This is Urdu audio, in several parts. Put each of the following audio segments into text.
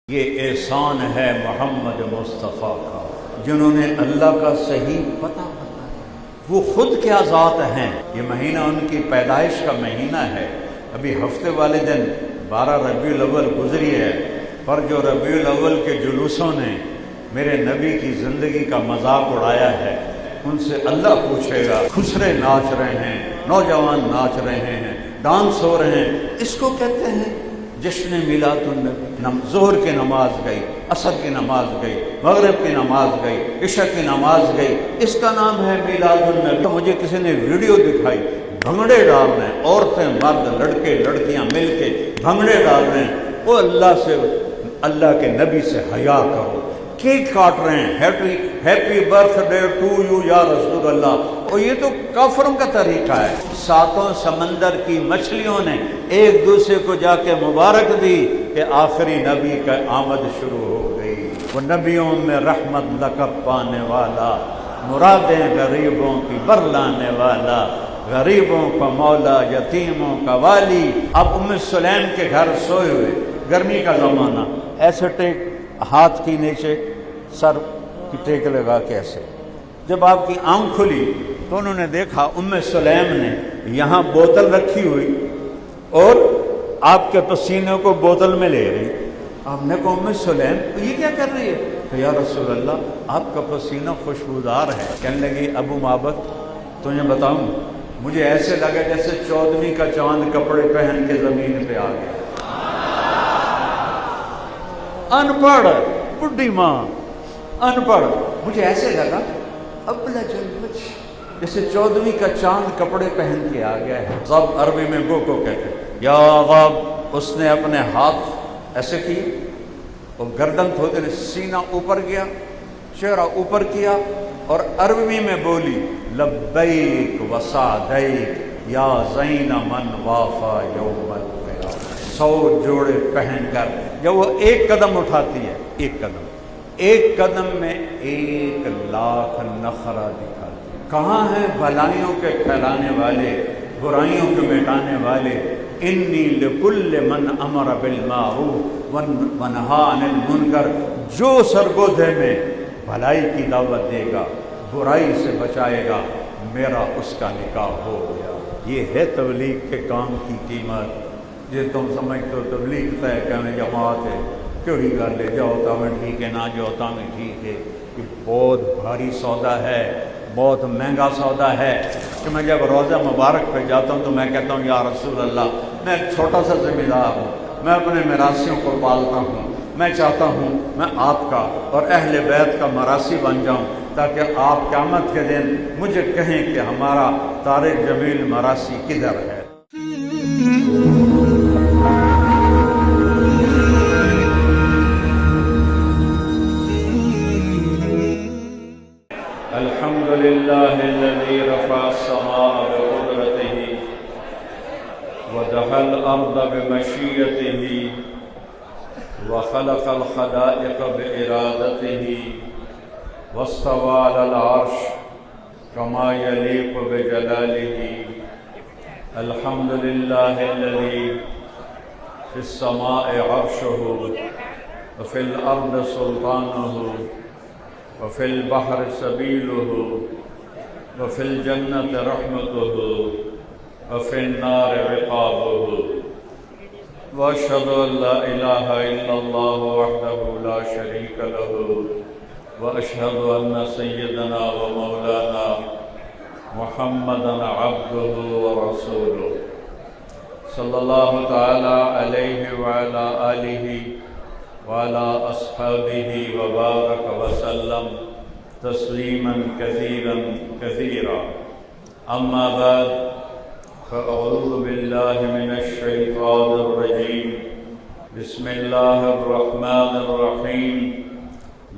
یہ احسان ہے محمد مصطفیٰ کا، جنہوں نے اللہ کا صحیح پتہ بتایا۔ وہ خود کیا ذات ہیں۔ یہ مہینہ ان کی پیدائش کا مہینہ ہے۔ ابھی ہفتے والے دن 12 ربیع الاول گزری ہے، پر جو ربیع الاول کے جلوسوں نے میرے نبی کی زندگی کا مذاق اڑایا ہے، ان سے اللہ پوچھے گا، خسرے ناچ رہے ہیں، نوجوان ناچ رہے ہیں، ڈانس ہو رہے ہیں، اس کو کہتے ہیں جشن میلاد النبی۔ ظہر کی نماز گئی، عصر کی نماز گئی، مغرب کی نماز گئی، عشاء کی نماز گئی، اس کا نام ہے میلاد النبی۔ مجھے کسی نے ویڈیو دکھائی، بھنگڑے ڈال رہے ہیں، عورتیں مرد لڑکے لڑکیاں مل کے بھنگڑے ڈال رہے ہیں۔ وہ اللہ کے نبی سے حیا کرو۔ کیک کاٹ رہے ہیں، happy birthday to you یا رسول اللہ۔ اور یہ تو کافروں کا طریقہ ہے۔ ساتوں سمندر کی مچھلیوں نے ایک دوسرے کو جا کے مبارک دی کہ آخری نبی کا آمد شروع ہو گئی۔ وہ نبیوں میں رحمت لقب پانے والا، مرادیں غریبوں کی برلانے والا، غریبوں کا مولا، یتیموں کا والی۔ اب ام سلیم کے گھر سوئے ہوئے، گرمی کا زمانہ، ایسے ٹیک ہاتھ کی نیچے سر کی ٹیک لگا کے ایسے۔ جب آپ کی آنکھ کھلی تو انہوں نے دیکھا ام سلیم نے یہاں بوتل رکھی ہوئی اور آپ کے پسینے کو بوتل میں لے رہی۔ آپ نے کہا ام سلیم یہ کیا کر رہی ہے؟ کہ یا رسول اللہ آپ کا پسینہ خوشبودار ہے۔ کہنے لگی ابو معبد تجھے بتاؤں، مجھے ایسے لگا جیسے 14ویں کا چاند کپڑے پہن کے زمین پہ آ گیا۔ ان پڑھ بڈھی ماں، ان پڑھ، مجھے ایسے لگا ابلج الوجھ، جیسے 14ویں کا چاند کپڑے پہن کے آ گیا ہے۔ غب عربی میں گو کو کہتے ہیں، یا غب۔ اس نے اپنے ہاتھ ایسے کیے اور گردن تھوڑے نے سینہ اوپر کیا، چہرہ اوپر کیا اور عربی میں بولی لبیک وسعدیک یا زین من وافا یوم القیامہ۔ 100 جوڑے پہن کر جب وہ ایک قدم اٹھاتی ہے، ایک قدم میں 1,00,000 نخرہ دکھاتی ہے۔ کہاں ہیں بھلائیوں کے پھیلانے والے، برائیوں کے مٹانے والے؟ انی لکل من امر بالمعروف ونہا عن المنکر، جو سرگودے میں بھلائی کی دعوت دے گا، برائی سے بچائے گا، میرا اس کا نکاح ہو گیا۔ یہ ہے تبلیغ کے کام کی قیمت۔ جی تم سمجھتے ہو تبلیغ طے کہنے جماعت ہے، کیڑی گل ہے، جاؤ تا میں ٹھیک ہے، نہ جاؤ تا میں ٹھیک ہے۔ یہ بہت بھاری سودا ہے، بہت مہنگا سودا ہے کہ میں جب روزہ مبارک پہ جاتا ہوں تو میں کہتا ہوں یا رسول اللہ میں ایک چھوٹا سا ذمہ دار ہوں، میں اپنے میراثیوں کو پالتا ہوں، میں چاہتا ہوں میں آپ کا اور اہل بیت کا مراثی بن جاؤں تاکہ آپ قیامت کے دن مجھے کہیں کہ ہمارا طارق جمیل مراثی کدھر ہے۔ الحمد لله الذي رفع السماء بقدرته ودحى الأرض بمشيئته وخلق الخلائق بإرادته واستوى على العرش كما يليق بجلاله۔ الحمد لله الذي في السماء عرشه وفي الأرض سلطانه وفي البحر سبيله وفي الجنة رحمته وفي النار عقابه، وأشهد أن لا إله إلا الله وحده لا شريك له، وأشهد أن سيدنا ومولانا محمدا عبده ورسوله صلى الله تعالى عليه وعلى آله وعلى أصحابه وبارك وسلم تسليما كثيرا كثيرا۔ أما بعد فأعوذ بالله من الشيطان الرجيم، بسم الله الرحمن الرحيم۔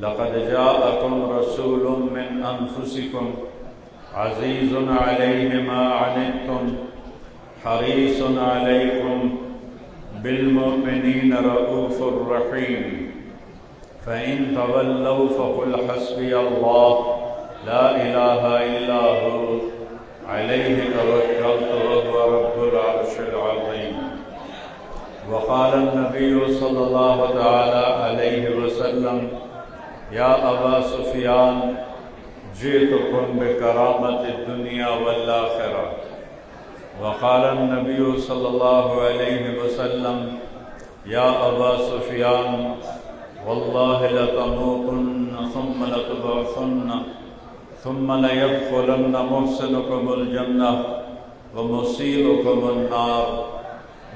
لقد جاءكم رسول من أنفسكم عزيز عليه ما عنتم حريص عليكم بالمؤمنين رؤوف رحيم، فإن تولوا فقل حسبي الله لا إله إلا هو عليه توكلت وهو رب العرش العظيم۔ وقال النبي صلى الله تعالى عليه وسلم یا ابا سفیان جئتکم بکرامت الدنیا والآخرہ وقال النبی صلی اللہ علیہ وسلم یا ابا سفیان واللہ لتموتن ثم لتبعثن ثم ليدخلن محسنكم الجنة ومسيئكم النار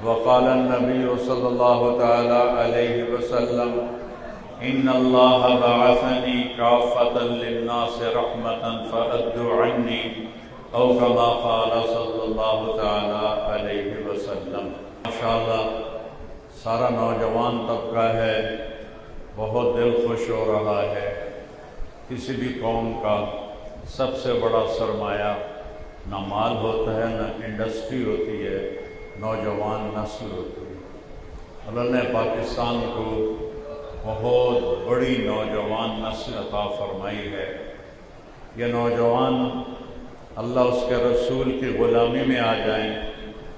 وقال النبي صلى الله تعالى عليه وسلم إن الله بعثني كافة للناس رحمة فأدوا عني أو كما قال صلى الله تعالى عليه وسلم. ماشاءاللہ سارا نوجوان طبقہ ہے، بہت دل خوش ہو رہا ہے. کسی بھی قوم کا سب سے بڑا سرمایہ نہ مال ہوتا ہے، نہ انڈسٹری ہوتی ہے، نوجوان نسل ہوتی ہے. اللہ نے پاکستان کو بہت بڑی نوجوان نسل عطا فرمائی ہے. یہ نوجوان اللہ اس کے رسول کی غلامی میں آ جائیں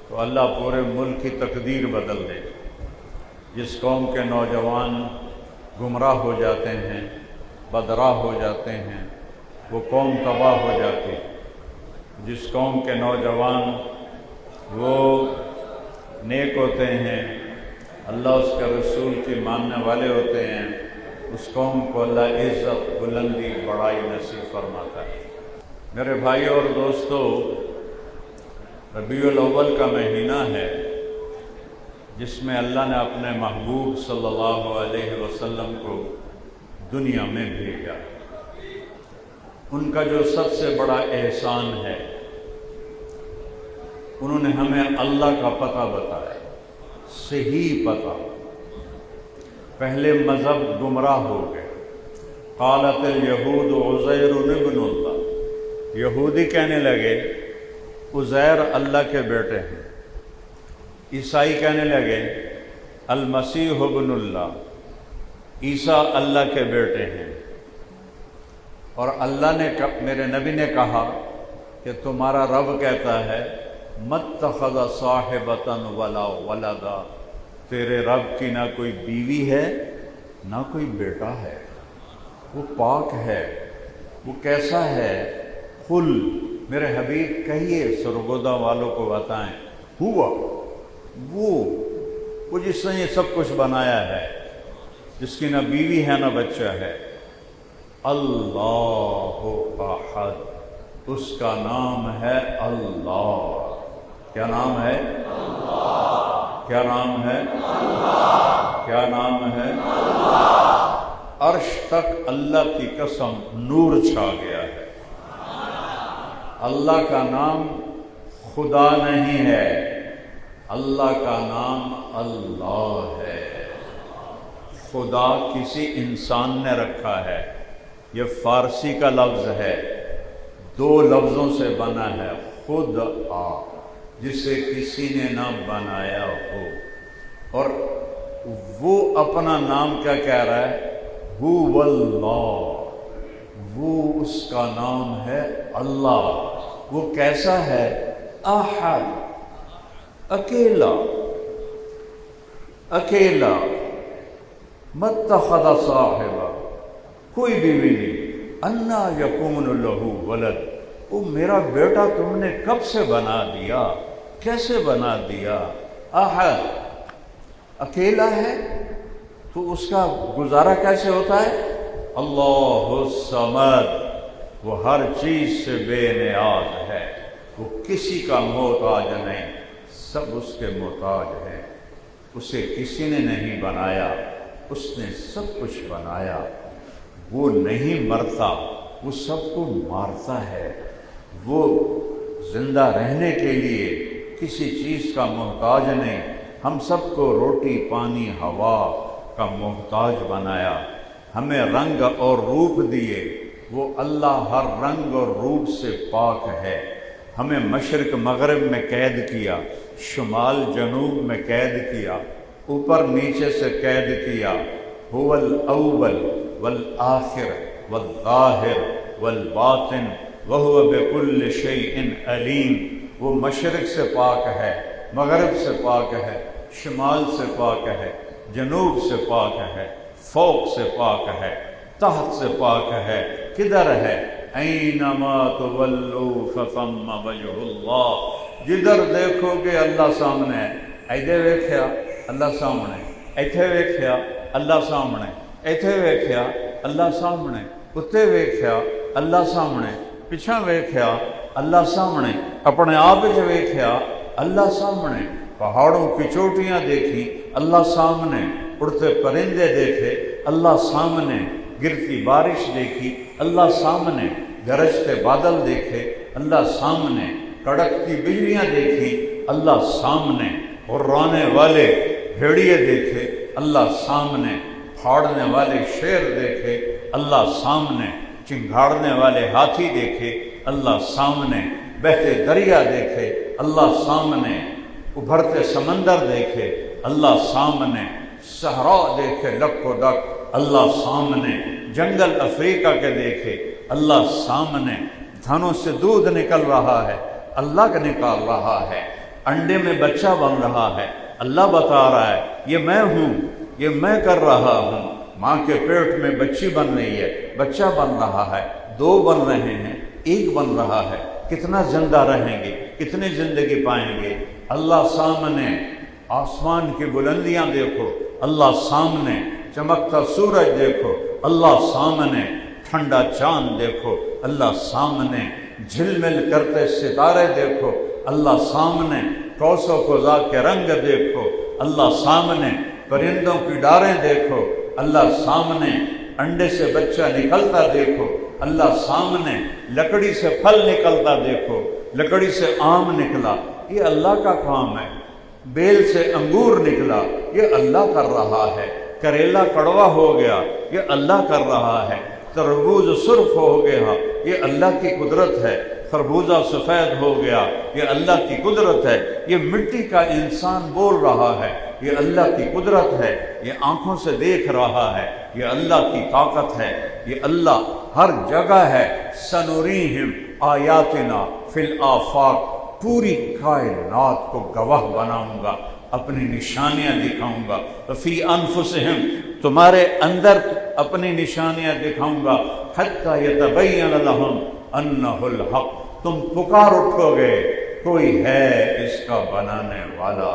تو اللہ پورے ملک کی تقدیر بدل دے. جس قوم کے نوجوان گمراہ ہو جاتے ہیں، بدراہ ہو جاتے ہیں، وہ قوم تباہ ہو جاتی. جس قوم کے نوجوان وہ نیک ہوتے ہیں، اللہ اس کے رسول کی ماننے والے ہوتے ہیں، اس قوم کو اللہ عزت، بلندی، بڑائی نصیب فرماتا ہے. میرے بھائیو اور دوستو، ربیع الاول کا مہینہ ہے جس میں اللہ نے اپنے محبوب صلی اللہ علیہ وسلم کو دنیا میں بھیجا. ان کا جو سب سے بڑا احسان ہے، انہوں نے ہمیں اللہ کا پتہ بتایا، صحیح پتہ. پہلے مذہب گمراہ ہو گئے. قالت الیہود عزیر ابن اللہ، یہودی کہنے لگے عزیر اللہ کے بیٹے ہیں. عیسائی کہنے لگے المسیح ابن اللہ، عیسیٰ اللہ کے بیٹے ہیں. اور اللہ نے میرے نبی نے کہا کہ تمہارا رب کہتا ہے متخذ صاحبۃ ولا ولدا، تیرے رب کی نہ کوئی بیوی ہے نہ کوئی بیٹا ہے، وہ پاک ہے. وہ کیسا ہے؟ قل، میرے حبیب کہیے سرگودا والوں کو بتائیں، ہوا وہ جس نے یہ سب کچھ بنایا ہے، جس کی نہ بیوی ہے نہ بچہ ہے. اللہ احد، اس کا نام ہے اللہ. کیا نام ہے؟ اللہ. کیا نام ہے؟ اللہ. کیا نام ہے؟ اللہ. عرش تک اللہ کی قسم نور چھا گیا ہے. اللہ کا نام خدا نہیں ہے، اللہ کا نام اللہ ہے. خدا کسی انسان نے رکھا ہے. یہ فارسی کا لفظ ہے، دو لفظوں سے بنا ہے. خود آ، جسے کسی نے نہ بنایا ہو. اور وہ اپنا نام کیا کہہ رہا ہے؟ هو اللہ، وہ اس کا نام ہے اللہ. وہ کیسا ہے؟ احد، اکیلا، اکیلا. متخذ صاحبہ، کوئی بیوی نہیں. انا یکون لہ ولد، وہ میرا بیٹا تم نے کب سے بنا دیا، کیسے بنا دیا؟ احد، اکیلا ہے تو اس کا گزارا کیسے ہوتا ہے؟ اللہ الصمد، وہ ہر چیز سے بے نیاز ہے، وہ کسی کا محتاج نہیں، سب اس کے محتاج ہیں. اسے کسی نے نہیں بنایا، اس نے سب کچھ بنایا. وہ نہیں مرتا، وہ سب کو مارتا ہے. وہ زندہ رہنے کے لیے کسی چیز کا محتاج نہیں. ہم سب کو روٹی، پانی، ہوا کا محتاج بنایا. ہمیں رنگ اور روپ دیے، وہ اللہ ہر رنگ اور روپ سے پاک ہے. ہمیں مشرق مغرب میں قید کیا، شمال جنوب میں قید کیا، اوپر نیچے سے قید کیا. هو الاول والآخر والظاہر والباطن وهو بكل شيء علیم. وہ مشرق سے پاک ہے، مغرب سے پاک ہے، شمال سے پاک ہے، جنوب سے پاک ہے. فوق سے پاک ہے، تحت سے پاک ہے، کدھر ہے؟ اینما تولوا فثم وجہ اللہ، جدھر دیکھو گے اللہ سامنے ہے۔ ایدے ویکھیا اللہ سامنے، ایتھے ویکھیا اللہ سامنے، ایتھے ویکھیا اللہ سامنے، اتے ویکھیا اللہ سامنے، پچھا ویکھیا اللہ سامنے، اپنے آپ وچ ویکھیا اللہ سامنے، پہاڑوں کی چوٹیاں دیکھی اللہ سامنے، اڑتے پرندے دیکھے اللہ سامنے، گرتی بارش دیکھی اللہ سامنے، گرجتے بادل دیکھے اللہ سامنے، کڑکتی بجلیاں دیکھی اللہ سامنے، غرانے والے بھیڑیے دیکھے اللہ سامنے، پھاڑنے والے شیر دیکھے اللہ سامنے، چنگھاڑنے والے ہاتھی دیکھے اللہ سامنے، بہتے دریا دیکھے اللہ سامنے، ابھرتے سمندر دیکھے اللہ سامنے، صحرا دیکھے لک و ڈک اللہ سامنے، جنگل افریقہ کے دیکھے اللہ سامنے، دھنوں سے دودھ نکل رہا ہے اللہ کا نکال رہا ہے، انڈے میں بچہ بن رہا ہے اللہ بتا رہا ہے یہ میں ہوں، یہ میں کر رہا ہوں، ماں کے پیٹ میں بچی بن رہی ہے، بچہ بن رہا ہے، دو بن رہے ہیں، ایک بن رہا ہے، کتنا زندہ رہیں گے، کتنی زندگی پائیں گے، اللہ سامنے، آسمان کی بلندیاں دیکھو اللہ سامنے، چمکتا سورج دیکھو اللہ سامنے، ٹھنڈا چاند دیکھو اللہ سامنے، جھلمل کرتے ستارے دیکھو اللہ سامنے، کوس و قزح کے رنگ دیکھو اللہ سامنے، پرندوں کی ڈاریں دیکھو اللہ سامنے، انڈے سے بچہ نکلتا دیکھو اللہ سامنے، لکڑی سے پھل نکلتا دیکھو، لکڑی سے آم نکلا یہ اللہ کا کام ہے، بیل سے انگور نکلا یہ اللہ کر رہا ہے، کریلا کڑوا ہو گیا یہ اللہ کر رہا ہے، تربوز سرخ ہو گیا یہ اللہ کی قدرت ہے، خربوزہ سفید ہو گیا یہ اللہ کی قدرت ہے، یہ مٹی کا انسان بول رہا ہے یہ اللہ کی قدرت ہے، یہ آنکھوں سے دیکھ رہا ہے یہ اللہ کی طاقت ہے، یہ اللہ ہر جگہ ہے، سنوریہم آیاتنا فی الآفاق، پوری کائنات کو گواہ بناؤں گا، اپنی نشانیاں دکھاؤں گا، فی انفسہم، تمہارے اندر اپنی نشانیاں دکھاؤں گا، حتی یتبین لہم انہ الحق، تم پکار اٹھو گے کوئی ہے اس کا بنانے والا،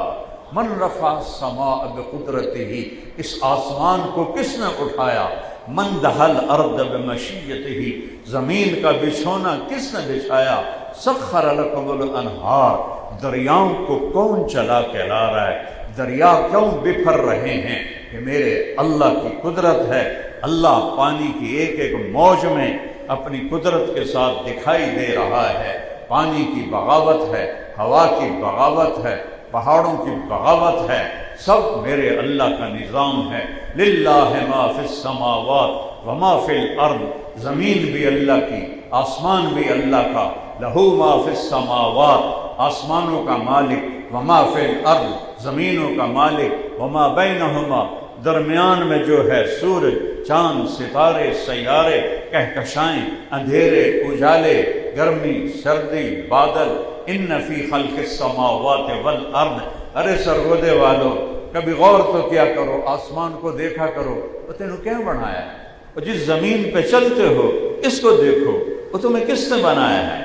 من رفع السماء بقدرتہ، اس آسمان کو کس نے اٹھایا، من دہا الارض بمشیتہ، زمین کا بچھونا کس نے بچھایا، سخر لکم الانہار، دریاؤں کو کون چلا کے لا رہا ہے، دریا کیوں بپھر رہے ہیں، کہ میرے اللہ کی قدرت ہے، اللہ پانی کی ایک ایک موج میں اپنی قدرت کے ساتھ دکھائی دے رہا ہے، پانی کی بغاوت ہے، ہوا کی بغاوت ہے، پہاڑوں کی بغاوت ہے، سب میرے اللہ کا نظام ہے، للہ ما فی السماوات وما فی الارض، زمین بھی اللہ کی، آسمان بھی اللہ کا، لہو ما فی السماوات، آسمانوں کا مالک، وما فی الارض، زمینوں کا مالک، وما بینہما، درمیان میں جو ہے سورج، چاند، ستارے، سیارے، کہکشائیں، اندھیرے، اجالے، گرمی، سردی، بادل، ان فی خلق السماوات والارض، ارے سرگودے والو کبھی غور تو کیا کرو، آسمان کو دیکھا کرو، وہ تینوں کیا بنایا ہے، اور جس زمین پہ چلتے ہو اس کو دیکھو، وہ تمہیں کس نے بنایا ہے،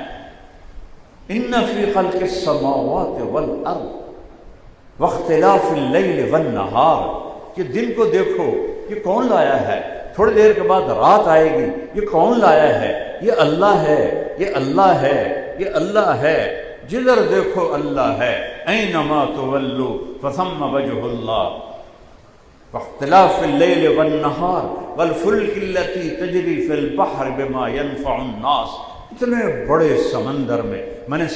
ان فی خلق السماوات والارض واختلاف اللیل والنہار، کہ دن کو دیکھو یہ کون لایا ہے، تھوڑی دیر کے بعد رات آئے گی، یہ کون لایا ہے، یہ اللہ ہے، یہ اللہ ہے، یہ اللہ ہے، جدھر دیکھو اللہ ہے، اینما تولوا فثم وجہ اللہ، واختلاف اللیل والنہار والفلک التی تجری فی البحر بما ینفع الناس، اتنے بڑے سمندر میں نے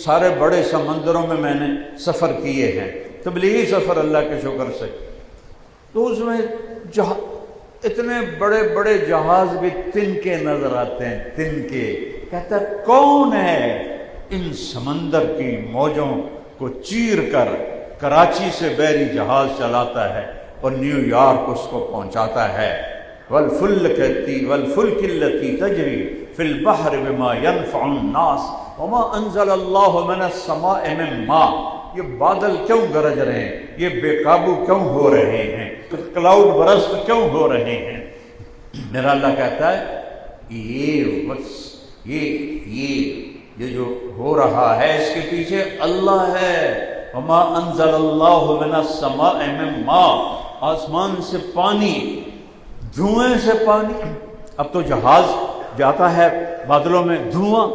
سارے بڑے سمندروں میں نے سفر کیے ہیں، تبلیغی سفر اللہ کے شکر سے، تو اس میں اتنے بڑے بڑے جہاز بھی تنکے نظر آتے ہیں، تنکے، کہتا ہے کون ہے ان سمندر کی موجوں کو چیر کر کراچی سے بحری جہاز چلاتا ہے اور نیو یارک اس کو پہنچاتا ہے، والفلک التی تجری فی البحر بما ینفع الناس وما انزل اللہ من السماء من ماء، یہ بادل کیوں گرج رہے ہیں، یہ بے قابو کیوں ہو رہے ہیں، کلاؤڈ برسٹ کیوں ہو رہے ہیں؟ میرا اللہ کہتا ہے یہ جو ہو رہا ہے اس کے پیچھے اللہ ہے۔ وما انزل اللہ من السماء من ماء، آسمان سے پانی، دھوئیں سے پانی۔ اب تو جہاز جاتا ہے بادلوں میں دھواں،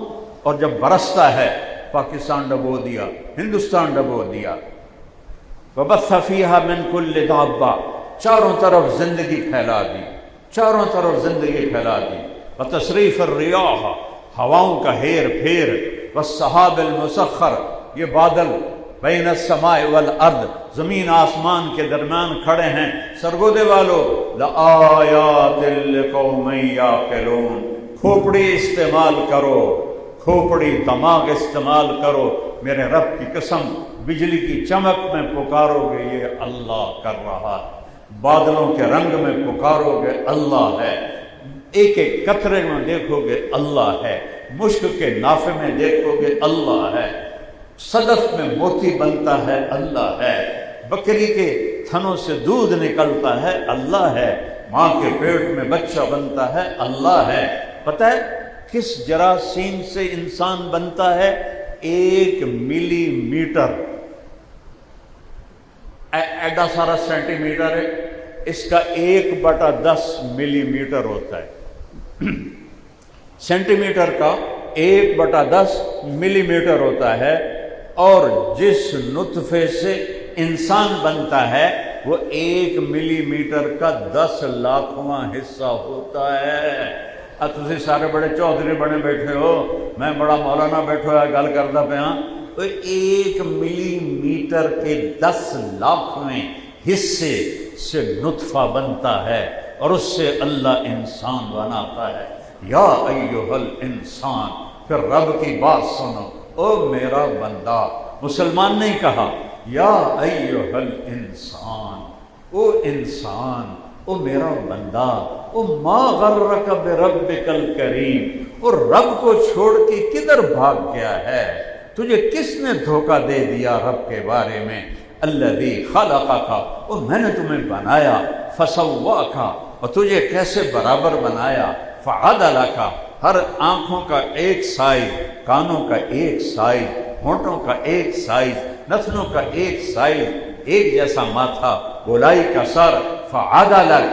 اور جب برستا ہے پاکستان ڈبو دیا، ہندوستان ڈبو دیا۔ وبث فیہا من کل دابہ، چاروں طرف زندگی پھیلا دی، چاروں طرف زندگی پھیلا دی۔ وتصریف الریاح، ہواؤں کا ہیر پھیر۔ والسحاب المسخر، یہ بادل بین السماء والارض، زمین آسمان کے درمیان کھڑے ہیں۔ سرگودے والو، لآیات لقوم یعقلون، کھوپڑی استعمال کرو، کھوپڑی دماغ استعمال کرو۔ میرے رب کی قسم، بجلی کی چمک میں پکارو گے یہ اللہ کر رہا ہے، بادلوں کے رنگ میں پکارو گے اللہ ہے، ایک ایک قطرے میں دیکھو گے اللہ ہے، مشک کے نافے میں دیکھو گے اللہ ہے، صدف میں موتی بنتا ہے اللہ ہے، بکری کے تھنوں سے دودھ نکلتا ہے اللہ ہے، ماں کے پیٹ میں بچہ بنتا ہے اللہ ہے۔ پتہ ہے کس جراثیم سے انسان بنتا ہے؟ 1 ملی میٹر، ایڈا سارا سینٹی میٹر ہے، اس کا 1/10 ملی میٹر ہوتا ہے۔ سینٹی میٹر کا 1/10 ملی میٹر ہوتا ہے، اور جس نطفے سے انسان بنتا ہے وہ 1 ملی میٹر کا 10 لاکھواں حصہ ہوتا ہے۔ اب تسی سارے بڑے چودھری بنے بیٹھے ہو، میں بڑا مولانا بیٹھا ہوا گل کرتا پہ ہاں، 1 ملی میٹر کے 10 لاکھویں حصے سے نطفہ بنتا ہے، اور اس سے اللہ انسان بناتا ہے۔ یا ایھا الانسان، پھر رب کی بات سنو، او میرا بندہ۔ مسلمان نے کہا یا ایھا الانسان، او انسان، او میرا بندہ، او ما غرک بربک الکریم، اور رب کو چھوڑ کے کدھر بھاگ گیا ہے؟ تجھے کس نے دھوکہ دے دیا رب کے بارے میں؟ الذی خلقک، اور میں نے تمہیں بنایا، فسواک، اور تجھے کیسے برابر بنایا، فعدلک، ہر آنکھوں کا ایک سائز، کانوں کا ایک سائز، ہونٹوں کا ایک سائز، نتنوں کا ایک سائز، ایک جیسا ماتھا، گولائی کا سر، فعدلک،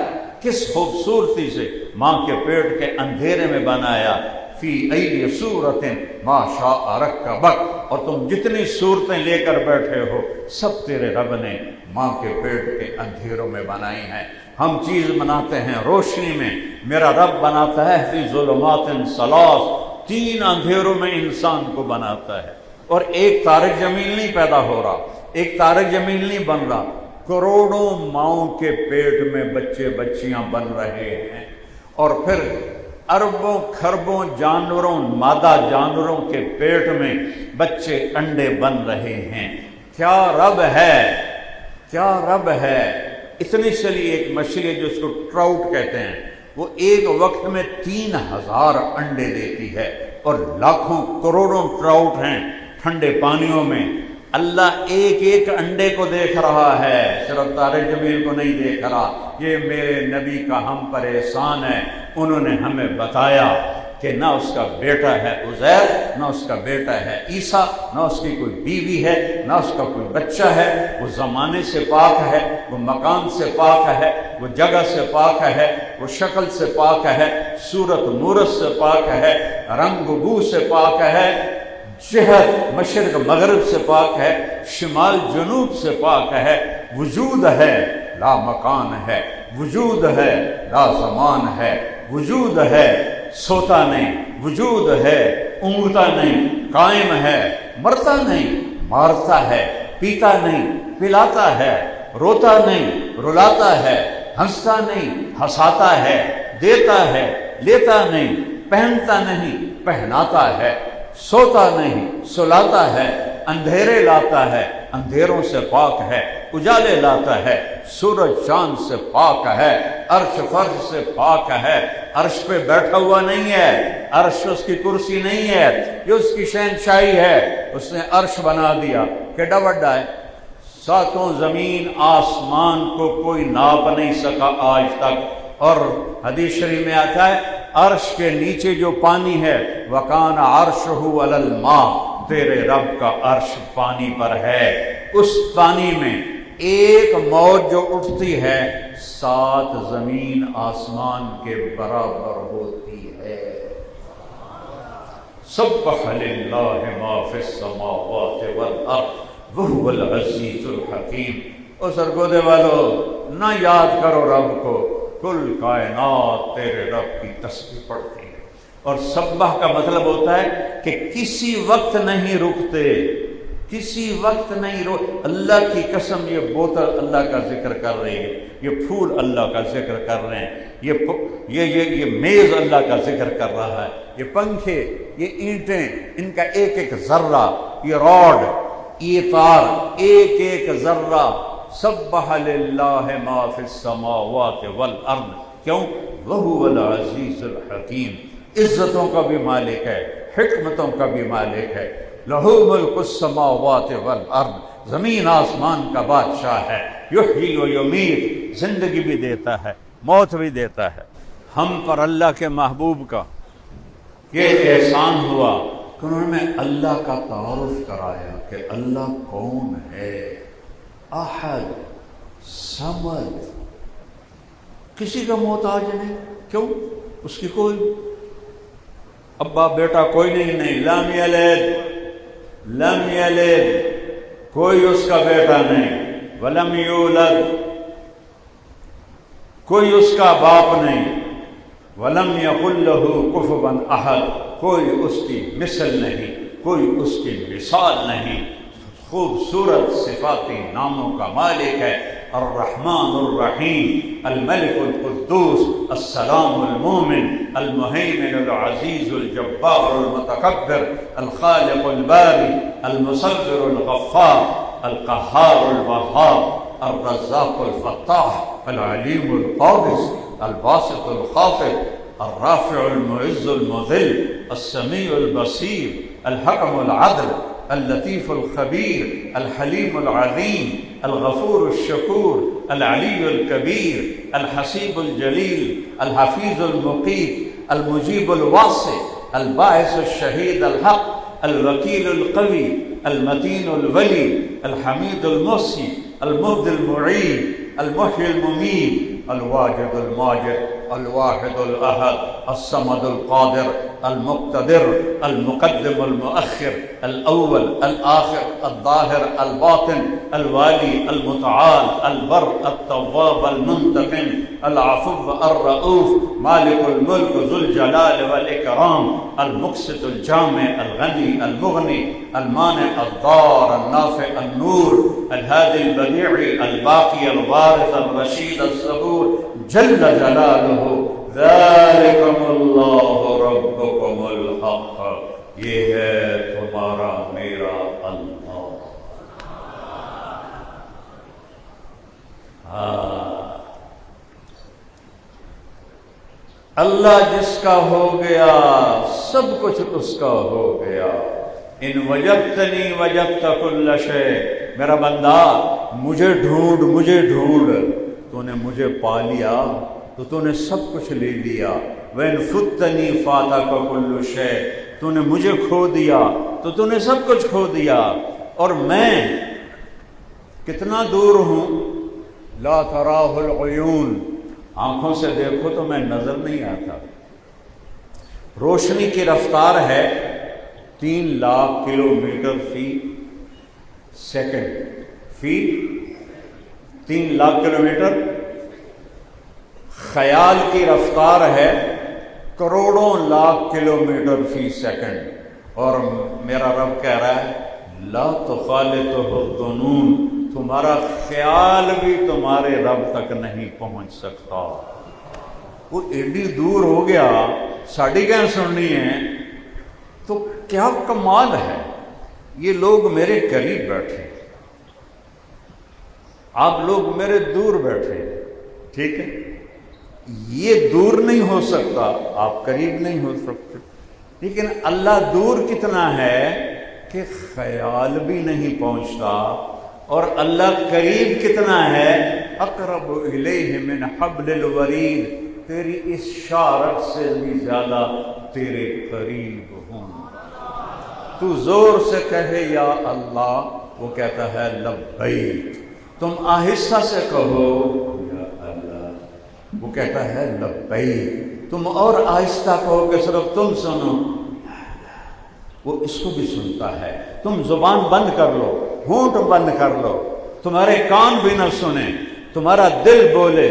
کس خوبصورتی سے ماں کے پیٹ کے اندھیرے میں بنایا، فی ای صورت ما شاء رکبک، اور تم جتنی صورتیں لے کر بیٹھے ہو سب تیرے رب نے ماں کے پیٹ کے اندھیروں میں بنائی ہیں۔ ہم چیز بناتے ہیں روشنی میں، میرا رب بناتا ہے فی ظلمات ثلاث، 3 اندھیروں میں انسان کو بناتا ہے۔ اور ایک طارق جمیل نہیں پیدا ہو رہا، ایک طارق جمیل نہیں بن رہا، کروڑوں ماؤں کے پیٹ میں بچے بچیاں بن رہے ہیں، اور پھر اربوں کھربوں جانوروں، مادہ جانوروں کے پیٹ میں بچے انڈے بن رہے ہیں۔ کیا رب ہے، کیا رب ہے۔ اتنی چلی ایک مچھلی ہے جو اس کو ٹراؤٹ کہتے ہیں، وہ ایک وقت میں 3000 انڈے دیتی ہے، اور لاکھوں کروڑوں ٹراؤٹ ہیں ٹھنڈے پانیوں میں۔ اللہ ایک ایک انڈے کو دیکھ رہا ہے، صرف طارق جمیل کو نہیں دیکھ رہا۔ یہ میرے نبی کا ہم پر احسان ہے، انہوں نے ہمیں بتایا کہ نہ اس کا بیٹا ہے عزیر، نہ اس کا بیٹا ہے عیسیٰ، نہ اس کی کوئی بیوی ہے، نہ اس کا کوئی بچہ ہے۔ وہ زمانے سے پاک ہے، وہ مکان سے پاک ہے، وہ جگہ سے پاک ہے، وہ شکل سے پاک ہے، صورت مورت سے پاک ہے، رنگ بو سے پاک ہے، جہت مشرق مغرب سے پاک ہے، شمال جنوب سے پاک ہے۔ وجود ہے، لا مکان ہے، وجود ہے، لا زمان ہے، وجود ہے، سوتا نہیں، وجود ہے، اونگتا نہیں، قائم ہے، مرتا نہیں، مارتا ہے، پیتا نہیں، پلاتا ہے، روتا نہیں، رلاتا ہے، ہنستا نہیں، ہنساتا ہے، دیتا ہے، لیتا نہیں، پہنتا نہیں، پہناتا ہے، سوتا نہیں، سلاتا ہے، اندھیرے لاتا ہے، اندھیروں سے پاک ہے، اجالے لاتا ہے، سورج چاند سے پاک ہے، عرش فرش سے پاک ہے۔ عرش پہ بیٹھا ہوا نہیں ہے، عرش اس کی کرسی نہیں ہے، یہ اس کی شہنشاہی ہے۔ اس نے عرش بنا دیا، کیڈا بڑا ہے، ساتوں زمین آسمان کو کوئی ناپ نہیں سکا آج تک۔ اور حدیث شریف میں آتا ہے عرش کے نیچے جو پانی ہے وَكَانَ عَرْشُهُ عَلَى الْمَاءِ، تیرے رب کا عرش پانی پر ہے۔ اس پانی میں ایک موج جو اٹھتی ہے 7 زمین آسمان کے برابر ہوتی ہے۔ سبح للہ ما فی السماوات والارض وہو العزیز الحکیم۔ او سرگودے والو نہ یاد کرو رب کو، کل کائنات تیرے رب کی تسبیح پڑھتی ہے۔ اور سبح کا مطلب ہوتا ہے کہ کسی وقت نہیں رکتے، کسی وقت نہیں اللہ کی قسم یہ بوتل اللہ کا ذکر کر رہی ہے، یہ پھول اللہ کا ذکر کر رہے ہیں، یہ میز اللہ کا ذکر کر رہا ہے، یہ پنکھے، یہ اینٹیں، ان کا ایک ایک ذرہ، یہ راڈ، یہ تار، ایک ایک ذرہ۔ سبح للہ ما فی السماوات والارض، کیوں؟ وہو العزیز الحکیم، عزتوں کا بھی مالک ہے، حکمتوں کا بھی مالک ہے۔ لہو ملک السماوات والارض، زمین آسمان کا بادشاہ ہے۔ یحیی و یمیت، زندگی بھی دیتا ہے، موت بھی دیتا ہے۔ ہم پر اللہ کے محبوب کا یہ احسان ہوا کہ انہوں نے اللہ کا تعارف کرایا کہ اللہ کون ہے، احد، صمد، کسی کا محتاج نہیں۔ کیوں؟ اس کی کوئی ابا بیٹا کوئی نہیں، لم یلد، کوئی اس کا بیٹا نہیں، ولم یولد، کوئی اس کا باپ نہیں، ولم یکن لہ کفوا احد، کوئی اس کی مثل نہیں، کوئی اس کی مثال نہیں۔ خوبصورت صفاتی ناموں کا مالک ہے، الرحمن الرحیم، الملک القدوس، السلام المومن، المہیمن العزیز الجبار المتکبر، الخالق الباری، المصور الغفار، القہار الوہاب، الرزاق الفتاح، العلیم القابض، الباسط الخافض، الرافع المعز المذل، السمیع البصیر، الحکم العدل، اللطیف الخبیر، الحلیم العظیم، الغفور الشکور، العلی الکبیر، الحسیب الجلیل، الحفیظ المقیت، المجیب الواسع، الباعث الشہید الحق، الوکیل القوی، المتین الولی، الحمید المحصی، المبدی المعید، المحیی الممیت، الواجد الماجد، الواحد الاحد، الصمد القادر، المقتدر، المقدم المؤخر، الاول الآخر، الظاہر الباطن، الوالی المتعال، البر التواب المنتقم، العفو الرؤوف، مالک الملک ذو الجلال والاکرام، المقسط الجامع، الغنی المغنی، المانع الضار النافع النور، الهادي البديع الباقي الوارث الرشيد الصبور، جل جلالہ، ذالکم اللہ ربکم الحق، یہ ہے تمہارا میرا اللہ۔ اللہ جس کا ہو گیا سب کچھ اس کا ہو گیا۔ ان وجدتنی وجدت کل شیء، میرا بندہ مجھے ڈھونڈ، مجھے ڈھونڈ، تو نے مجھے پا لیا تو نے سب کچھ لے لیا۔ وَإِنْ فُتَّنِي فَاتَكَ كُلُّ شَيْءٍ، تو نے مجھے کھو دیا تو نے سب کچھ کھو دیا۔ اور میں کتنا دور ہوں، لا تراہ العیون، آنکھوں سے دیکھو تو میں نظر نہیں آتا۔ روشنی کی رفتار ہے 3 لاکھ کلومیٹر فی سیکنڈ، فی 3 لاکھ کلومیٹر۔ خیال کی رفتار ہے کروڑوں لاکھ کلومیٹر فی سیکنڈ۔ اور میرا رب کہہ رہا ہے لا تخالطہ الظنون، تمہارا خیال بھی تمہارے رب تک نہیں پہنچ سکتا۔ وہ ایڈی دور ہو گیا، ساڑی کہاں سننی ہے؟ تو کیا کمال ہے، یہ لوگ میرے قریب بیٹھے، آپ لوگ میرے دور بیٹھے، ٹھیک ہے؟ یہ دور نہیں ہو سکتا، آپ قریب نہیں ہو سکتے، لیکن اللہ دور کتنا ہے کہ خیال بھی نہیں پہنچتا، اور اللہ قریب کتنا ہے، اقرب الیہ من حبل الورید، تیری اس شارک سے بھی زیادہ تیرے قریب ہوں۔ تو زور سے کہے یا اللہ، وہ کہتا ہے لبیک۔ تم آہستہ سے کہو یا اللہ، وہ کہتا ہے لبیک۔ تم اور آہستہ کہو کہ صرف تم سنو، وہ اس کو بھی سنتا ہے۔ تم زبان بند کر لو، ہونٹ بند کر لو، تمہارے کان بھی نہ سنیں، تمہارا دل بولے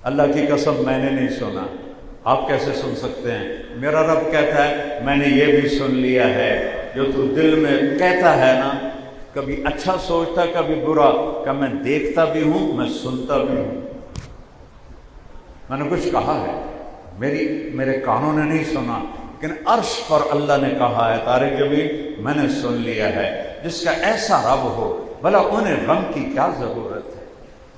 اللہ کی قسم میں نے نہیں سنا، آپ کیسے سن سکتے ہیں؟ میرا رب کہتا ہے میں نے یہ بھی سن لیا ہے، جو تو دل میں کہتا ہے نا، کبھی اچھا سوچتا کبھی برا، کہ میں دیکھتا بھی ہوں میں سنتا بھی ہوں۔ میں نے کچھ کہا ہے، میرے کانوں نے نہیں سنا، لیکن عرش پر اللہ نے کہا ہے طارق جمیل میں نے سن لیا ہے۔ جس کا ایسا رب ہو بھلا انہیں غم کی کیا ضرورت ہے؟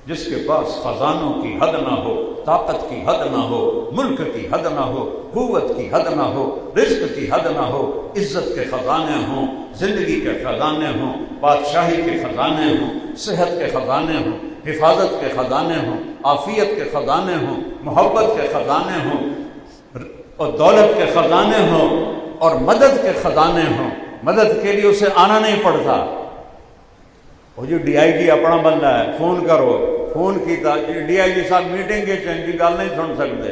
جس کے پاس خزانوں کی حد نہ ہو، طاقت کی حد نہ ہو، ملک کی حد نہ ہو، قوت کی حد نہ ہو، رزق کی حد نہ ہو، عزت کے خزانے ہوں، زندگی کے خزانے ہوں، بادشاہی کے خزانے ہوں، صحت کے خزانے ہوں، حفاظت کے خزانے ہوں، عافیت کے خزانے ہوں، محبت کے خزانے ہوں، اور دولت کے خزانے ہوں، اور مدد کے خزانے ہوں۔ مدد کے لیے اسے آنا نہیں پڑتا۔ وہ جو ڈی آئی جی اپنا بندہ ہے، فون کرو، فون کیتا ڈی آئی جی صاحب میٹنگ کے چینج گل نہیں سن سکتے۔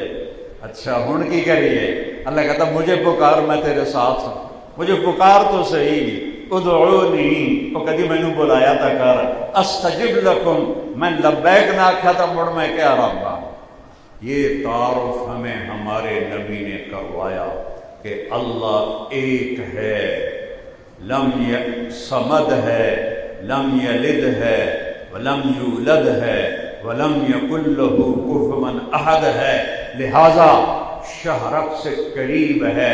اچھا ہن کی کریے؟ اللہ کہتا مجھے پکار میں تیرے ساتھ ہوں، مجھے پکار تو صحیح، ادعونی، وہ کدی مینوں بلایا تھا کر، استجب لکم، میں لبیک نہ آکھا تھا مڑ میں کیا رابا۔ یہ تعارف ہمیں ہمارے نبی نے کروایا کہ اللہ ایک ہے، لم صمد ہے، لم یلد ہے، ولم یولد ہے، ولم یکن لہ کفوا احد ہے، لہذا شہرک سے قریب ہے۔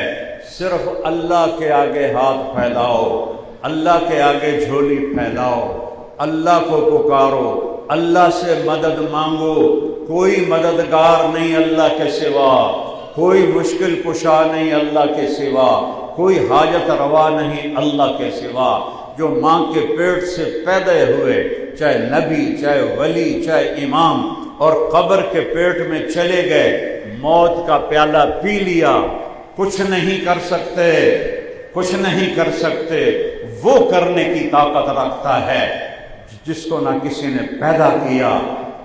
صرف اللہ کے آگے ہاتھ پھیلاؤ، اللہ کے آگے جھولی پھیلاؤ، اللہ کو پکارو، اللہ سے مدد مانگو۔ کوئی مددگار نہیں اللہ کے سوا، کوئی مشکل کشا نہیں اللہ کے سوا، کوئی حاجت روا نہیں اللہ کے سوا۔ جو ماں کے پیٹ سے پیدا ہوئے، چاہے نبی، چاہے ولی، چاہے امام، اور قبر کے پیٹ میں چلے گئے، موت کا پیالہ پی لیا، کچھ نہیں کر سکتے، کچھ نہیں کر سکتے۔ وہ کرنے کی طاقت رکھتا ہے جس کو نہ کسی نے پیدا کیا،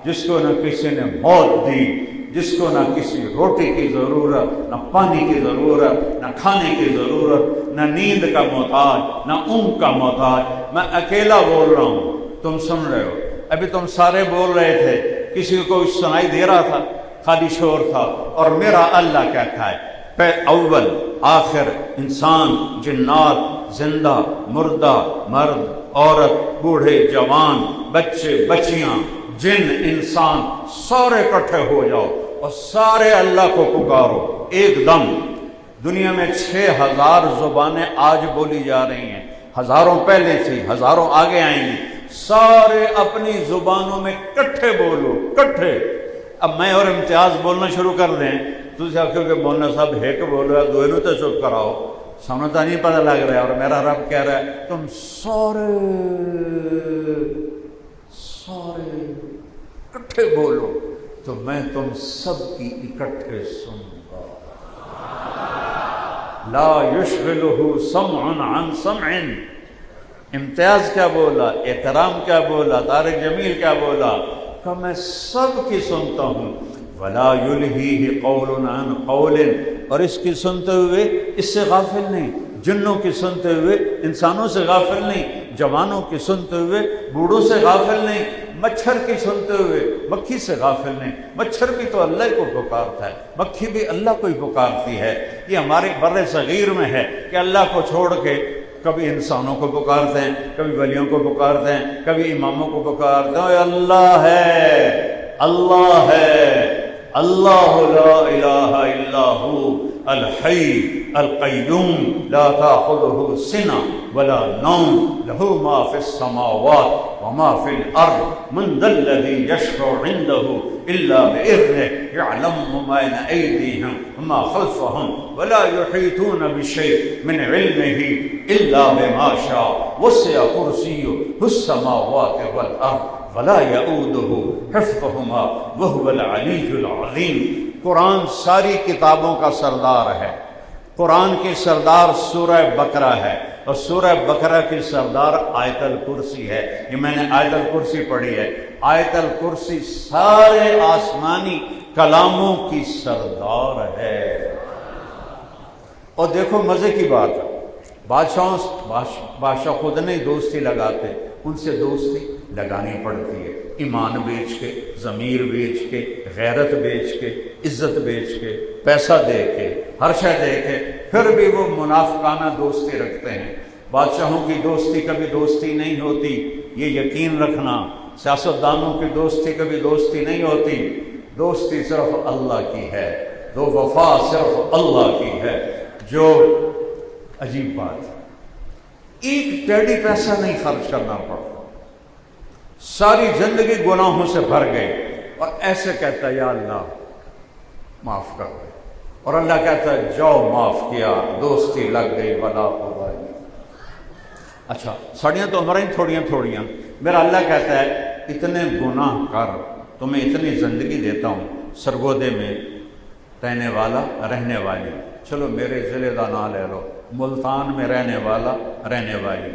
جس کو نہ کسی نے موت دی، جس کو نہ کسی روٹی کی ضرورت، نہ پانی کی ضرورت، نہ کھانے کی ضرورت، نہ نیند کا محتاج، نہ اونگ کا محتاج۔ میں اکیلا بول رہا ہوں، تم سن رہے ہو، ابھی تم سارے بول رہے تھے، کسی کو سنائی دے رہا تھا، خالی شور تھا، اور میرا اللہ کہتا ہے اول آخر، انسان، جنات، زندہ، مردہ، مرد، عورت، بوڑھے، جوان، بچے، بچیاں، جن، انسان، سارے اکٹھے ہو جاؤ اور سارے اللہ کو پکارو ایک دم۔ دنیا میں 6000 زبانیں آج بولی جا رہی ہیں، ہزاروں پہلے تھی، ہزاروں آگے آئیں گی۔ سارے اپنی زبانوں میں کٹھے بولو، کٹھے۔ اب میں اور امتیاز بولنا شروع کر دیں تو کہ مولانا صاحب ایک بول رہا دو تو چپ کراؤ، سمجھتا نہیں پتہ لگ رہا ہے۔ اور میرا رب کہہ رہا ہے تم سارے اکٹھے بولو تو میں تم سب کی اکٹھے سنوں گا۔ لا یشغلہ سمع عن سمع۔ امتیاز کیا بولا، احترام کیا بولا، طارق جمیل کیا بولا کہ میں سب کی سنتا ہوں۔ ولا یلہیہ قول عن قول، اور اس کی سنتے ہوئے اس سے غافل نہیں، جنوں کی سنتے ہوئے انسانوں سے غافل نہیں، جوانوں کی سنتے ہوئے بوڑھوں سے غافل نہیں، مچھر کی سنتے ہوئے مکھی سے غافل نہیں۔ مچھر بھی تو اللہ کو پکارتا ہے، مکھی بھی اللہ کو ہی پکارتی ہے۔ یہ ہمارے بر صغیر میں ہے کہ اللہ کو چھوڑ کے کبھی انسانوں کو پکارتے ہیں، کبھی ولیوں کو پکارتے ہیں، کبھی اماموں کو پکارتے ہیں۔ اللہ ہے، اللہ ہے، اللہ لا الہ الا هو الحی القیوم لا تأخذه سنة ولا نوم له ما في السماوات وما في الأرض من ذا الذي يشفع عنده إلا بإذنه يعلم ما بين أيديهم وما خلفهم ولا يحيطون بشيء من علمه إلا بما شاء وسع كرسيه السماوات والأرض ولا يؤوده حفظهما وهو العلي العظيم۔ قرآن ساری کتابوں کا سردار ہے۔ قرآن کی سردار سورہ بقرہ ہے، اور سورہ بقرہ کی سردار آیت الکرسی ہے۔ یہ میں نے آیت الکرسی پڑھی ہے۔ آیت الکرسی سارے آسمانی کلاموں کی سردار ہے۔ اور دیکھو مزے کی بات ہے، بادشاہ خود نہیں دوستی لگاتے، ان سے دوستی لگانی پڑتی ہے، ایمان بیچ کے، ضمیر بیچ کے، غیرت بیچ کے، عزت بیچ کے، پیسہ دے کے، ہر شے دے کے، پھر بھی وہ منافقانہ دوستی رکھتے ہیں۔ بادشاہوں کی دوستی کبھی دوستی نہیں ہوتی، یہ یقین رکھنا۔ سیاستدانوں کی دوستی کبھی دوستی نہیں ہوتی، دوستی صرف اللہ کی ہے، وفا صرف اللہ کی ہے۔ جو عجیب بات ہے، ایک ٹیڑی پیسہ نہیں خرچ کرنا پڑتا، ساری زندگی گناہوں سے بھر گئی، اور ایسے کہتا ہے یا اللہ معاف کر دے، اور اللہ کہتا ہے جاؤ معاف کیا، دوستی لگ گئی ولا قبائی۔ اچھا ساڑیاں تو ہمارا ہی تھوڑیاں، میرا اللہ کہتا ہے اتنے گناہ کر، تمہیں اتنی زندگی دیتا ہوں، سرگودے میں رہنے والا رہنے والی، چلو میرے ضلع کا نام لے لو، ملتان میں رہنے والا رہنے والی،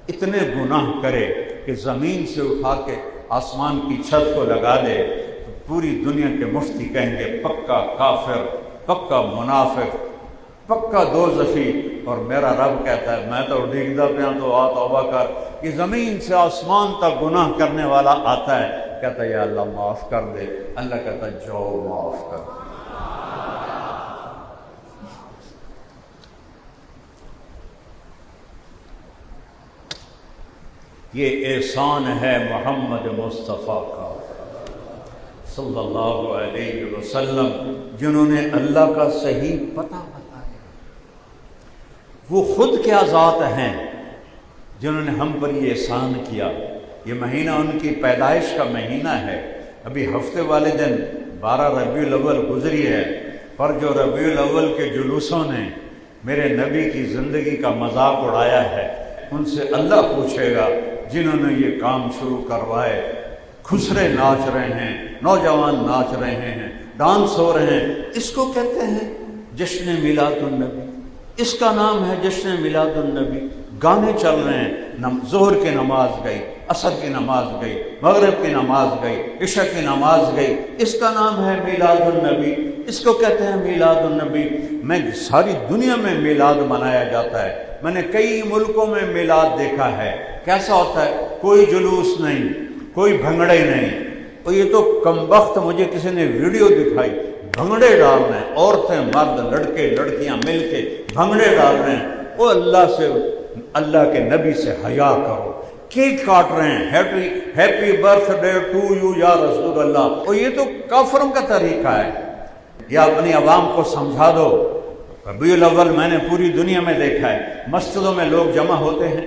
اتنے گناہ کرے کہ زمین سے اٹھا کے آسمان کی چھت کو لگا دے، تو پوری دنیا کے مفتی کہیں گے پکا کافر، پکا منافق، پکا دوزخی۔ اور میرا رب کہتا ہے میں تو ڈیگدا پیا تو آ توبہ کر، کہ زمین سے آسمان تک گناہ کرنے والا آتا ہے، کہتا ہے یا اللہ معاف کر دے، اللہ کہتا ہے جاؤ معاف کر دے۔ یہ احسان ہے محمد مصطفیٰ کا صلی اللہ علیہ وسلم، جنہوں نے اللہ کا صحیح پتہ بتایا۔ وہ خود کیا ذات ہیں جنہوں نے ہم پر یہ احسان کیا۔ یہ مہینہ ان کی پیدائش کا مہینہ ہے۔ ابھی ہفتے والے دن 12 ربیع الاول گزری ہے، پر جو ربیع الاول کے جلوسوں نے میرے نبی کی زندگی کا مذاق اڑایا ہے، ان سے اللہ پوچھے گا جنہوں نے یہ کام شروع کروائے۔ خسرے ناچ رہے ہیں، نوجوان ناچ رہے ہیں، ڈانس ہو رہے ہیں، اس کو کہتے ہیں جشن میلاد النبی، اس کا نام ہے جشن میلاد النبی۔ گانے چل رہے ہیں، ظہر کی نماز گئی، عصر کی نماز گئی، مغرب کی نماز گئی، عشاء کی نماز گئی، اس کا نام ہے میلاد النبی، اس کو کہتے ہیں میلاد النبی۔ میں ساری دنیا میں میلاد منایا جاتا ہے، میں نے کئی ملکوں میں میلاد دیکھا ہے۔ کیسا ہوتا ہے؟ کوئی جلوس نہیں، کوئی بھنگڑے نہیں۔ اور یہ تو کمبخت مجھے کسی نے ویڈیو دکھائی، بھنگڑے ڈال رہے ہیں، عورتیں مرد لڑکے لڑکیاں مل کے بھنگڑے ڈال رہے ہیں۔ وہ اللہ کے نبی سے حیا کرو۔ کیک کاٹ رہے ہیں، happy birthday to you یا رسول اللہ۔ اور یہ تو کافروں کا طریقہ ہے۔ یہ اپنی عوام کو سمجھا دو۔ ربیع الاول میں نے پوری دنیا میں دیکھا ہے، مسجدوں میں لوگ جمع ہوتے ہیں،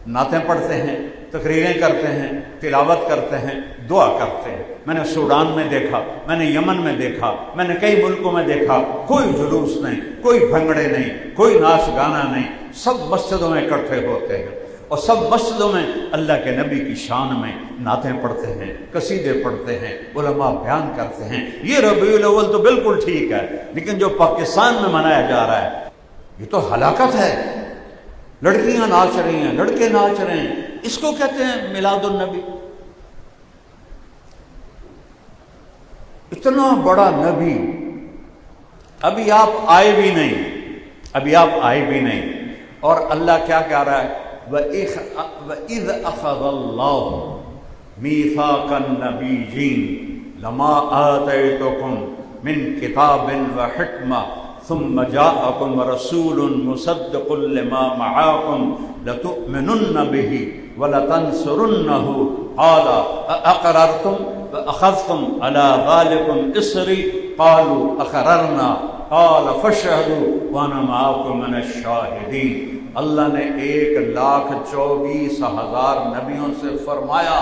نعتیں پڑھتے ہیں، تقریریں کرتے ہیں، تلاوت کرتے ہیں، دعا کرتے ہیں۔ میں نے سوڈان میں دیکھا، میں نے یمن میں دیکھا، میں نے کئی ملکوں میں دیکھا، کوئی جلوس نہیں، کوئی بھنگڑے نہیں، کوئی ناچ گانا نہیں، سب مسجدوں میں اکٹھے ہوتے ہیں، اور سب مسجدوں میں اللہ کے نبی کی شان میں نعتیں پڑھتے ہیں، قصیدے پڑھتے ہیں، علماء بیان کرتے ہیں۔ یہ ربیع الاول تو بالکل ٹھیک ہے، لیکن جو پاکستان میں منایا جا رہا ہے یہ تو ہلاکت ہے۔ لڑکیاں ناچ رہی ہیں، لڑکے ناچ رہے ہیں، اس کو کہتے ہیں میلاد النبی۔ اتنا بڑا نبی، ابھی آپ آئے بھی نہیں، اور اللہ کیا کہہ رہا ہے؟ وَإِذْ أَخَذَ اللَّهُ مِيثَاقَ النَّبِيِّينَ لَمَا آتَيْتُكُم مِّن كِتَابٍ وَحِكْمَةٍ ثُمَّ جَاءَكُمْ رَسُولٌ مُصَدِّقٌ لِّمَا مَعَكُمْ لَتُؤْمِنُنَّ بِهِ وَلَتَنصُرُنَّهُ قَالَ أَأَقْرَرْتُمْ اخذتم علی ذالکم اسری قالوا اقررنا قال فاشهدوا وانا معكم من الشاہدین۔ اللہ نے 1,24,000 نبیوں سے فرمایا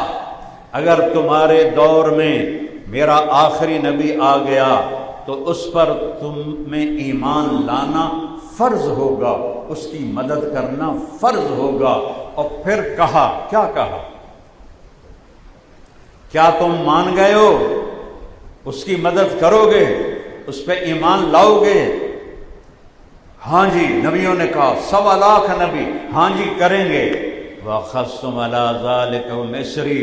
اگر تمہارے دور میں میرا آخری نبی آ گیا تو اس پر تم میں ایمان لانا فرض ہوگا، اس کی مدد کرنا فرض ہوگا۔ اور پھر کہا، کیا کہا؟ کیا تم مان گئے ہو؟ اس کی مدد کرو گے، اس پہ ایمان لاؤ گے؟ ہاں جی، نبیوں نے کہا 1.25 لاکھ نبی ہاں جی کریں گے۔ وَأَخَذْتُمْ عَلَىٰ ذَلِكُمْ إِصْرِي،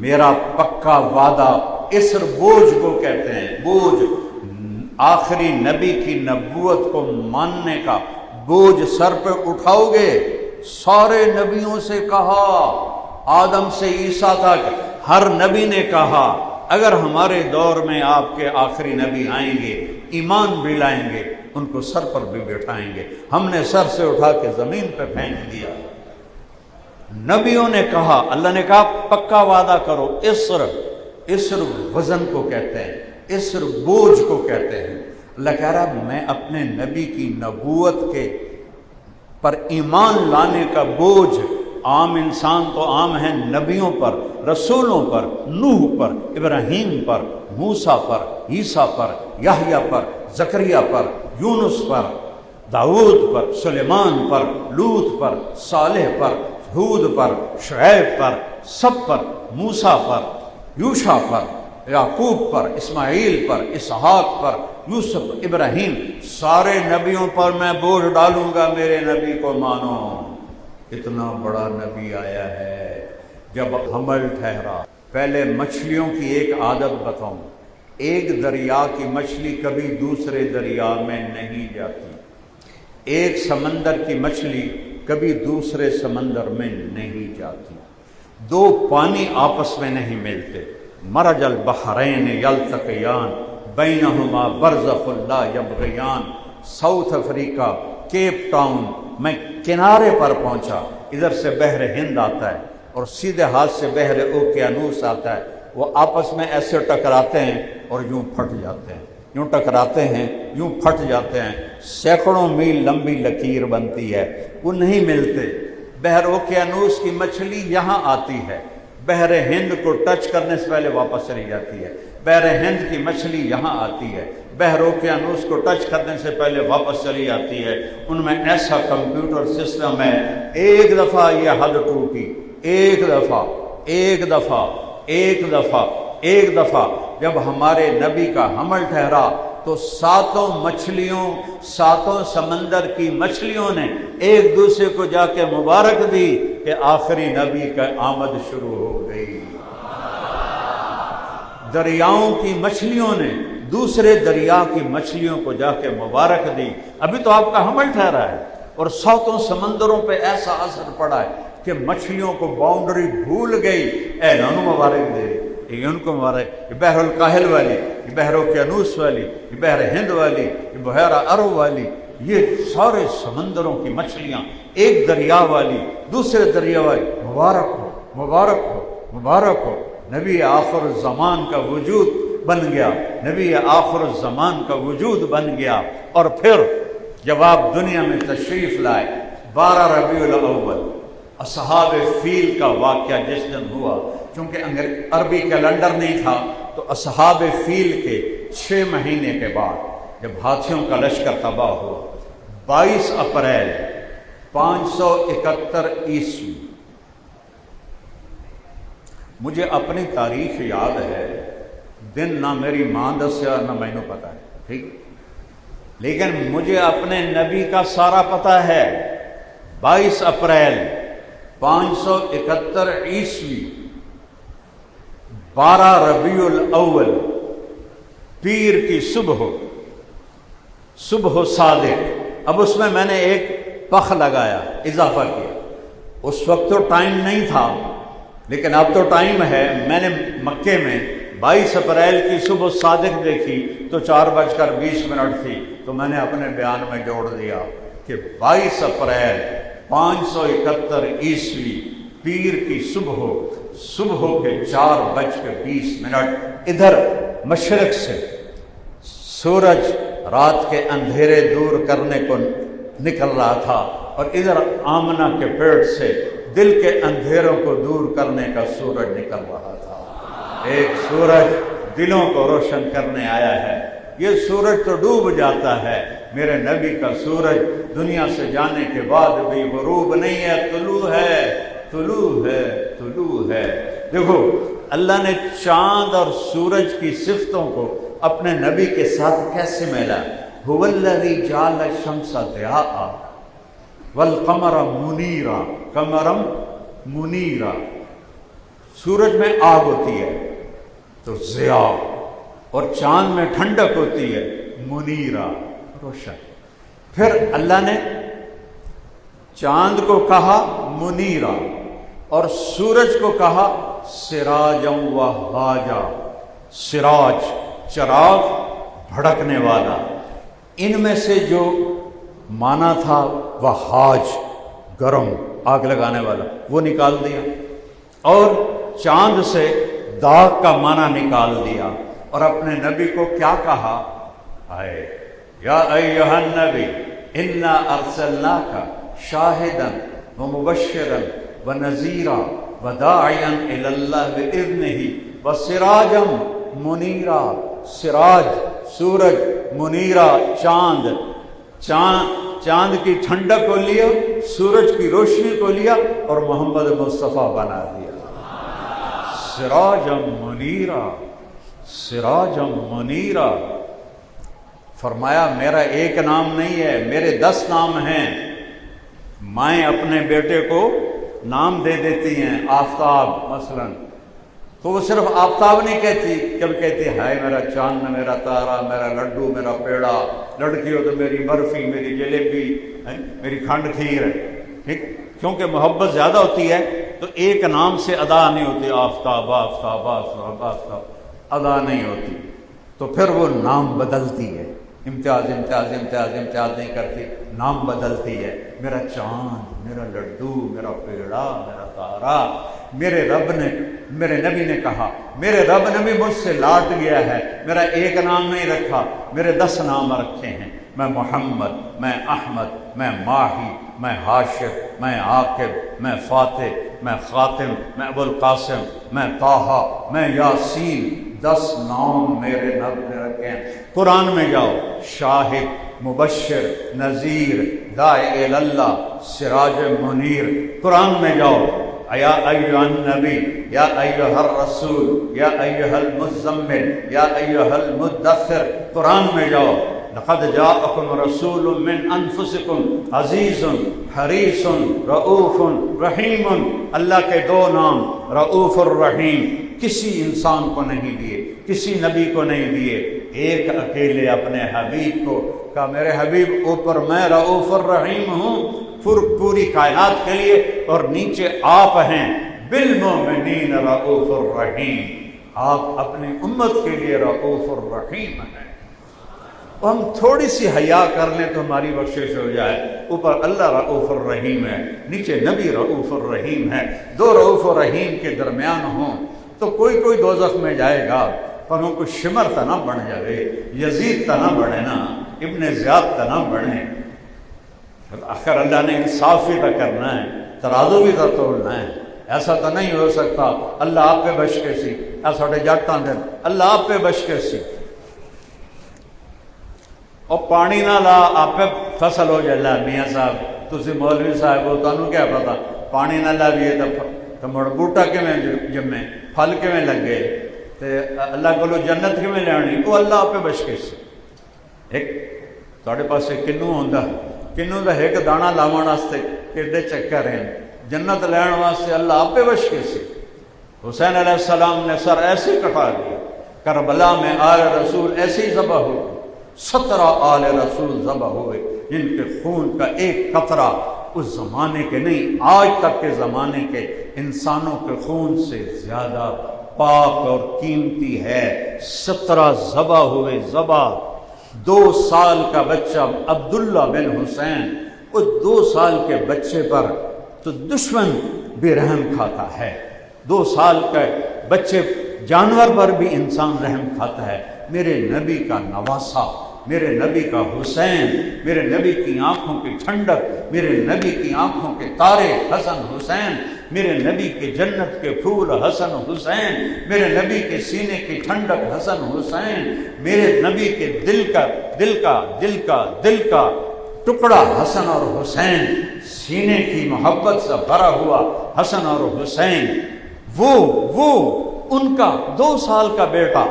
میرا پکا وعدہ، اسر بوجھ کو کہتے ہیں، بوجھ، آخری نبی کی نبوت کو ماننے کا بوجھ سر پہ اٹھاؤ گے۔ سارے نبیوں سے کہا، آدم سے عیسیٰ تک ہر نبی نے کہا اگر ہمارے دور میں آپ کے آخری نبی آئیں گے، ایمان بھی لائیں گے، ان کو سر پر بھی بٹھائیں گے۔ ہم نے سر سے اٹھا کے زمین پہ پھینک دیا۔ نبیوں نے کہا، اللہ نے کہا پکا وعدہ کرو۔ اسر وزن کو کہتے ہیں، اسر بوجھ کو کہتے ہیں۔ اللہ کہہ رہا میں اپنے نبی کی نبوت کے پر ایمان لانے کا بوجھ، عام انسان تو عام ہیں، نبیوں پر، رسولوں پر، نوح پر، ابراہیم پر، موسیٰ پر، عیسیٰ پر، یحییٰ پر، زکریا پر، یونس پر، داؤد پر، سلیمان پر، لوط پر، صالح پر، ہود پر، شعیب پر، سب پر، موسیٰ پر، یوشع پر، یعقوب پر، اسماعیل پر، اسحاق پر، یوسف، ابراہیم، سارے نبیوں پر میں بوجھ ڈالوں گا، میرے نبی کو مانو۔ اتنا بڑا نبی آیا ہے۔ جب حمل ٹھہرا، پہلے مچھلیوں کی ایک عادت بتاؤں، ایک دریا کی مچھلی کبھی دوسرے دریا میں نہیں جاتی، ایک سمندر کی مچھلی کبھی دوسرے سمندر میں نہیں جاتی، دو پانی آپس میں نہیں ملتے۔ مرج البحرین یلتقیان بینہما برزخ لا یبغیان۔ ساؤتھ افریقہ، کیپ ٹاؤن میں کنارے پر پہنچا، ادھر سے بحر ہند آتا ہے اور سیدھے ہاتھ سے بحر اوقیانوس آتا ہے، وہ آپس میں ایسے ٹکراتے ہیں اور یوں پھٹ جاتے ہیں، یوں ٹکراتے ہیں، یوں پھٹ جاتے ہیں، سینکڑوں میل لمبی لکیر بنتی ہے، وہ نہیں ملتے۔ بحر اوقیانوس کی مچھلی یہاں آتی ہے، بحر ہند کو ٹچ کرنے سے پہلے واپس چلی جاتی ہے، بحر ہند کی مچھلی یہاں آتی ہے، بحر اوقیانوس کو ٹچ کرنے سے پہلے واپس چلی جاتی ہے۔ ان میں ایسا کمپیوٹر سسٹم ہے، ایک دفعہ یہ حد ٹوٹی، ایک دفعہ، ایک دفعہ، ایک دفعہ، ایک دفعہ جب ہمارے نبی کا حمل ٹھہرا تو ساتوں مچھلیوں، ساتوں سمندر کی مچھلیوں نے ایک دوسرے کو جا کے مبارک دی کہ آخری نبی کا آمد شروع ہو گئی۔ دریاؤں کی مچھلیوں نے دوسرے دریا کی مچھلیوں کو جا کے مبارک دی، ابھی تو آپ کا حمل ٹھہرا ہے، اور ساتوں سمندروں پہ ایسا اثر پڑا ہے کہ مچھلیوں کو باؤنڈری بھول گئی، اے نانو مبارک دے، یہ ان کو مبارک، یہ بحر الکاہل والی، یہ بحر اوقیانوس والی، یہ بحر ہند والی، یہ بحیرہ عرب والی، یہ سارے سمندروں کی مچھلیاں، ایک دریا والی، دوسرے دریا والی، مبارک ہو، مبارک ہو، مبارک ہو۔ نبی آخر الزمان کا وجود بن گیا، نبی آخر الزمان کا وجود بن گیا۔ اور پھر جب آپ دنیا میں تشریف لائے، 12 ربیع الاول اصحاب فیل کا واقعہ جس دن ہوا، چونکہ عربی کیلنڈر نہیں تھا تو اصحاب فیل کے 6 مہینے کے بعد جب ہاتھیوں کا لشکر تباہ ہوا، 22 اپریل 571 عیسوی، مجھے اپنی تاریخ یاد ہے، دن نہ میری ماں دسیا نہ میں نے پتا ہے، ٹھیک، لیکن مجھے اپنے نبی کا سارا پتہ ہے۔ 22 اپریل 571 عیسوی، 12 ربیع الاول، پیر کی صبح صادق۔ اب اس میں نے ایک پخ لگایا، اضافہ کیا، اس وقت تو ٹائم نہیں تھا لیکن اب تو ٹائم ہے۔ میں نے مکے میں 22 اپریل کی صبح صادق دیکھی تو 4:20 تھی، تو میں نے اپنے بیان میں جوڑ دیا کہ 22 اپریل 571 عیسوی، پیر کی صبح صبح کے 4:20 ادھر مشرق سے سورج رات کے اندھیرے دور کرنے کو نکل رہا تھا، اور ادھر آمنہ کے پیڑ سے دل کے اندھیروں کو دور کرنے کا سورج نکل رہا تھا۔ ایک سورج دلوں کو روشن کرنے آیا ہے۔ یہ سورج تو ڈوب جاتا ہے، میرے نبی کا سورج دنیا سے جانے کے بعد بھی غروب نہیں ہے، طلوع ہے، طلوع ہے، طلوع ہے۔ دیکھو اللہ نے چاند اور سورج کی صفتوں کو اپنے نبی کے ساتھ کیسے ملا؟ هو الذی جعل الشمس ضیاء والقمر منیرا، قمرا منیرا۔ سورج میں آگ ہوتی ہے تو ضیاء، اور چاند میں ٹھنڈک ہوتی ہے منیرا، روشن۔ پھر اللہ نے چاند کو کہا منیرا اور سورج کو کہا سراجا وہاجا۔ سراج چراغ بھڑکنے والا، ان میں سے جو مانا تھا وہاج گرم آگ لگانے والا وہ نکال دیا، اور چاند سے داغ کا معنی نکال دیا، اور اپنے نبی کو کیا کہا؟ آئے یا ایھا النبی انا ارسلناک شاہدا ومبشرا ونذیرا وداعیا الی اللہ باذنہ وسراجا منیرا۔ سراج سورج، منیرا چاند، چاند کی ٹھنڈک کو لیا، سورج کی روشنی کو لیا اور محمد مصطفیٰ بنا دیا۔ سراجا منیرا، سراجا منیرا۔ فرمایا میرا ایک نام نہیں ہے، میرے 10 نام ہیں۔ مائیں اپنے بیٹے کو نام دے دیتی ہیں، آفتاب مثلا، تو وہ صرف آفتاب نہیں کہتی، جب کہتی ہائے میرا چاند، میرا تارا، میرا لڈو، میرا پیڑا، لڑکی ہو تو میری برفی، میری جلیبی، میری کھنڈ کھیر، ٹھیک؟ کیونکہ محبت زیادہ ہوتی ہے تو ایک نام سے ادا نہیں ہوتی، آفتاب آفتاب آفتاب آفتاب ادا نہیں ہوتی، تو پھر وہ نام بدلتی ہے، امتیاز امتیاز امتیاز امتیاز نہیں کرتی، نام بدلتی ہے۔ میرا چاند، میرا لڈو، میرا پیڑا، میرا تارا۔ میرے رب نے، میرے نبی نے کہا میرے رب نے بھی مجھ سے لاٹ گیا ہے، میرا ایک نام نہیں رکھا، میرے 10 نام رکھے ہیں۔ میں محمد، میں احمد، میں ماہی، میں حاشر، میں عاقب، میں فاتح، میں خاتم، میں ابو القاسم، میں طٰہٰ، میں یاسین۔ 10 نام میرے رب نے رکھے ہیں۔ قرآن میں جاؤ، شاہد، مبشر، نذیر، داعی الی اللہ، سراج منیر۔ قرآن میں جاؤ، یا ایھا النبی، یا ایھا الرسول، یا ایھا المزمل، یا ایھا المدثر۔ قرآن میں جاؤ، لقد جاءکم رسول من انفسکم عزیز حریص رؤوف رحیم۔ اللہ کے 2 نام رؤوف الرحیم کسی انسان کو نہیں دیے، کسی نبی کو نہیں دیے، ایک اکیلے اپنے حبیب کو کہا میرے حبیب اوپر میں رؤوف الرحیم ہوں پوری کائنات کے لیے، اور نیچے آپ ہیں بالمؤمنین رؤوف الرحیم، آپ اپنی امت کے لیے رؤوف الرحیم ہیں۔ ہم تھوڑی سی حیا کر لیں تو ہماری بخشش ہو جائے۔ اوپر اللہ رؤوف الرحیم ہے، نیچے نبی رؤوف الرحیم ہے، 2 رؤوف الرحیم کے درمیان ہوں تو کوئی دوزخ میں جائے گا، پر ہم کو شمر تا نہ بن جائے، یزید تا نہ بنے نا، ابن زیاد تا نہ بنے۔ آخر اللہ نے انصاف بھی تو کرنا ہے، ترازو بھی تو توڑنا ہے۔ ایسا تو نہیں ہو سکتا اللہ آپ پہ بش کے سی، ایسا جٹاں دن اللہ آپ پہ بش کے سی، اور پانی نہ لا آپ پہ فصل ہو جائے۔ میاں صاحب تسی مولوی صاحب ہو، تانوں کیا پتا پانی نہ لاویے تو مڑ بوٹا کیویں جمے، پھل کیویں لگے، تے اللہ کولو جنت کیویں لینی، وہ اللہ آپ پہ بش کے سی۔ ایک تواڈے پاسے کنوں ہوندا، کنوں دا ایک دانہ لاون واسطے کیڈے چکر ہیں، جنت لین واسطے اللہ آپ پہ بش کے سی۔ حسین علیہ السلام نے سر ایسے کٹا دیا، کربلا میں آل رسول ایسے ہی ذبح ہو گئے، 17 آل رسول ذبح ہوئے جن کے خون کا ایک قطرہ اس زمانے کے نہیں، آج تک کے زمانے کے انسانوں کے خون سے زیادہ پاک اور قیمتی ہے۔ 17 ذبح ہوئے، ذبح۔ 2 سال کا بچہ عبداللہ بن حسین، اس 2 سال کے بچے پر تو دشمن بھی رحم کھاتا ہے، 2 سال کا بچے جانور پر بھی انسان رحم کھاتا ہے۔ میرے نبی کا نواسا، میرے نبی کا حسین، میرے نبی کی آنکھوں کی ٹھنڈک، میرے نبی کی آنکھوں کے تارے حسن حسین، میرے نبی کے جنت کے پھول حسن حسین، میرے نبی کے سینے کی ٹھنڈک حسن حسین، میرے نبی کے دل کا ٹکڑا حسن اور حسین، سینے کی محبت سے بھرا ہوا حسن اور حسین، وہ ان کا 2 سال کا بیٹا،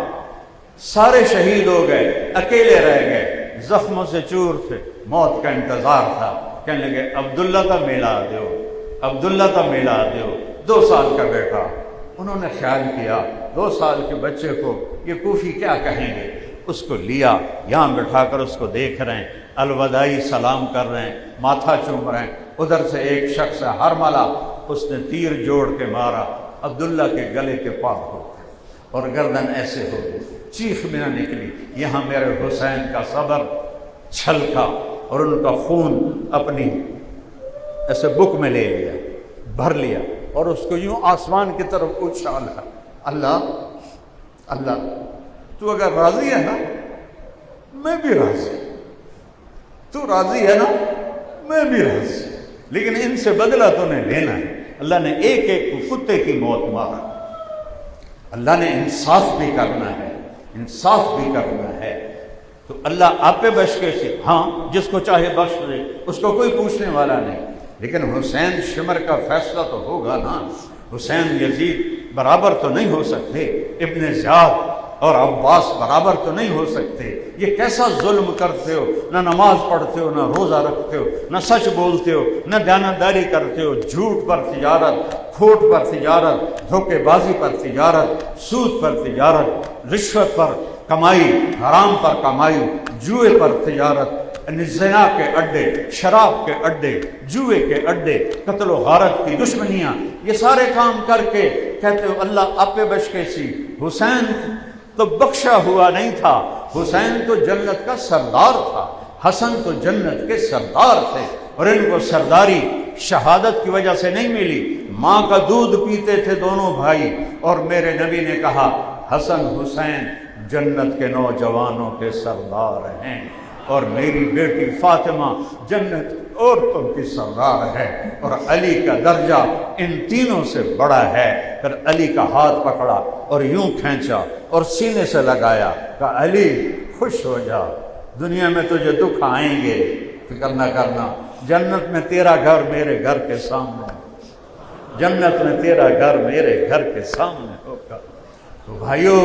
سارے شہید ہو گئے، اکیلے رہ گئے، زخموں سے چور تھے، موت کا انتظار تھا، کہنے لگے عبداللہ تا ملا دیو، عبداللہ تا ملا دیو، 2 سال کا بیٹا۔ انہوں نے خیال کیا 2 سال کے بچے کو یہ کوفی کیا کہیں گے، اس کو لیا، یہاں بٹھا کر اس کو دیکھ رہے ہیں، الوداعی سلام کر رہے ہیں، ماتھا چوم رہے ہیں۔ ادھر سے ایک شخص ہرملا، اس نے تیر جوڑ کے مارا، عبداللہ کے گلے کے پاس ہو گئے اور گردن ایسے ہو گئی، چیخ بھی نہ نکلی۔ یہاں میرے حسین کا صبر چھلکا اور ان کا خون اپنی ایسے بک میں لے لیا، بھر لیا اور اس کو یوں آسمان کی طرف اچھالا۔ اللہ تو اگر راضی ہے نا میں بھی راضی، تو راضی ہے نا میں بھی راضی، لیکن ان سے بدلہ تو نے لینا ہے۔ اللہ نے ایک ایک کو کتے کی موت مارا۔ اللہ نے انصاف بھی کرنا ہے، انصاف بھی کرنا ہے۔ تو اللہ آپ پہ بخش کے سے، ہاں جس کو چاہے بخش دے، اس کو کوئی پوچھنے والا نہیں، لیکن حسین شمر کا فیصلہ تو ہوگا نا۔ حسین یزید برابر تو نہیں ہو سکتے، ابن زیاد اور عباس برابر تو نہیں ہو سکتے۔ یہ کیسا ظلم کرتے ہو، نہ نماز پڑھتے ہو، نہ روزہ رکھتے ہو، نہ سچ بولتے ہو، نہ دیانتداری کرتے ہو، جھوٹ پر تجارت، کھوٹ پر تجارت، دھوکے بازی پر تجارت، سود پر تجارت، رشوت پر کمائی، حرام پر کمائی، جوئے پر تجارت، زنا کے اڈے، شراب کے اڈے، جوئے کے اڈے، قتل و غارت کی دشمنیاں، یہ سارے کام کر کے کہتے ہو اللہ آپ پہ بخش کے سی۔ حسین تو بخشا ہوا نہیں تھا، حسین تو جنت کا سردار تھا، حسن تو جنت کے سردار تھے، اور ان کو سرداری شہادت کی وجہ سے نہیں ملی، ماں کا دودھ پیتے تھے دونوں بھائی، اور میرے نبی نے کہا حسن حسین جنت کے نوجوانوں کے سردار ہیں، اور میری بیٹی فاطمہ جنت عورتوں کی سردار ہے، اور علی کا درجہ ان تینوں سے بڑا ہے۔ پھر علی کا ہاتھ پکڑا اور یوں کھینچا اور سینے سے لگایا، کہا علی خوش ہو جا، دنیا میں تجھے دکھ آئیں گے، فکر نہ کرنا، جنت میں تیرا گھر میرے گھر کے سامنے، جنت میں تیرا گھر میرے گھر کے سامنے ہوگا۔ تو بھائیو،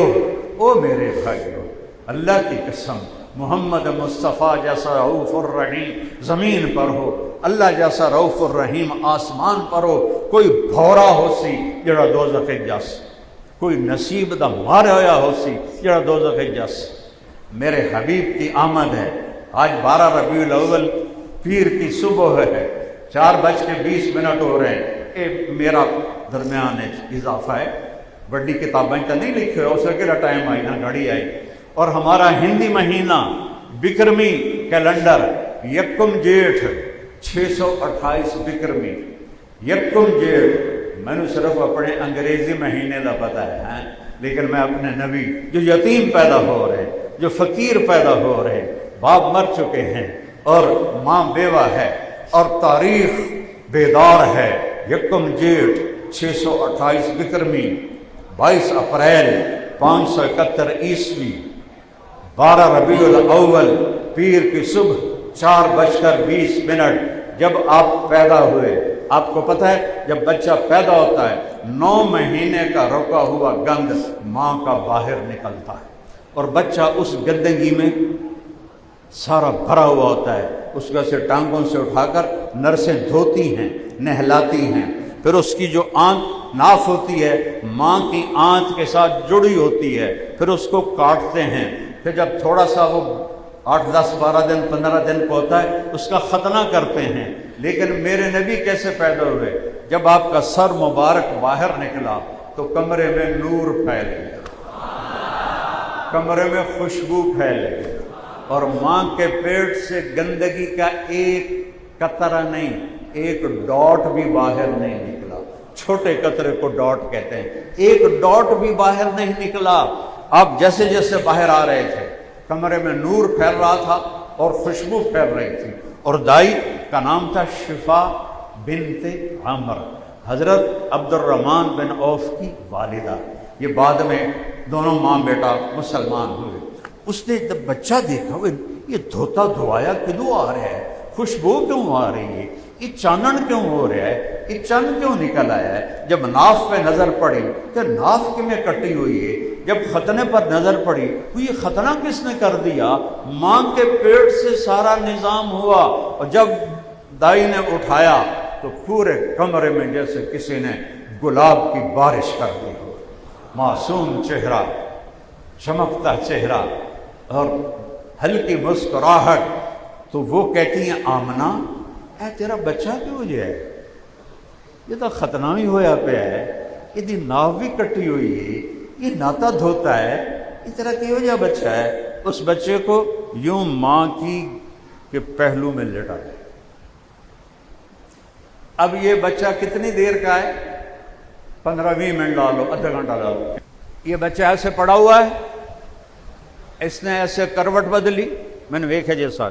او میرے بھائیو، اللہ کی قسم، محمد مصطفیٰ جیسا رؤوف الرحیم زمین پر ہو، اللہ جیسا رؤوف الرحیم آسمان پر ہو، کوئی بھورا ہو سی جڑا دوزخ جس، کوئی نصیب دا مارا ہویا ہو سی جڑا دوزخ جس۔ میرے حبیب کی آمد ہے، آج 12 ربیع الاول پیر کی صبح ہے، 4:20 ہو رہے ہیں۔ اے میرا درمیان اضافہ ہے، بڑی کتابیں تو نہیں لکھے ہو، اسے کہڑا ٹائم آئی نا گھڑی آئی، اور ہمارا ہندی مہینہ بکرمی کیلنڈر یکم جیٹھ 628 بکرمی، یکم جیٹھ، میں نے صرف اپنے انگریزی مہینے کا پتا ہے، لیکن میں اپنے نبی جو یتیم پیدا ہو رہے، جو فقیر پیدا ہو رہے، باپ مر چکے ہیں اور ماں بیوہ ہے اور تاریخ بیدار ہے، یکم جیٹھ 628 بکرمی، 22 اپریل 571 عیسوی، 12 ربیع الاول پیر کی صبح 4:20 جب آپ پیدا ہوئے۔ آپ کو پتہ ہے جب بچہ پیدا ہوتا ہے 9 مہینے کا رکا ہوا گند ماں کا باہر نکلتا ہے، اور بچہ اس گندگی میں سارا بھرا ہوا ہوتا ہے، اس کو سے ٹانگوں سے اٹھا کر نرسیں دھوتی ہیں، نہلاتی ہیں، پھر اس کی جو آنکھ ناف ہوتی ہے ماں کی آنکھ کے ساتھ جڑی ہوتی ہے، پھر اس کو کاٹتے ہیں، پھر جب تھوڑا سا وہ 8 10 12 دن 15 دن کو ہوتا ہے اس کا ختنہ کرتے ہیں۔ لیکن میرے نبی کیسے پیدا ہوئے؟ جب آپ کا سر مبارک باہر نکلا تو کمرے میں نور پھیل گیا، کمرے میں خوشبو پھیل گئی، اور ماں کے پیٹ سے گندگی کا ایک قطرہ نہیں، ایک ڈاٹ بھی باہر نہیں نکلا۔ چھوٹے قطرے کو ڈاٹ کہتے ہیں، ایک ڈاٹ بھی باہر نہیں نکلا۔ آپ جیسے جیسے باہر آ رہے تھے کمرے میں نور پھیل رہا تھا اور خوشبو پھیل رہی تھی، اور دائی کا نام تھا شفا بنت عمر، حضرت عبد الرحمن بن عوف کی والدہ۔ یہ بعد میں دونوں ماں بیٹا مسلمان ہوئے۔ اس نے جب بچہ دیکھا، وہ یہ دھوتا دھوایا کیوں آ رہا ہے، خوشبو کیوں آ رہی ہے، یہ چانن کیوں ہو رہا ہے، یہ چند کیوں نکل آیا ہے۔ جب ناف پہ نظر پڑی کہ ناف میں کٹی ہوئی ہے، جب ختنے پر نظر پڑی تو یہ ختنہ کس نے کر دیا، ماں کے پیٹ سے سارا نظام ہوا، اور جب دائی نے اٹھایا تو پورے کمرے میں جیسے کسی نے گلاب کی بارش کر دی ہو، معصوم چہرہ، چمکتا چہرہ اور ہلکی مسکراہٹ۔ تو وہ کہتی ہیں آمنہ اے تیرا بچہ کیوں جائے، یہ تو ختنہ ہی ہویا پہ ہے، یہ دی ناف بھی کٹی ہوئی ہے، یہ ناتا دھوتا ہے، یہ طرح کیوں جا بچہ ہے۔ اس بچے کو یوں ماں کی کے پہلو میں لٹا ہے۔ اب یہ بچہ کتنی دیر کا ہے، 15-20 منٹ ڈالو، آدھا گھنٹہ ڈالو، یہ بچہ ایسے پڑا ہوا ہے، اس نے ایسے کروٹ بدلی، میں نے دیکھا جیسا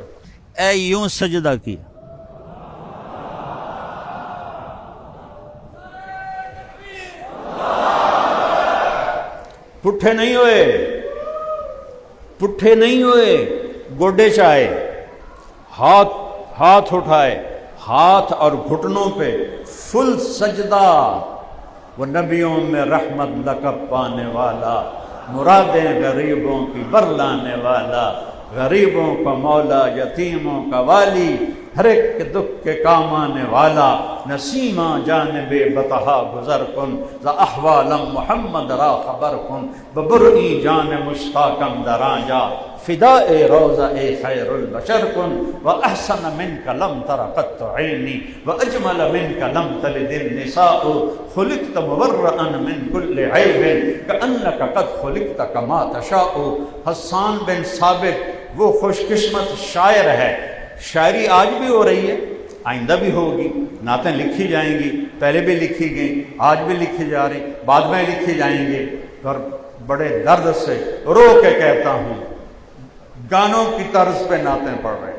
اے یوں سجدہ کیا، پٹھے نہیں ہوئے، پٹھے نہیں ہوئے، گوڈے چاہے، ہاتھ اٹھائے، ہاتھ اور گھٹنوں پہ فل سجدہ۔ وہ نبیوں میں رحمت لقب پانے والا، مرادیں غریبوں کی برلانے والا، غریبوں کا مولا، یتیموں کا والی، ہر ایک کے دکھ کے کام آنے والا، نسیمہ جانب بطحا گزر کن، ز احوالم محمد را خبر کن، ببرئی جان مشتاقم درا جا، فداء روضہ خیر البشر کن، واحسن منک لم تر قط عینی، واجمل منک لم تلد النساء، خلقت مبرئا من کل عیب، کأنک قد خلقت کما تشاء۔ حسان بن ثابت وہ خوش قسمت شاعر ہے، شاعری آج بھی ہو رہی ہے، آئندہ بھی ہوگی، نعتیں لکھی جائیں گی، پہلے بھی لکھی گئیں، آج بھی لکھی جا رہی، بعد میں لکھی جائیں گے۔ اور بڑے درد سے رو کے کہتا ہوں، گانوں کی طرز پہ نعتیں پڑھ رہے،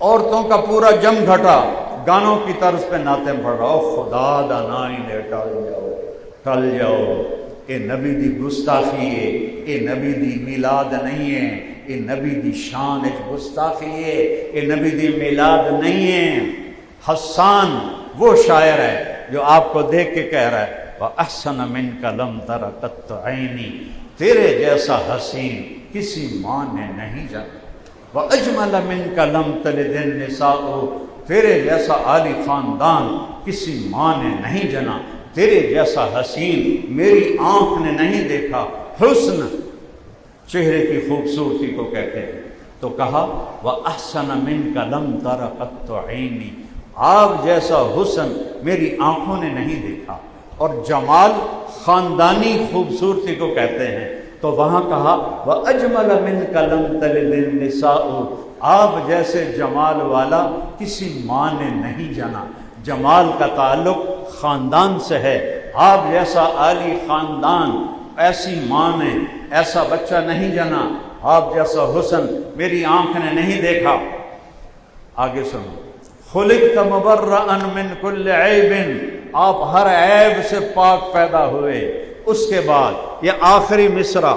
عورتوں کا پورا جم گھٹا گانوں کی طرز پہ نعتیں پڑھ رہا، خدا دا نائی نے ٹل جاؤ، اے نبی دی گستاخی ہے، اے نبی دی میلاد نہیں ہے، اے نبی دی شان اچ گستاخی ہے، اے نبی دی میلاد نہیں ہے۔ حسان وہ شاعر ہے جو آپ کو دیکھ کے کہہ رہا ہے وَأَحْسَنَ مِنْكَ لَمْ تَرَ قَطُّ عَيْنِي، تیرے جیسا حسین کسی ماں نے نہیں جانا، وَأَجْمَلَ مِنْكَ لَمْ تَلِدِ النِّسَاءُ، تیرے جیسا عالی خاندان کسی ماں نے نہیں جنا، تیرے جیسا حسین میری آنکھ نے نہیں دیکھا۔ حسن چہرے کی خوبصورتی کو کہتے ہیں۔ تو کہا وَأَحْسَنَ مِنْكَ لَمْ تَرَ قَطُّ عَيْنِي، آپ جیسا حسن میری آنکھوں نے نہیں دیکھا۔ اور جمال خاندانی خوبصورتی کو کہتے ہیں، تو وہاں کہا وَأَجْمَلَ مِنْكَ لَمْ تَلِدِ النِّسَاءُ، آپ جیسے جمال والا کسی ماں نے نہیں جنا۔ جمال کا تعلق خاندان سے ہے، آپ جیسا عالی خاندان ایسی ماں نے ایسا بچہ نہیں جنا، آپ جیسا حسن میری آنکھ نے نہیں دیکھا۔ آگے سنو، خلقت مبرئا من کل عیب، آپ ہر عیب سے پاک پیدا ہوئے۔ اس کے بعد یہ آخری مصرع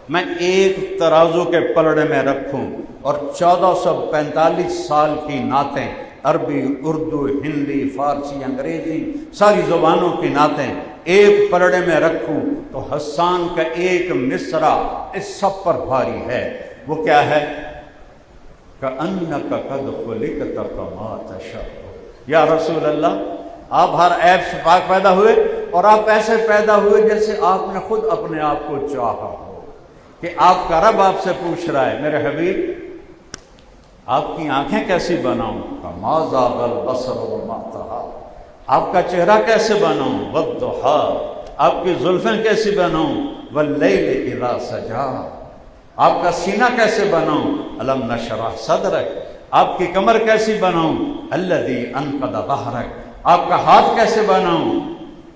میں ایک ترازو کے پلڑے میں رکھوں اور 1445 سال کی نعتیں، عربی، اردو، ہندی، فارسی، انگریزی، ساری زبانوں کی نعتیں ایک پلڑے میں رکھوں تو حسان کا ایک مصرع اس سب پر بھاری ہے۔ وہ کیا ہے؟ کأنک قد خلقت کما تشاء، یا رسول اللہ آپ ہر عیب سے پاک پیدا ہوئے، اور آپ ایسے پیدا ہوئے جیسے آپ نے خود اپنے آپ کو چاہا ہو، کہ آپ کا رب آپ سے پوچھ رہا ہے میرے حبیب آپ کی آنکھیں کیسی بناؤں؟ کما زاغ البصر وما طغى، آپ کا چہرہ کیسے بناؤں؟ والضحى، آپ کی زلفیں کیسی بناؤں؟ واللیل اذا سجا، آپ کا سینہ کیسے بناؤں؟ الم نشرح صدرک، آپ کی کمر کیسی بناؤں؟ الذی انقض ظہرک، آپ کا ہاتھ کیسے بناؤں؟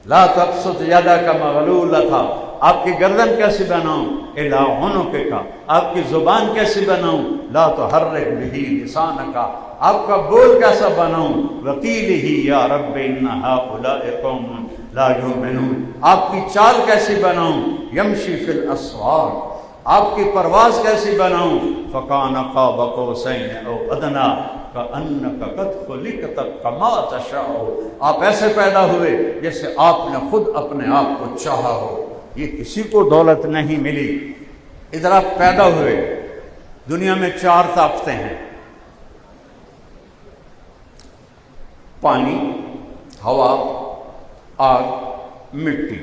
لا تبسط یدک مغلولۃ، آپ کی گردن کیسے بناؤں؟ الی عنقک کا، آپ کی زبان کیسے بناؤں؟ لا تحرک بہ لسانک، آپ کا بول کیسا بناؤں؟ وقیلہ یا رب ان ہؤلاء قوم لا یؤمنون، آپ کی چال کیسی بناؤں؟ یمشی فی الاسواق، آپ کی پرواز کیسی بناؤں؟ فکان قاب قوسین او ادنی کأنک قد خلقت کما تشاء، آپ ایسے پیدا ہوئے جیسے آپ نے خود اپنے آپ کو چاہا ہو۔ یہ کسی کو دولت نہیں ملی، ادھر آپ پیدا ہوئے۔ دنیا میں 4 طاقتیں ہیں، پانی، ہوا، آگ، مٹی۔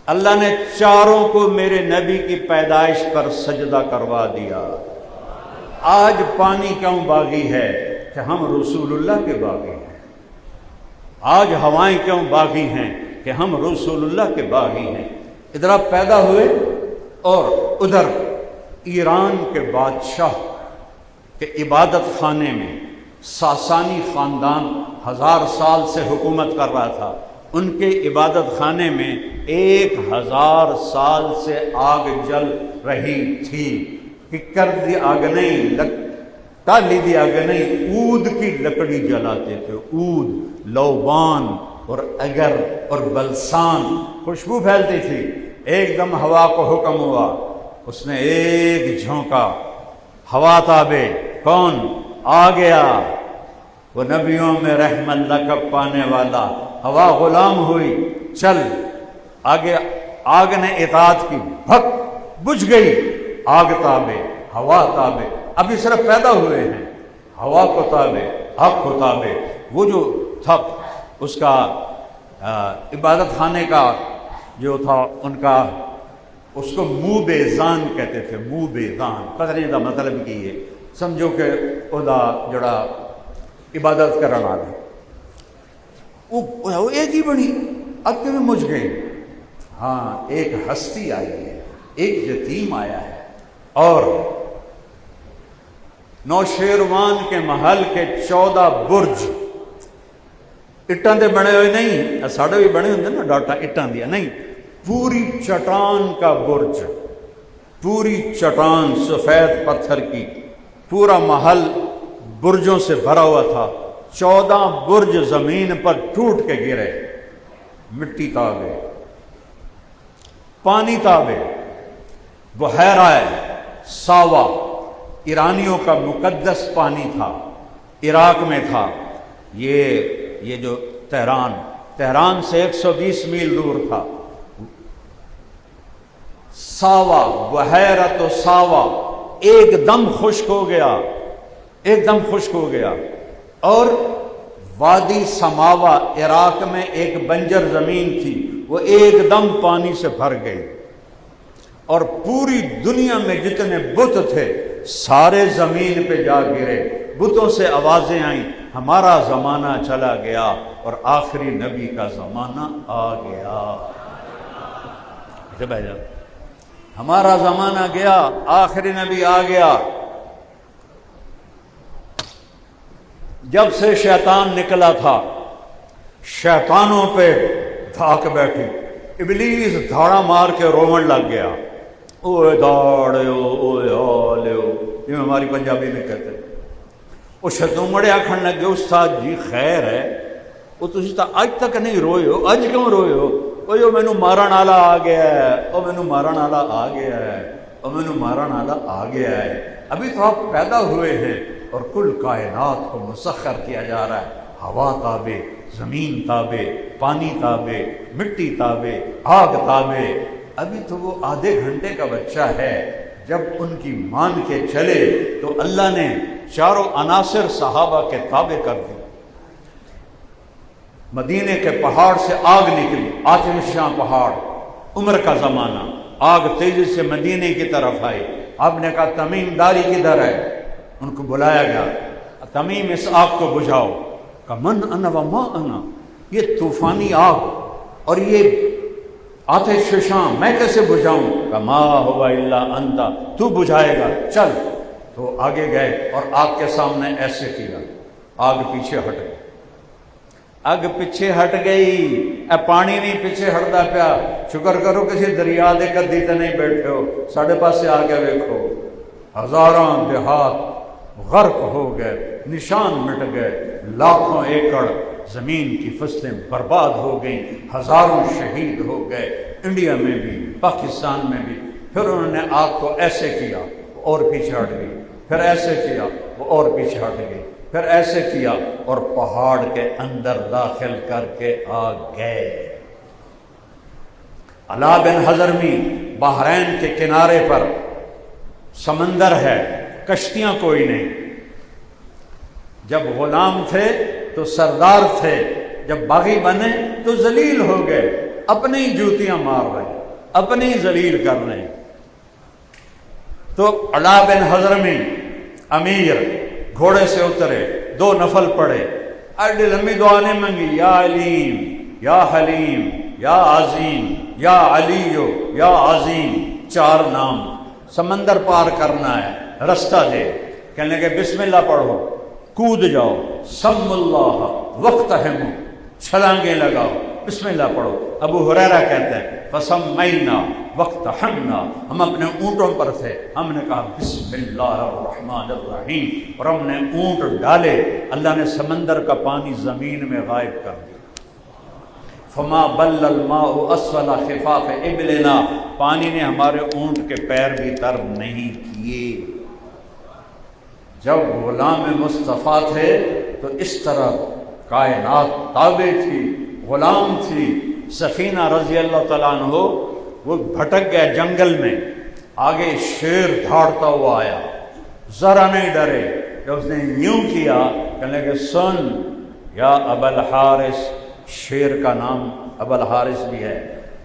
اللہ نے چاروں کو میرے نبی کی پیدائش پر سجدہ کروا دیا۔ آج پانی کیوں باغی ہے؟ کہ ہم رسول اللہ کے باغی ہیں۔ آج ہوائیں کیوں باغی ہیں؟ کہ ہم رسول اللہ کے باغی ہیں۔ ادھر آپ پیدا ہوئے اور ادھر ایران کے بادشاہ کے عبادت خانے میں ساسانی خاندان 1000 سال سے حکومت کر رہا تھا، ان کے عبادت خانے میں 1000 سال سے آگ جل رہی تھی۔ ککر دی آگ نہیں، ٹالی دی آگ نہیں، عود کی لکڑی جلاتے تھے، عود، لوبان اور اگر اور بلسان، خوشبو پھیلتی تھی۔ ایک دم ہوا کو حکم ہوا، اس نے ایک جھونکا، ہوا تابے، کون آ گیا؟ وہ نبیوں میں رحمت لقب پانے والا۔ ہوا غلام ہوئی، چل آگے، آگ نے اطاعت کی، بھک بجھ گئی، آگ تابے، ہوا تابے۔ ابھی صرف پیدا ہوئے ہیں، ہوا کو تابے، آگ کو تابے۔ وہ جو تھا اس کا عبادت خانے کا جو تھا ان کا، اس کو منہ بیزان کہتے تھے، منہ بیزان۔ قدرے کا مطلب کی ہے، سمجھو کہ ادا جڑا عبادت کرنا آ رہا وہ ایک ہی بڑی، اب کہ مجھ گئی۔ ہاں، ایک ہستی آئی ہے، ایک یتیم آیا ہے، اور نوشیروان کے محل کے 14 برج اٹان دے بنے ہوئے نہیں، ساڑھے بھی بنے ہوتے نا ڈاٹا اٹان دیا نہیں، پوری چٹان کا برج، پوری چٹان سفید پتھر کی، پورا محل برجوں سے بھرا ہوا تھا۔ 14 برج زمین پر ٹوٹ کے گرے، مٹی تابے، پانی تابے، بحیرہ ساوا ایرانیوں کا مقدس پانی تھا، عراق میں تھا۔ یہ جو تہران سے 120 میل دور تھا۔ ساوا، بحیرہ ساوا ایک دم خشک ہو گیا، ایک دم خشک ہو گیا۔ اور وادی سماوا عراق میں ایک بنجر زمین تھی، وہ ایک دم پانی سے بھر گئی، اور پوری دنیا میں جتنے بت تھے سارے زمین پہ جا گرے۔ بتوں سے آوازیں آئیں، ہمارا زمانہ چلا گیا اور آخری نبی کا زمانہ آ گیا۔ بھائی جان، ہمارا زمانہ گیا، آخری نبی آ گیا۔ جب سے شیطان نکلا تھا، شیطانوں پہ دھاک بیٹھی، ابلیس دھاڑا مار کے رومن لگ گیا، اوے داڑیو اوے آلیو، یہ ہماری پنجابی میں کہتے ہیں۔ وہ شیطان آکھن لگے، استاد جی خیر ہے، وہ تسی تا اج تک نہیں روئے ہو، اج کیوں روئے ہو؟ وہ جو مینوں مارن والا آ گیا ہے، وہ مینوں مارن والا آ گیا ہے، وہ مینوں مارن والا آ گیا ہے۔ ابھی تو آپ پیدا ہوئے ہیں اور کل کائنات کو مسخر کیا جا رہا ہے، ہوا تابے، زمین تابے، پانی تابے، مٹی تابے، آگ تابے۔ ابھی تو وہ آدھے گھنٹے کا بچہ ہے، جب ان کی مان کے چلے تو اللہ نے چاروں عناصر صحابہ کے تابع کر دی۔ مدینے کے پہاڑ سے آگ نکلی، آتشاں پہاڑ، عمر کا زمانہ، آگ تیزی سے مدینے کی طرف آئی۔ آپ نے کہا تمیم داری کدھر ہے؟ ان کو بلایا گیا، تمیم اس آگ کو بجھاؤ۔ کہ من انا وما انا، یہ طوفانی آگ اور یہ آتش شام میں کیسے بجھاؤں؟ کہ ما ہوا الا انت، تو بجھائے گا، چل۔ تو آگے گئے اور آگ کے سامنے ایسے کیا، آگ پیچھے ہٹ گئی۔ اگ پیچھے ہٹ گئی، اے پانی نہیں پیچھے ہٹتا پیا، شکر کرو کسی دریا دے کدی تے نہیں بیٹھے ہو، ساڑھے پاسے آ کے ویکھو، ہزاراں دیہات غرق ہو گئے، نشان مٹ گئے، لاکھوں ایکڑ زمین کی فصلیں برباد ہو گئیں، ہزاروں شہید ہو گئے، انڈیا میں بھی پاکستان میں بھی۔ پھر انہوں نے آگ کو ایسے کیا اور پیچھے ہٹ گئی، پھر ایسے کیا وہ اور پیچھے ہٹ گئی، پھر ایسے کیا اور پہاڑ کے اندر داخل کر کے آ گئے۔ علا بن حضرمی بحرین کے کنارے پر سمندر ہے، کشتیاں کوئی نہیں۔ جب غلام تھے تو سردار تھے، جب باغی بنے تو ذلیل ہو گئے، اپنی جوتیاں مار رہے، اپنی ذلیل کر رہے۔ تو علا بن حضرمی امیر گھوڑے سے اترے، 2 نفل پڑے، ایڈی لمبی دعا نہیں منگی، یا علیم یا حلیم یا عظیم یا علیو یا عظیم، 4 نام۔ سمندر پار کرنا ہے، رستہ دے، کہنے لگے بسم اللہ پڑھو، کود جاؤ، سم اللہ وقتہم، چھلانگیں لگاؤ، بسم اللہ پڑھو۔ ابو ہریرہ کہتے ہیں فسمینا وقتہمنا، ہم اپنے اونٹوں پر تھے، ہم نے کہا بسم اللہ الرحمن الرحیم، اور ہم نے اونٹ ڈالے، اللہ نے سمندر کا پانی زمین میں غائب کر دیا۔ فما بل الماء اسفل خفاف ابلنا، پانی نے ہمارے اونٹ کے پیر بھی تر نہیں کیے۔ جب غلام مصطفیٰ تھے تو اس طرح کائنات تابع تھی، غلام تھی۔ سفینہ رضی اللہ تعالیٰ عنہ وہ بھٹک گئے جنگل میں، آگے شیر دھاڑتا ہوا آیا، ذرا نہیں ڈرے، جب اس نے یوں کیا کہنے لگے سن یا ابا الحارث، شیر کا نام ابا الحارث بھی ہے،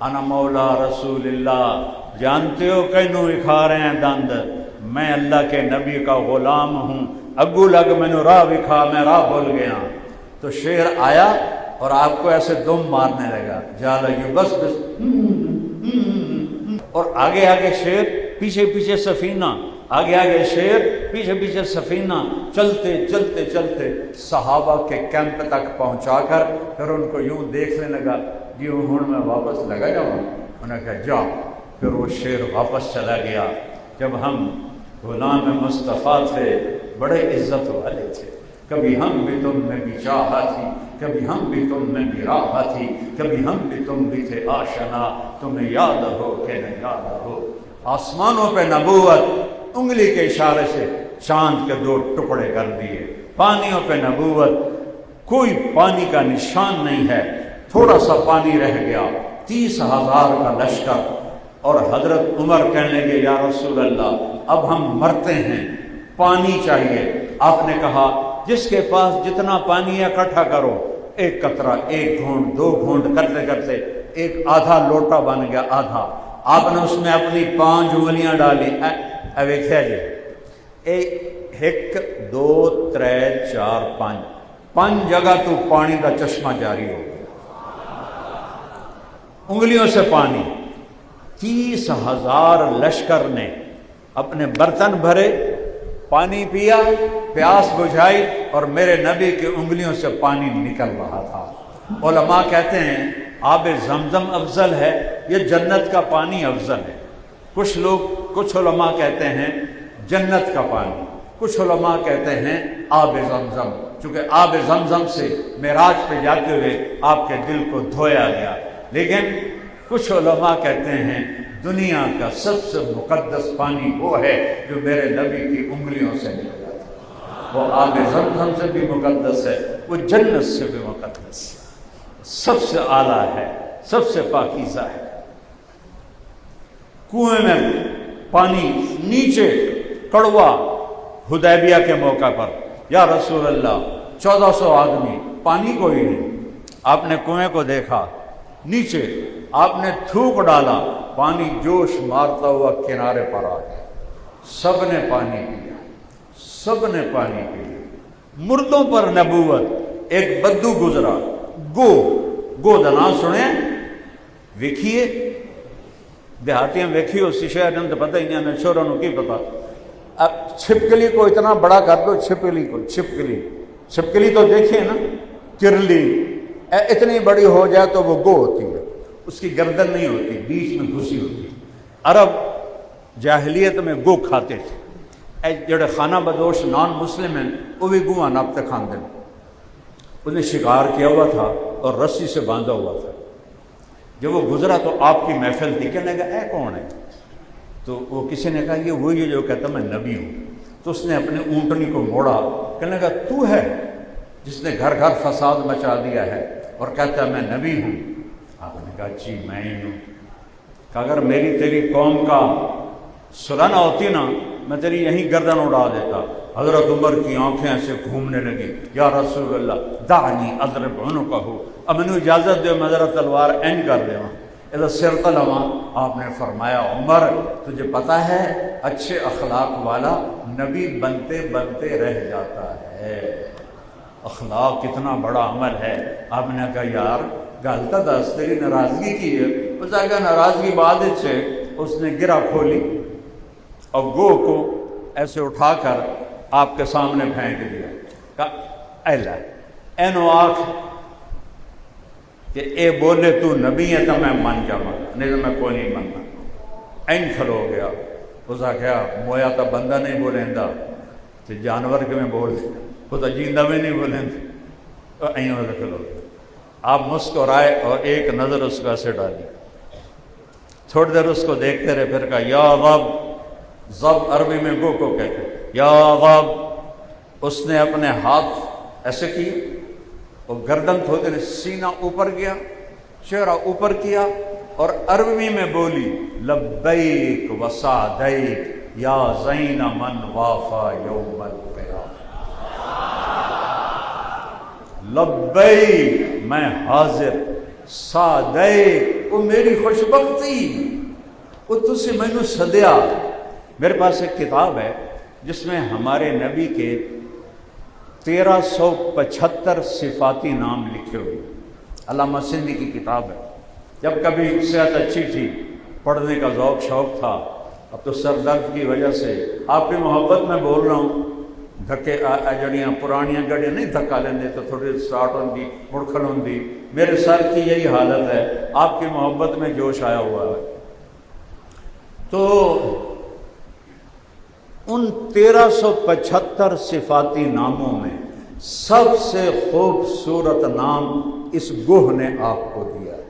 انا مولا رسول اللہ، جانتے ہو کینوں اکھا رہے ہیں دند، میں اللہ کے نبی کا غلام ہوں، اگو لگ مینوں راہ وکھا، میں راہ بھول گیا۔ تو شیر آیا اور آپ کو ایسے دم مارنے لگا، جالا یوں بس بس، اور آگے آگے شیر، پیچھے پیچھے سفینہ، آگے آگے شیر، پیچھے پیچھے سفینہ، چلتے چلتے چلتے صحابہ کے کیمپ تک پہنچا کر پھر ان کو یوں دیکھنے لگا، جی ہوں میں واپس لگا جاؤں، انہوں نے کہا جا۔ پھر وہ شیر واپس چلا گیا۔ جب ہم غلام مصطفیٰ تھے، بڑے عزت والے تھے، کبھی ہم بھی تم میں بھی چاہا تھی، کبھی ہم بھی تم میں بھی راہ تھی، کبھی ہم بھی تم بھی تھے آشنا، تمہیں یاد ہو کہ نہ یاد ہو۔ آسمانوں پہ نبوت، انگلی کے اشارے سے چاند کے 2 ٹکڑے کر دیے، پانیوں پہ نبوت، کوئی پانی کا نشان نہیں ہے، تھوڑا سا پانی رہ گیا، 30,000 کا لشکر، اور حضرت عمر کہنے لگے یا رسول اللہ اب ہم مرتے ہیں، پانی چاہیے۔ آپ نے کہا جس کے پاس جتنا پانی ہے اکٹھا کرو، 1 قطرہ، 1 گھونٹ، 2 گھونٹ کرتے کرتے ایک آدھا لوٹا بن گیا، آدھا۔ آپ نے اس میں اپنی 5 انگلیاں ڈالی، ویکھیا جی 1 2 3 4 5 5 جگہ تو پانی دا چشمہ جاری ہو گیا، انگلیوں سے پانی۔ 30,000 لشکر نے اپنے برتن بھرے، پانی پیا، پیاس بجھائی، اور میرے نبی کی انگلیوں سے پانی نکل رہا تھا۔ علماء کہتے ہیں آب زمزم افضل ہے، یہ جنت کا پانی افضل ہے۔ کچھ علماء کہتے ہیں جنت کا پانی، کچھ علماء کہتے ہیں آب زمزم، چونکہ آب زمزم سے معراج پہ جاتے ہوئے آپ کے دل کو دھویا گیا۔ لیکن کچھ علماء کہتے ہیں دنیا کا سب سے مقدس پانی وہ ہے جو میرے نبی کی انگلیوں سے نکلا تھا، وہ آب زمزم سے بھی مقدس ہے، وہ جنت سے بھی مقدس ہے، سب سے اعلیٰ ہے، سب سے پاکیزہ ہے۔ کنویں میں پانی نیچے کڑوا، حدیبیہ کے موقع پر یا رسول اللہ 1400 آدمی، پانی کوئی نہیں، آپ نے کنویں کو دیکھا، نیچے آپ نے تھوک ڈالا، پانی جوش مارتا ہوا کنارے پر آ گیا، سب نے پانی پیا، سب نے پانی پیا۔ مردوں پر نبوت، ایک بدو گزرا، گو دنا سنیں ویکھیے، دیہاتیاں ویکھی اسی شہر نے تو پتہ ہی نہیں، ہمیں چھوڑوں کو کی پتا۔ اب چھپکلی کو اتنا بڑا کر دو، چھپکلی تو دیکھیں نا، کرلی اتنی بڑی ہو جائے تو وہ گو ہوتی ہے، اس کی گردن نہیں ہوتی، بیچ میں گھسی ہوتی ہے۔ عرب جاہلیت میں گو کھاتے تھے، اے جڑے خانہ بدوش نان مسلم ہیں وہ بھی گواں ناپتے کھاندے ہیں۔ انہیں شکار کیا ہوا تھا اور رسی سے باندھا ہوا تھا۔ جب وہ گزرا تو آپ کی محفل تھی، کہنے لگا اے کون ہے؟ تو وہ کسی نے کہا یہ وہی ہے جو کہتا میں نبی ہوں۔ تو اس نے اپنے اونٹنی کو موڑا، کہنے لگا تو ہے جس نے گھر گھر فساد مچا دیا ہے اور کہتا ہے میں نبی ہوں؟ آپ نے کہا جی میں ہی ہوں۔ کہ اگر میری تیری قوم کا صلح نہ ہوتی نا میں تیری یہیں گردن اڑا دیتا۔ حضرت عمر کی آنکھیں ایسے گھومنے لگی، یا رسول اللہ دعنی اضرب عنقہ، اب مجھے اجازت دے میں ذرا تلوار اینڈ کر دے ادھر سر تلوا۔ آپ نے فرمایا عمر تجھے پتہ ہے اچھے اخلاق والا نبی بنتے بنتے رہ جاتا ہے، اخلاق کتنا بڑا عمل ہے۔ آپ نے کہا یار گل تو دس تیری ناراضگی کی ہے؟ اس نے کہا ناراضگی بعد سے۔ اس نے گرہ کھولی اور گو کو ایسے اٹھا کر آپ کے سامنے پھینک دیا۔ کہا اے لے اینو آکھ کہ اے بولے تو نبی ہے تو میں من جاواں، نہیں تو میں کوئی نہیں مننا۔ این کھلو گیا۔ اس نے کہا مویا تو بندہ نہیں بولیندا تو جانور کے میں بول دے، وہ تو جیندہ میں نہیں بولیندا۔ این ہو کھلو گیا۔ آپ مسکرائے اور ایک نظر اس کو ایسے ڈالی، تھوڑی دیر اس کو دیکھتے رہے، پھر کہا یا رب، ضب عربی میں گو کو کہتے یا رب۔ اس نے اپنے ہاتھ ایسے کیے، وہ گردن تھوڑے دیر سینہ اوپر گیا، چہرہ اوپر کیا اور عربی میں بولی لبیک وسعدیک یا زین من وافا یوم القیامہ۔ لبیک میں حاضر، سعدیک وہ میری خوش بختی، وہ تسی مینوں سدیا۔ میرے پاس ایک کتاب ہے جس میں ہمارے نبی کے 1375 صفاتی نام لکھے ہوئے، علامہ سندھی کی کتاب ہے۔ جب کبھی صحت اچھی تھی، پڑھنے کا ذوق شوق تھا، اب تو سر درد کی وجہ سے آپ کی محبت میں بول رہا ہوں، دھکے جڑیاں پرانیاں گاڑیاں نہیں دھکا لیندے تو تھوڑی سٹارٹ ہوندی مڑکھن ہوندی، میرے سر کی یہی حالت ہے، آپ کی محبت میں جوش آیا ہوا ہے۔ تو ان 1375 صفاتی ناموں میں سب سے خوبصورت نام اس گوہ نے آپ کو دیا ہے۔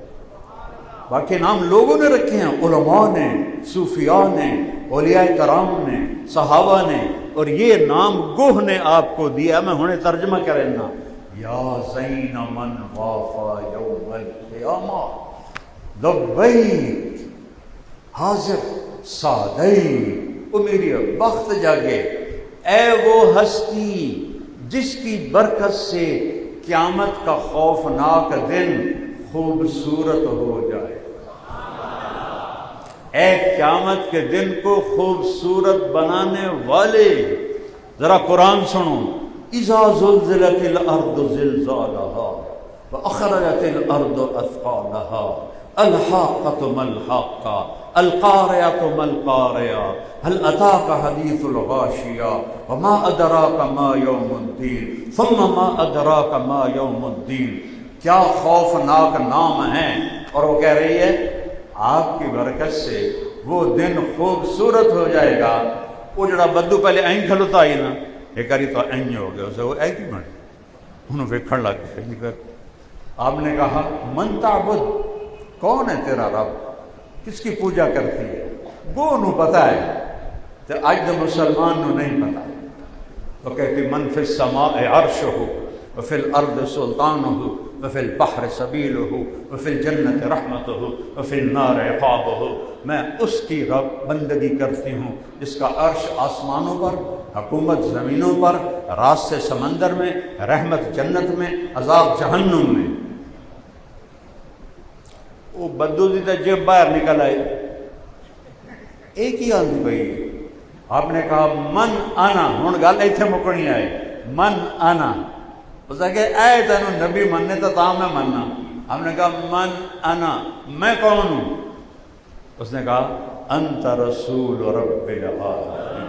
باقی نام لوگوں نے رکھے ہیں، علماء نے، صوفیاء نے، اولیاء کرام نے، صحابہ نے، اور یہ نام گوہ نے آپ کو دیا۔ میں ہنے ترجمہ کرنا، یا زین من وافا یوم القیامہ، لبیک حاضر سعدیک، وہ میری بخت جاگے، اے وہ ہستی جس کی برکت سے قیامت کا خوفناک دن خوبصورت ہو جائے۔ اے قیامت کے دن کو خوبصورت بنانے والے، ذرا قرآن سنو، اذا زلزلت الارض زلزالها واخرجت الارض اثقالها الحاقۃ ما الحاقۃ القارعۃ ما القارعۃ هل اتاک حدیث الغاشیہ وما ادراک ما یوم الدین ثم ما ادراک ما یوم الدین۔ کیا خوفناک نام ہیں، اور وہ کہہ رہی ہے آپ کی برکت سے وہ دن خوبصورت ہو جائے گا۔ وہ جڑا بدو پہلے این کھلوتا ہی نا، ایک باری تو این ہو گیا، اسے وہ ایک ہی بنے انہوں ویکھن لگ گئے۔ آپ نے کہا من تعبد، کون ہے تیرا رب، کس کی پوجا کرتی ہے؟ وہ انہوں پتہ ہے، تو آج تو مسلمان نو نہیں پتہ۔ وہ کہتی من فی السماء عرشہ وفی الارض سلطانہ وفی البحر سبیلہ وفی الجنت رحمتہ وفی النار عقابہ۔ میں اس کی رب بندگی کرتی ہوں جس کا عرش آسمانوں پر، حکومت زمینوں پر، راستے سمندر میں، رحمت جنت میں، عذاب جہنم میں۔ وہ بدو دی تو جیب باہر نکل آئی، ایک ہی آدمی پئی۔ آپ نے کہا من انا، ہوں گل ایتھے مکنی آئی، من انا۔ اس نے کہا اے تینوں نبی مننے تو تا میں مننا۔ ہم نے کہا من انا، میں کون ہوں؟ اس نے کہا انت رسول رب العالمین،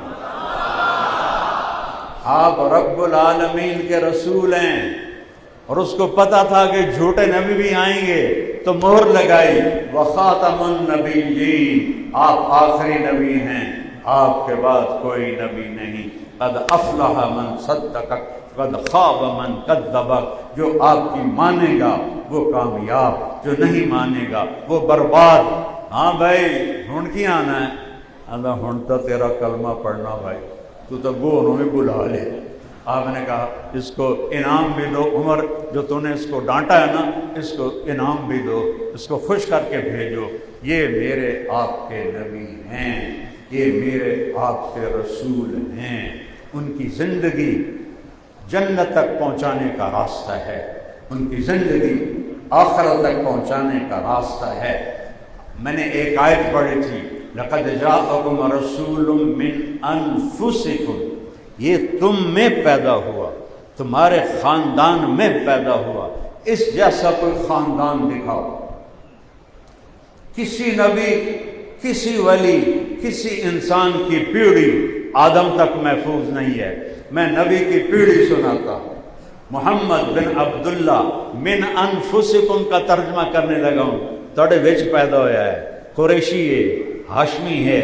آپ رب العالمین کے رسول ہیں۔ اور اس کو پتا تھا کہ جھوٹے نبی بھی آئیں گے تو مہر لگائی وخاتم النبیین، آپ آخری نبی ہیں، آپ کے بعد کوئی نبی نہیں، قد افلح من صدقک قد خاب من کذبک، جو آپ کی مانے گا وہ کامیاب، جو نہیں مانے گا وہ برباد۔ ہاں بھائی ہن کی آنا ہے؟ آدھا ہن تو تیرا کلمہ پڑھنا بھائی، تو گو انہوں نے بلا لے۔ آپ نے کہا اس کو انعام بھی دو، عمر جو تو نے اس کو ڈانٹا ہے نا، اس کو انعام بھی دو، اس کو خوش کر کے بھیجو، یہ میرے آپ کے نبی ہیں، یہ میرے آپ کے رسول ہیں، ان کی زندگی جنت تک پہنچانے کا راستہ ہے، ان کی زندگی آخرت تک پہنچانے کا راستہ ہے۔ میں نے ایک آیت پڑھی تھی، لقد جاءکم رسول من انفسکم، یہ تم میں پیدا ہوا، تمہارے خاندان میں پیدا ہوا، اس جیسا کوئی خاندان دکھاؤ۔ کسی نبی، کسی ولی، کسی انسان کی پیڑھی آدم تک محفوظ نہیں ہے۔ میں نبی کی پیڑھی سناتا ہوں، محمد بن عبداللہ من انفسکم کا ترجمہ کرنے لگا ہوں، تھوڑے وچ پیدا ہویا ہے، قریشی ہے، ہاشمی ہے،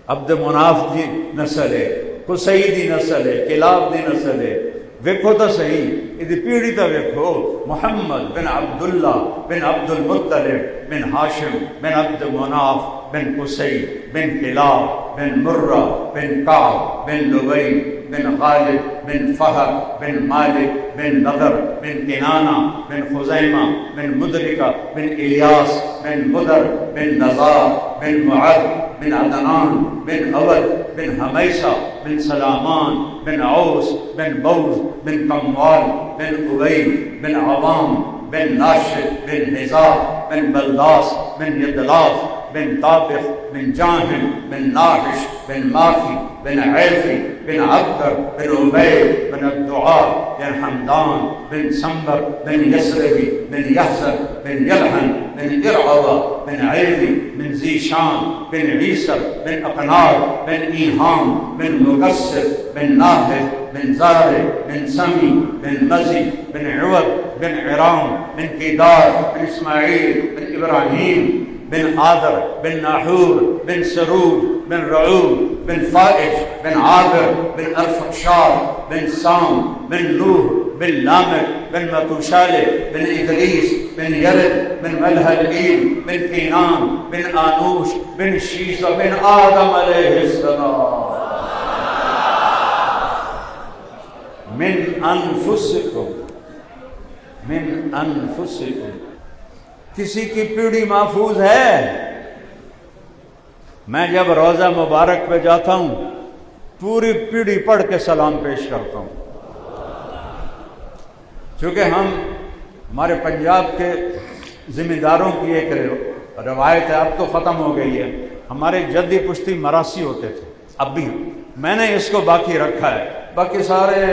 عبد مناف دی نسل ہے، قصی دی نسل ہے، کلاب دی نسل ہے، ویکھو تو صحیح یہ پیڑھی تو ویکھو، محمد بن عبداللہ بن عبد المطلب بن ہاشم بن عبد مناف بن قصی بن کلاب بن مرہ بن کعب بن لبی بن غالب بن فہر بن مالک بن نضر بن کنانہ بن خزیمہ بن مدرکہ بن الیاس بن مدر بن نزار بن معد بن عدنان بن اول بن حمیسہ بن سلامان بن عوس بن بوز بن قموال بن ابی بن عوام بن ناشد بن حزاب بن بلداس بن یدلاف بن طابخ بن جاہل بن ناحش بن ماخی بن عیفی بن عبدر بن عبید بن الدعاء بن حمدان بن سنبر بن یسربی بن یحزر بن یلحن بن ارعوہ بن عیلی بن زیشان بن عیسر بن اقنار بن ایہام بن مقصر بن ناہد بن زارع بن سمی بن مزی بن عوض بن عرام بن کیدار بن اسماعیل بن ابراہیم بن آدر بن ناحور بن سروج بن رعوب بن فائش بن عابر بن ارفقشار بن سام بن نوح بن لامک بن متوشالح بن ادریس بن یرد بن ملحلئیل بن کینان بن آنوش بن شیسہ بن آدم علیہ السلام۔ من انفسکم، من انفسکم، کسی کی پیڑھی محفوظ ہے؟ میں جب روضہ مبارک پہ جاتا ہوں پوری پیڑھی پڑھ کے سلام پیش کرتا ہوں، چونکہ ہمارے پنجاب کے ذمہ داروں کی ایک روایت ہے، اب تو ختم ہو گئی ہے، ہمارے جدی پشتی مراسی ہوتے تھے، اب بھی میں نے اس کو باقی رکھا ہے، باقی سارے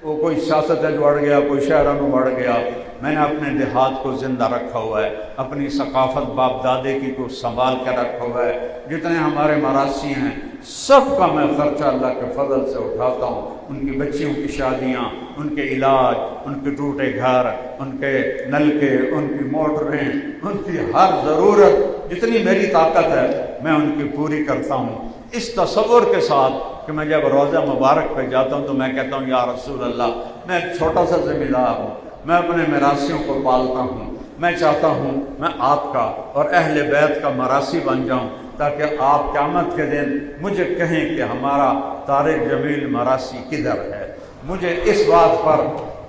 وہ کوئی سیاست ہے جو اڑ گیا، کوئی شہروں میں بڑھ گیا، میں نے اپنے دیہات کو زندہ رکھا ہوا ہے، اپنی ثقافت باپ دادے کی کو سنبھال کے رکھا ہوا ہے، جتنے ہمارے مراسی ہیں سب کا میں خرچہ اللہ کے فضل سے اٹھاتا ہوں، ان کی بچیوں کی شادیاں، ان کے علاج، ان کے ٹوٹے گھر، ان کے نلکے، ان کی موٹریں، ان کی ہر ضرورت جتنی میری طاقت ہے میں ان کی پوری کرتا ہوں، اس تصور کے ساتھ کہ میں جب روضہ مبارک پہ جاتا ہوں تو میں کہتا ہوں یا رسول اللہ، میں ایک چھوٹا سا ذمہ دار ہوں، میں اپنے میراثیوں کو پالتا ہوں، میں چاہتا ہوں میں آپ کا اور اہل بیت کا مراثی بن جاؤں تاکہ آپ قیامت کے دن مجھے کہیں کہ ہمارا طارق جمیل مراثی کدھر ہے۔ مجھے اس بات پر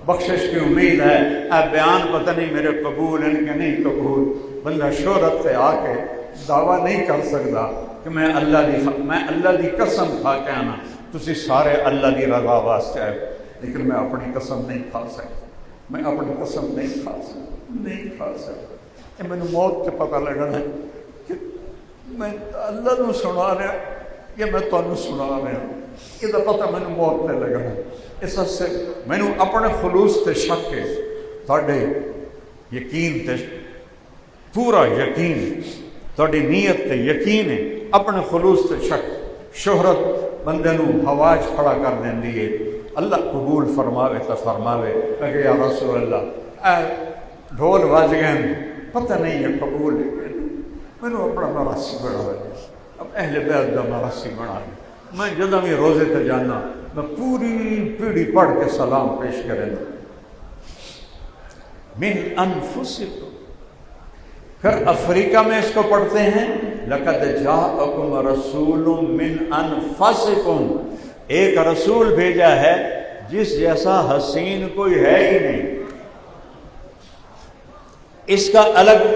بخشش کی امید ہے، اے بیان پتہ نہیں میرے قبول ان کے نہیں قبول، بندہ شہرت سے آ کے دعویٰ نہیں کر سکتا کہ میں اللہ دی قسم کھا کے آنا تسی سارے اللہ دی رضا واسطے آئے، لیکن میں اپنی قسم نہیں کھا سکتا، میں اپنی قسم نہیں کھا سکتا، یہ میں موت کے پتہ لگنا ہے کہ میں اللہ نو سنا رہا یا میں تانوں سنا رہا، یہ پتہ میں موت تے لگنا ہے، اس سے میں اپنے خلوص تے شک کے تھوڑے یقین تے پورا یقین، تھوڑی نیت تے یقین ہے، اپنے خلوص تے شک، شہرت بندے نو ہواج کھڑا کر دیندی ہے، اللہ قبول فرماوے تو فرماوے کہ یا رسول اللہ اے ڈھول بج گئے پتہ نہیں ہے قبول ہے میں نے اپنا مراسی بنا لیا اب اہل بیت کا مراسی بنا لیا میں جدوں بھی روزے تے جانا میں پوری پیڑھی پڑھ کے سلام پیش کریں من انفسکم. پھر افریقہ میں اس کو پڑھتے ہیں لقد جاءکم رسول من انفسکم، ایک رسول بھیجا ہے جس جیسا حسین کوئی ہے ہی نہیں. اس کا الگ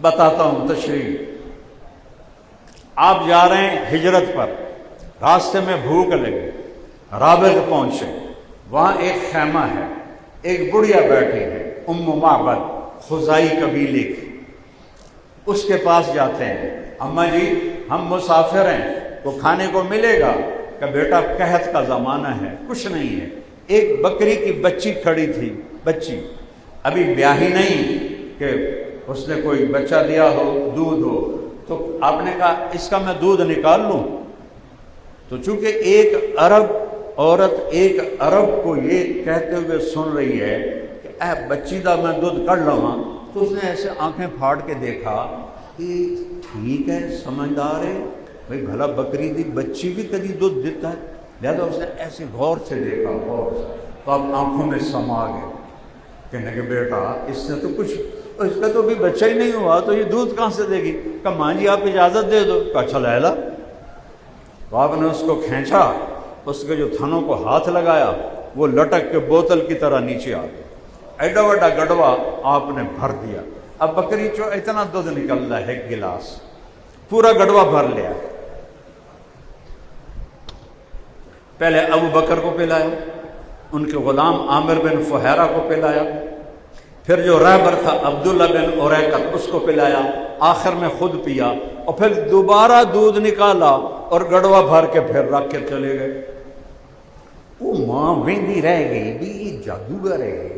بتاتا ہوں تشریح. آپ جا رہے ہیں ہجرت پر، راستے میں بھوک لگی، رابغ پہنچے، وہاں ایک خیمہ ہے، ایک بڑھیا بیٹھی ہے ام معبد خزائی قبیلے کی. اس کے پاس جاتے ہیں، اماں جی ہم مسافر ہیں، تو کھانے کو ملے گا؟ کہ بیٹا قحط کا زمانہ ہے، کچھ نہیں ہے. ایک بکری کی بچی کھڑی تھی، بچی ابھی بیاہی نہیں کہ اس نے کوئی بچہ دیا ہو، دودھ ہو، تو آپ نے کہا اس کا میں دودھ نکال لوں. تو چونکہ ایک عرب عورت ایک عرب کو یہ کہتے ہوئے سن رہی ہے کہ اے بچی دا میں دودھ کر لواں، تو اس نے ایسے آنکھیں پھاڑ کے دیکھا کہ ٹھیک ہے، سمجھدار ہے بھائی، بھلا بکری دی بچی بھی کبھی دودھ دیتا ہے. لہذا اس نے ایسے غور سے دیکھا، غور سے، تو اب آنکھوں میں سما گئے. کہنے کہ بیٹا اس نے تو کچھ، اس کا تو ابھی بچہ ہی نہیں ہوا، تو یہ دودھ کہاں سے دے گی؟ کہ ماں جی آپ اجازت دے دو. اچھا لیلا. تو آپ نے اس کو کھینچا، اس کے جو تھنوں کو ہاتھ لگایا، وہ لٹک کے بوتل کی طرح نیچے آ گیا. ایڈا وڈا گڑوا آپ نے بھر دیا. اب بکری چو اتنا دودھ نکل رہا ہے، ایک گلاس پورا گڑوا بھر لیا. پہلے ابو بکر کو پلایا، ان کے غلام عامر بن فہیرہ کو پلایا، پھر جو رہبر تھا عبداللہ بن اریقت اس کو پلایا، آخر میں خود پیا، اور پھر دوبارہ دودھ نکالا اور گڑوا بھر کے پھر رکھ کے چلے گئے. وہ ماں ویندی رہ گئی بھی یہ جادوگر ہے،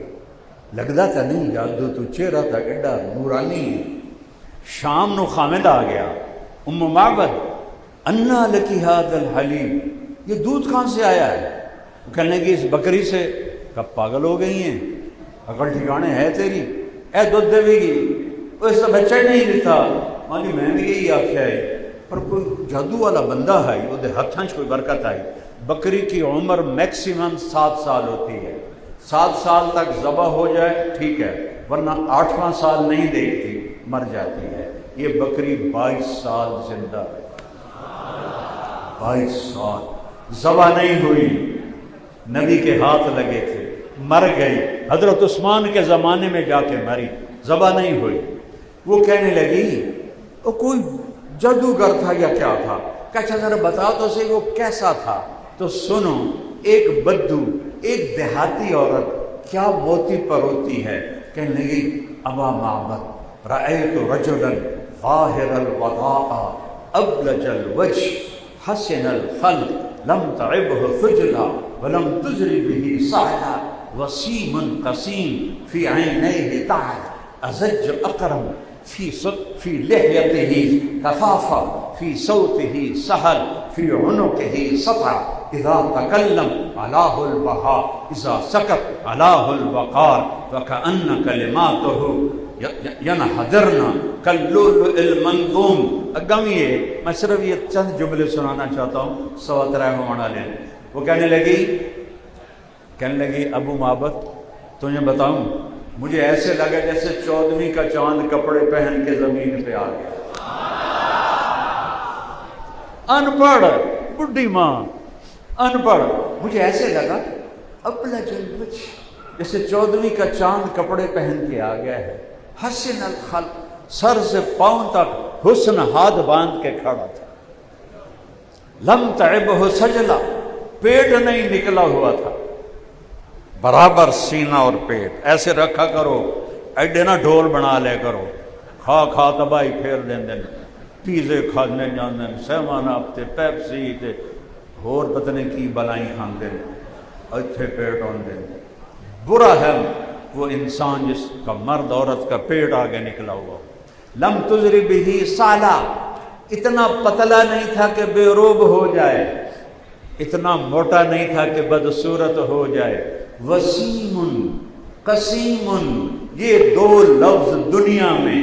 لگتا تھا نہیں جادو، تو چہرہ تھا ایڈا نورانی. شام نو خامد آ گیا، ام معبد انا لکی ھذا الحلیب، یہ دودھ کہاں سے آیا ہے؟ کہنے کی اس بکری سے. کب پاگل ہو گئی ہیں، عقل ٹھکانے ہے تیری؟ اے دودھ دے گی، اس سے بچہ ہی نہیں دیتا. مالی میں بھی یہی آخیا ہے، پر کوئی جادو والا بندہ ہے، وہ دے ہاتھاں کوئی برکت آئی. بکری کی عمر میکسیمم 7 سال ہوتی ہے، 7 سال تک ذبح ہو جائے ٹھیک ہے، ورنہ 8واں سال نہیں دیکھتی، مر جاتی ہے. یہ بکری 22 سال زندہ ہے، 22 سال ذبح نہیں ہوئی، نبی کے ہاتھ لگے تھے، مر گئی. حضرت عثمان کے زمانے میں جا کے مری، ذبح نہیں ہوئی. وہ کہنے لگی وہ کوئی جادوگر تھا یا کیا تھا؟ کہ اچھا ذرا بتا تو صحیح وہ کیسا تھا. تو سنو، ایک بدو، ایک دیہاتی عورت کیا موتی پر ہوتی ہے. کہنے لگی ابا معبد رأیت رجلا ظاہر الوضاء ابلج الوجه حسن الخلق لم تعبه خجلا ولم تجری به سعلا وسیم قسیم فی عینیہ تعل ازج اقرم فی لحیته کفافا فی صوته سہل فی عنقه سطع اذا تکلم علاہ البہاء اذا سکت علاہ الوقار وکأن کلماته ینحدرنا کاللؤلؤ المنظوم. اگمیے میں صرف یہ چند جملے سنانا چاہتا ہوں، 3 ہونا لیں. وہ کہنے لگی ابو معبد تجھے بتاؤں، مجھے ایسے لگا جیسے 14ویں کا چاند کپڑے پہن کے زمین پہ آ گیا. ان پڑھ بڈھی ماں، ان پڑھ، مجھے ایسے لگا ابلج الوجہ، جیسے 14ویں کا چاند کپڑے پہن کے آ گیا ہے. حسن الخلق، سر سے پاؤں تک حسن ہاتھ باندھ کے کھڑا تھا. لم تعبہ سجلا، پیٹ نہیں نکلا ہوا تھا، برابر سینہ اور پیٹ ایسے رکھا کرو، ایڈے نہ ڈھول بنا لے کرو، کھا کھا تباہی پھیر دیں دیں، پیزے کھانے جانے، سیوان آپ تے پیپسی تے اور پتہ نہیں کی بلائیں کھان دیں، اتھے پیٹ ہون دیں. برا ہے وہ انسان جس کا مرد عورت کا پیٹ آگے نکلا ہوا. لم تجری بہ سالا، اتنا پتلا نہیں تھا کہ بے روب ہو جائے. اتنا موٹا نہیں تھا کہ بدصورت ہو جائے۔ وسیم قسیم، یہ دو لفظ دنیا میں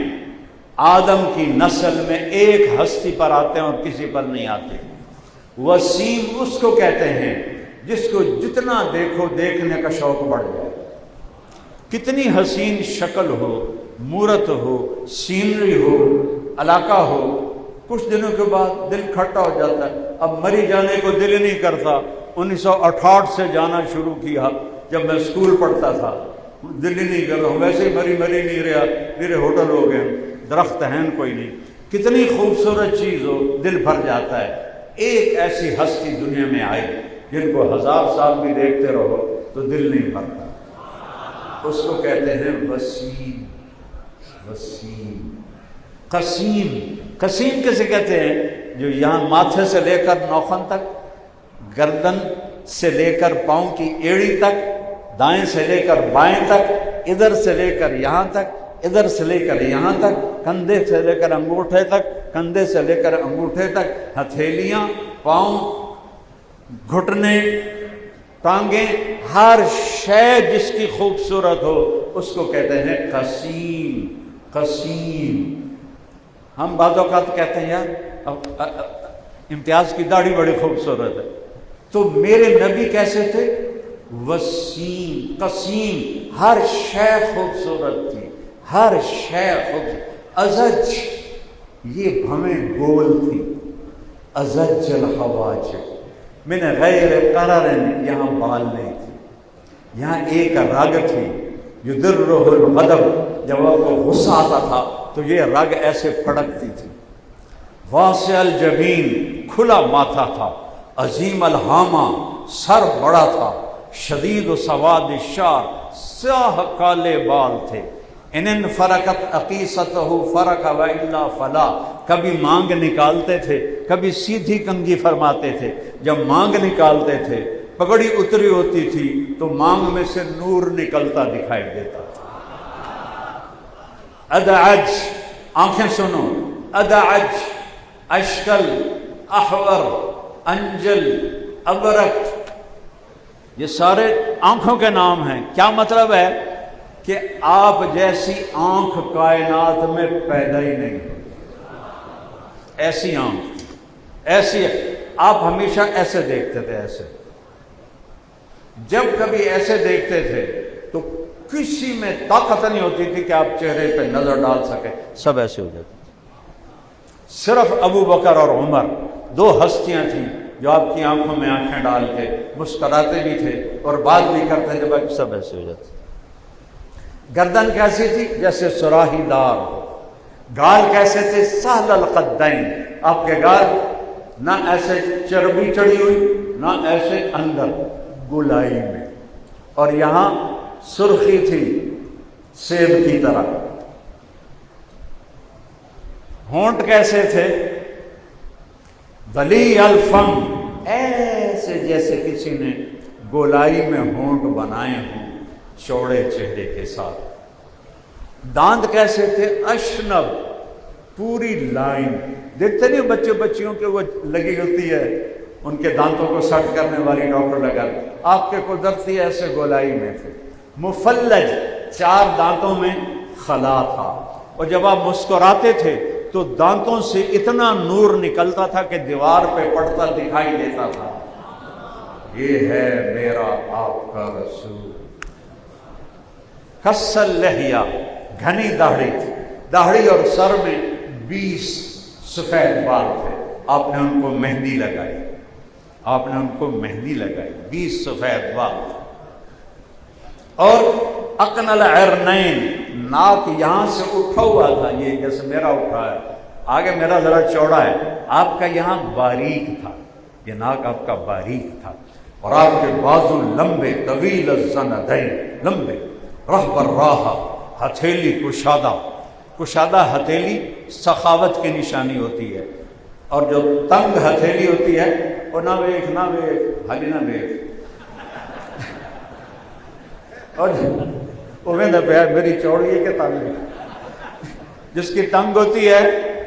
آدم کی نسل میں ایک ہستی پر آتے ہیں اور کسی پر نہیں آتے۔ وسیم اس کو کہتے ہیں جس کو جتنا دیکھو دیکھنے کا شوق بڑھ جائے، کتنی حسین شکل ہو، مورت ہو، سینری ہو، علاقہ ہو، کچھ دنوں کے بعد دل کھٹا ہو جاتا ہے۔ اب مری جانے کو دل نہیں کرتا۔ 1968 سے جانا شروع کیا جب میں اسکول پڑھتا تھا، دل ہی نہیں کرتا، ویسے مری نہیں رہا، میرے ہوٹل ہو گئے، درخت ہیں کوئی نہیں۔ کتنی خوبصورت چیز ہو، دل بھر جاتا ہے۔ ایک ایسی ہستی دنیا میں آئی جن کو 1000 سال بھی دیکھتے رہو تو دل نہیں بھرتا، اس کو کہتے ہیں وسیم۔ وسیم قسیم، قسیم کسے کہتے ہیں؟ جو یہاں ماتھے سے لے کر نوخن تک، گردن سے لے کر پاؤں کی ایڑی تک، دائیں سے لے کر بائیں تک، ادھر سے لے کر یہاں تک، ادھر سے لے کر یہاں تک، کندھے سے لے کر انگوٹھے تک، کندھے سے لے کر انگوٹھے تک، ہتھیلیاں، پاؤں، گھٹنے، ٹانگیں، ہر شے جس کی خوبصورت ہو اس کو کہتے ہیں قسیم۔ قسیم۔ ہم بعض اوقات کہتے ہیں یار امتیاز کی داڑھی بڑی خوبصورت ہے، تو میرے نبی کیسے تھے؟ وسیم قسیم، ہر شے خوبصورت تھی، ہر شے خوبصورت۔ ازج، یہ بھویں گول تھی، ازج الحواجب من غیر قرر، یہاں بال نہیں تھی، یہاں ایک رگ تھی، یدرہ الغضب، جب آپ کو غصہ آتا تھا تو یہ رگ ایسے پھڑکتی تھی۔ واسع الجبین، کھلا ماتھا تھا، عظیم الہامہ، سر بڑا تھا، شدید و سواد الشعر، سیاہ کالے بال تھے۔ ان فرقت عقیصتہ فرق و الا فلا، کبھی مانگ نکالتے تھے، کبھی سیدھی کنگھی فرماتے تھے۔ جب مانگ نکالتے تھے، پگڑی اتری ہوتی تھی تو مانگ میں سے نور نکلتا دکھائی دیتا تھا۔ ادعج، آنکھیں سنو، ادعج، اشکل، احور، انجل، ابرک، یہ سارے آنکھوں کے نام ہیں۔ کیا مطلب ہے؟ کہ آپ جیسی آنکھ کائنات میں پیدا ہی نہیں ہوئی، ایسی آنکھ، ایسی، آپ ہمیشہ ایسے دیکھتے تھے، ایسے، جب کبھی ایسے دیکھتے تھے تو کسی میں طاقت نہیں ہوتی تھی کہ آپ چہرے پہ نظر ڈال سکیں، سب ایسے ہو جاتے تھے۔ صرف ابو بکر اور عمر دو ہستیاں تھیں جو آپ کی آنکھوں میں آنکھیں ڈال کے مسکراتے بھی تھے اور بات بھی کرتے تھے، باقی سب ایسے ہو جاتے تھے۔ گردن کیسی تھی؟ جیسے سراہی دار۔ گال کیسے تھے؟ سہل القدین، آپ کے گال نہ ایسے چربی چڑھی ہوئی نہ ایسے اندر گولائی میں، اور یہاں سرخی تھی سیب کی طرح۔ ہونٹ کیسے تھے؟ ولی الفم، ایسے جیسے کسی نے گولائی میں ہونٹ بنائے ہوں چوڑے چہرے کے ساتھ۔ دانت کیسے تھے؟ اشنب، پوری لائن، دیکھتے نہیں بچے بچیوں کے وہ لگی ہوتی ہے ان کے دانتوں کو سٹ کرنے والی ڈاکٹر لگا، آپ کے قدرتی ایسے گولائی میں تھے۔ مفلج، 4 دانتوں میں خلا تھا، اور جب آپ مسکراتے تھے تو دانتوں سے اتنا نور نکلتا تھا کہ دیوار پہ پڑتا دکھائی دیتا تھا، یہ ہے میرا آپ کا رسول۔ کسل لحیہ، گھنی داڑھی تھی، داڑھی اور سر میں 20 سفید بال تھے، آپ نے ان کو مہندی لگائی، آپ نے ان کو مہندی لگائی، 20 سفید بال تھے۔ اور اقن العرنین، ناک یہاں سے اٹھا ہوا تھا، یہ جیسے میرا اٹھا ہے، آگے میرا ذرا چوڑا ہے، آپ کا یہاں باریک تھا، یہ ناک آپ کا باریک تھا، اور آپ کے بازو لمبے، طویل الزندین، لمبے، رہبر راہ، ہتھیلی کشادہ، کشادہ ہتھیلی سخاوت کی نشانی ہوتی ہے، اور جو تنگ ہتھیلی ہوتی ہے وہ نہ ویکھ نہ ویکھ حالی نہ ویکھ، اور وہ میں میری چوڑی ہے کہ تنگ ہے، جس کی تنگ ہوتی ہے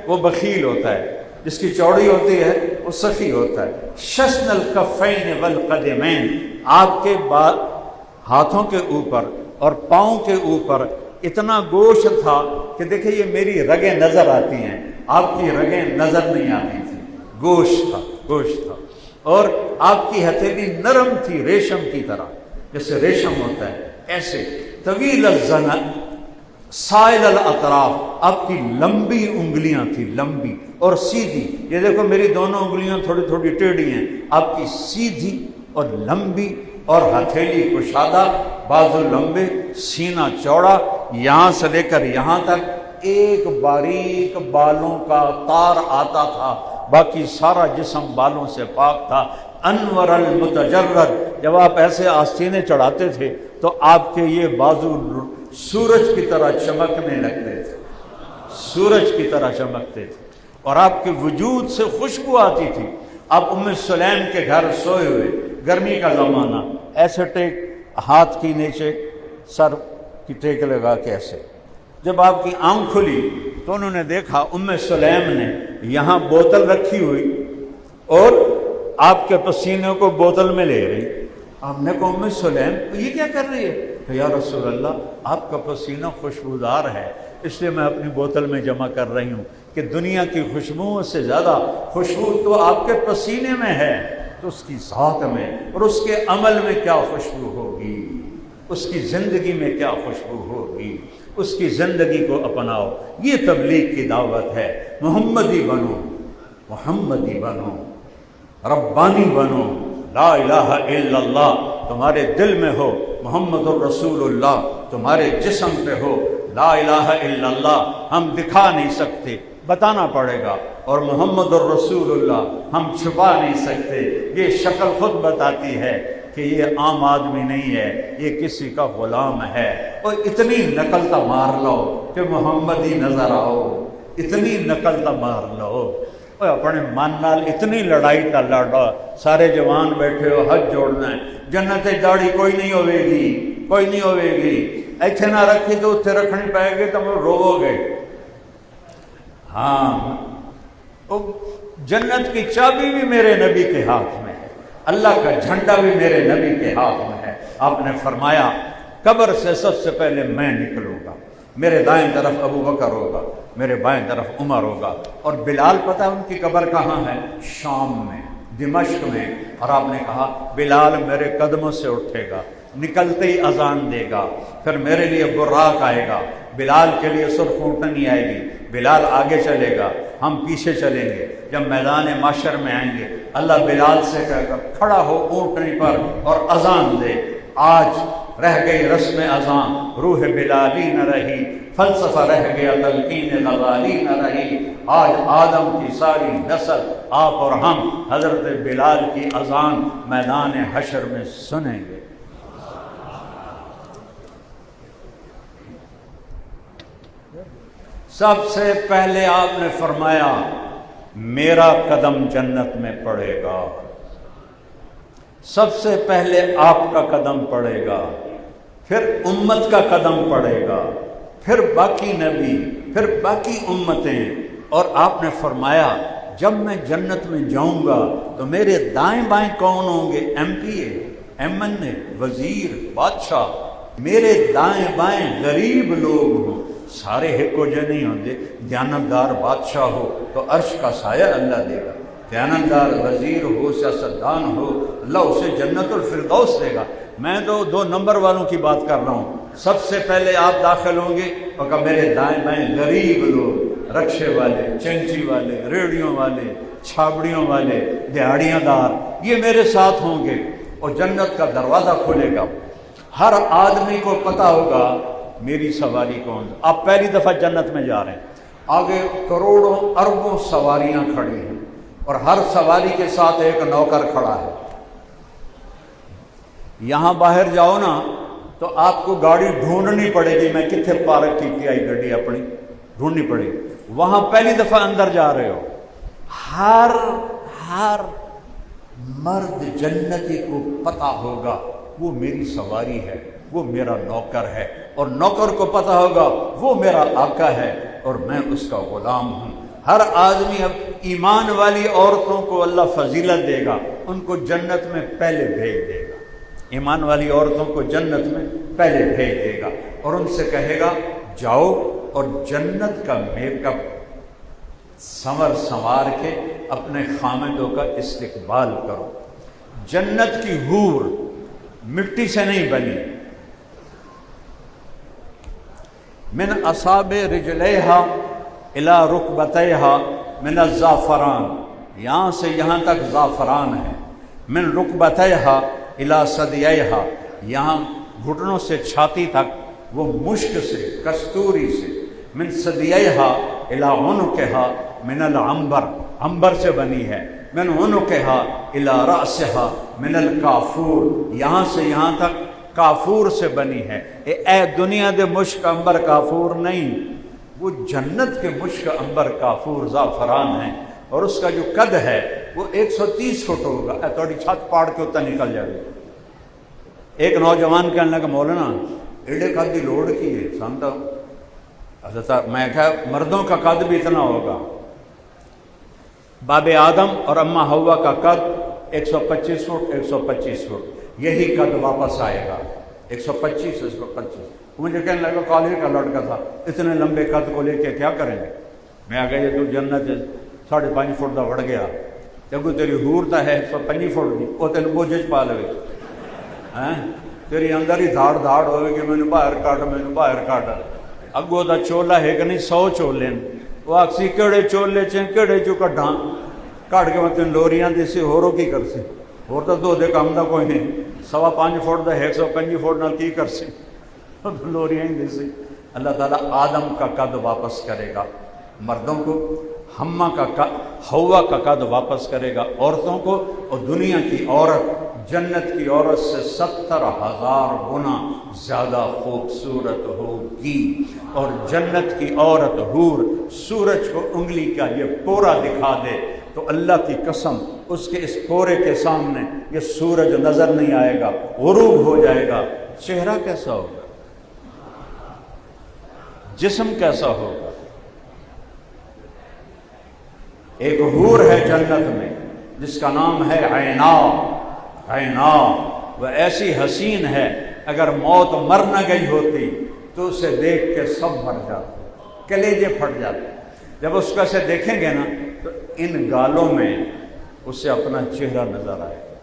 وہ بخیل ہوتا ہے، جس کی چوڑی ہوتی ہے وہ سخی ہوتا ہے۔ شسن الکفین والقدمین، آپ کے ہاتھوں کے اوپر اور پاؤں کے اوپر اتنا گوشت تھا کہ دیکھیں یہ میری رگیں نظر آتی ہیں، آپ کی رگیں نظر نہیں آتی تھی، گوشت تھا۔ اور آپ کی ہتھیلی نرم تھی ریشم کی طرح، جیسے ریشم ہوتا ہے ایسے۔ طویل الذنب سائل الاطراف، آپ کی لمبی انگلیاں تھیں، لمبی اور سیدھی۔ یہ دیکھو میری دونوں انگلیاں تھوڑی تھوڑی ٹیڑھی ہیں، آپ کی سیدھی اور لمبی، اور ہتھیلی کشادہ، بازو لمبے، سینہ چوڑا، یہاں سے لے کر یہاں تک ایک باریک بالوں کا تار آتا تھا، باقی سارا جسم بالوں سے پاک تھا۔ انور المتجرد، جب آپ ایسے آستینے چڑھاتے تھے تو آپ کے یہ بازو سورج کی طرح چمکنے لگتے تھے، سورج کی طرح چمکتے تھے، اور آپ کے وجود سے خوشبو آتی تھی۔ آپ ام سلیم کے گھر سوئے ہوئے، گرمی کا زمانہ، ایسے ٹیک ہاتھ کی نیچے سر کی ٹیک لگا کے ایسے، جب آپ کی آنکھ کھلی تو انہوں نے دیکھا ام سلیم نے یہاں بوتل رکھی ہوئی اور آپ کے پسینے کو بوتل میں لے رہی۔ آپ نے کہا ام سلیم یہ کیا کر رہی ہے؟ کہ یا رسول اللہ آپ کا پسینہ خوشبودار ہے، اس لیے میں اپنی بوتل میں جمع کر رہی ہوں کہ دنیا کی خوشبوؤں سے زیادہ خوشبو تو آپ کے پسینے میں ہے، تو اس کی ذات میں اور اس کے عمل میں کیا خوشبو ہوگی، اس کی زندگی میں کیا خوشبو ہوگی، اس کی زندگی کو اپناؤ۔ یہ تبلیغ کی دعوت ہے۔ محمدی بنو، محمدی بنو، ربانی بنو، لا الہ الا اللہ تمہارے دل میں ہو، محمد الرسول اللہ تمہارے جسم پہ ہو، لا الہ الا اللہ ہم دکھا نہیں سکتے، بتانا پڑے گا، اور محمد الرسول اللہ ہم چھپا نہیں سکتے۔ یہ شکل خود بتاتی ہے کہ یہ عام آدمی نہیں ہے، یہ کسی کا غلام ہے۔ اور اتنی نقل تا مار لو کہ محمد ہی نظر آؤ، اتنی نقل تا مار لو، اور اپنے من نال اتنی لڑائی تا لڑا۔ سارے جوان بیٹھے ہو، حج جوڑنا ہے، جنت داڑھی کوئی نہیں ہوئے گی، کوئی نہیں ہوئے گی، ایتھے نہ رکھی تو اتھے رکھنی پائے گی، تم روو گے۔ ہاں جنت کی چابی بھی میرے نبی کے ہاتھ میں ہے، اللہ کا جھنڈا بھی میرے نبی کے ہاتھ میں ہے۔ آپ نے فرمایا قبر سے سب سے پہلے میں نکلوں گا، میرے دائیں طرف ابو بکر ہوگا، میرے بائیں طرف عمر ہوگا، اور بلال پتہ ان کی قبر کہاں ہے؟ شام میں، دمشق میں۔ اور آپ نے کہا بلال میرے قدموں سے اٹھے گا، نکلتے ہی اذان دے گا، پھر میرے لیے براق آئے گا، بلال کے لیے سرخ اونٹنی آئے گی، بلال آگے چلے گا، ہم پیچھے چلیں گے۔ جب میدان محشر میں آئیں گے اللہ بلال سے کہے گا کھڑا ہو اونٹنی پر اور اذان دے۔ آج رہ گئی رسم اذان، روح بلالی نہ رہی، فلسفہ رہ گیا تلقین غزالی نہ رہی۔ آج آدم کی ساری نسل آپ اور ہم حضرت بلال کی اذان میدان حشر میں سنیں گے۔ سب سے پہلے آپ نے فرمایا میرا قدم جنت میں پڑے گا، سب سے پہلے آپ کا قدم پڑے گا، پھر امت کا قدم پڑے گا، پھر باقی نبی، پھر باقی امتیں۔ اور آپ نے فرمایا جب میں جنت میں جاؤں گا تو میرے دائیں بائیں کون ہوں گے؟ ایم پی اے، ایم این اے، وزیر، بادشاہ۔ میرے دائیں بائیں غریب لوگ ہوں، سارے ہکو جے نہیں ہوندے۔ دیانتدار بادشاہ ہو تو عرش کا سایہ اللہ دے گا، دیانتدار وزیر ہو، سیاستدان ہو، اللہ اسے جنت الفردوس دے گا۔ میں تو 2 نمبر والوں کی بات کر رہا ہوں۔ سب سے پہلے آپ داخل ہوں گے اور کہ میرے دائیں بائیں غریب لوگ، رکشے والے، چنچی والے، ریڑھیوں والے، چھابڑیوں والے، دیہڑیاں دار، یہ میرے ساتھ ہوں گے، اور جنت کا دروازہ کھلے گا۔ ہر آدمی کو پتہ ہوگا میری سواری کون۔ آپ پہلی دفعہ جنت میں جا رہے ہیں، آگے کروڑوں اربوں سواریاں کھڑی ہیں، اور ہر سواری کے ساتھ ایک نوکر کھڑا ہے۔ یہاں باہر جاؤ نا تو آپ کو گاڑی ڈھونڈنی پڑے گی، میں کتنے پارک کی آئی گاڑی اپنی ڈھونڈنی پڑے گی۔ وہاں پہلی دفعہ اندر جا رہے ہو، ہر مرد جنتی کو پتہ ہوگا وہ میری سواری ہے، وہ میرا نوکر ہے، اور نوکر کو پتہ ہوگا وہ میرا آقا ہے اور میں اس کا غلام ہوں۔ ہر آدمی اب ایمان والی عورتوں کو اللہ فضیلت دے گا، ان کو جنت میں پہلے بھیج دے گا، ایمان والی عورتوں کو جنت میں پہلے بھیج دے گا، اور ان سے کہے گا جاؤ اور جنت کا میک اپ سنوار کے اپنے خامدوں کا استقبال کرو۔ جنت کی حور مٹی سے نہیں بنی، من اصاب رجلیہا الی رکبتیہا من الزعفران، یہاں سے یہاں تک زعفران ہے، من رکبتیہا الی صدییہا، یہاں گھٹنوں سے چھاتی تک وہ مشک سے، کستوری سے، من صدییہا الی عنقہا من العنبر، عنبر سے بنی ہے، من عنقہا الی رأسہا من الکافور، یہاں سے یہاں تک کافور سے بنی ہے۔ اے دنیا دے مشک عنبر کافور نہیں، وہ جنت کے مشک عنبر کافور زعفران ہیں، اور اس کا جو قد ہے وہ 130 فٹ ہوگا، اے تھوڑی چھت پاڑ کے اتنا نکل جائے گا۔ ایک نوجوان کہنے لگا مولانا ایڈے قد کی لوڑ کی ہے، سنتا حضرت میں کہا مردوں کا قد بھی اتنا ہوگا، باب آدم اور اماں حوا کا قد 125 فٹ 125 فٹ، یہی قد واپس آئے گا، 125 125۔ مجھے کہنے لگا کالج کا لڑکا تھا، اتنے لمبے قد کو لے کے کیا کریں گے؟ میں آ گیا تو جنت 5.5 فٹ کا بڑھ گیا، جب تیری حور تا ہے 125 فٹ کی، وہ تین بوجھ پا لے تیری اندر ہی دھاڑ دھاڑ ہوئے کہ میں نے باہر کاٹ، میں نے باہر کاٹ، اگو دا چولا ہے کہ نہیں 100 چولے، وہ آکسی کہڑے چولے چیں کہڑے چو کڈھاں کاٹ کے میں تین لوریاں دیسی ہورو کی کر سی، ہور تو دو دے کام دا کوئی نہیں، 5.25 فٹ دا 125 فٹ نال کی کر سی، لوریاں ہی دیسی۔ اللہ تعالیٰ آدم کا قد واپس کرے گا مردوں کو، حوا کا قد واپس کرے گا عورتوں کو، اور دنیا کی عورت جنت کی عورت سے 70,000 گنا زیادہ خوبصورت ہوگی، اور جنت کی عورت حور سورج کو انگلی کا یہ پورا دکھا دے تو اللہ کی قسم اس کے اس پورے کے سامنے یہ سورج نظر نہیں آئے گا، غروب ہو جائے گا۔ چہرہ کیسا ہوگا، جسم کیسا ہوگا؟ ایک حور ہے جنت میں جس کا نام ہے عینا، عینا، وہ ایسی حسین ہے اگر موت مر نہ گئی ہوتی تو اسے دیکھ کے سب مر جاتے، کلیجے پھٹ جاتے۔ جب اس کو ایسے دیکھیں گے نا تو ان گالوں میں اسے اپنا چہرہ نظر آئے گا،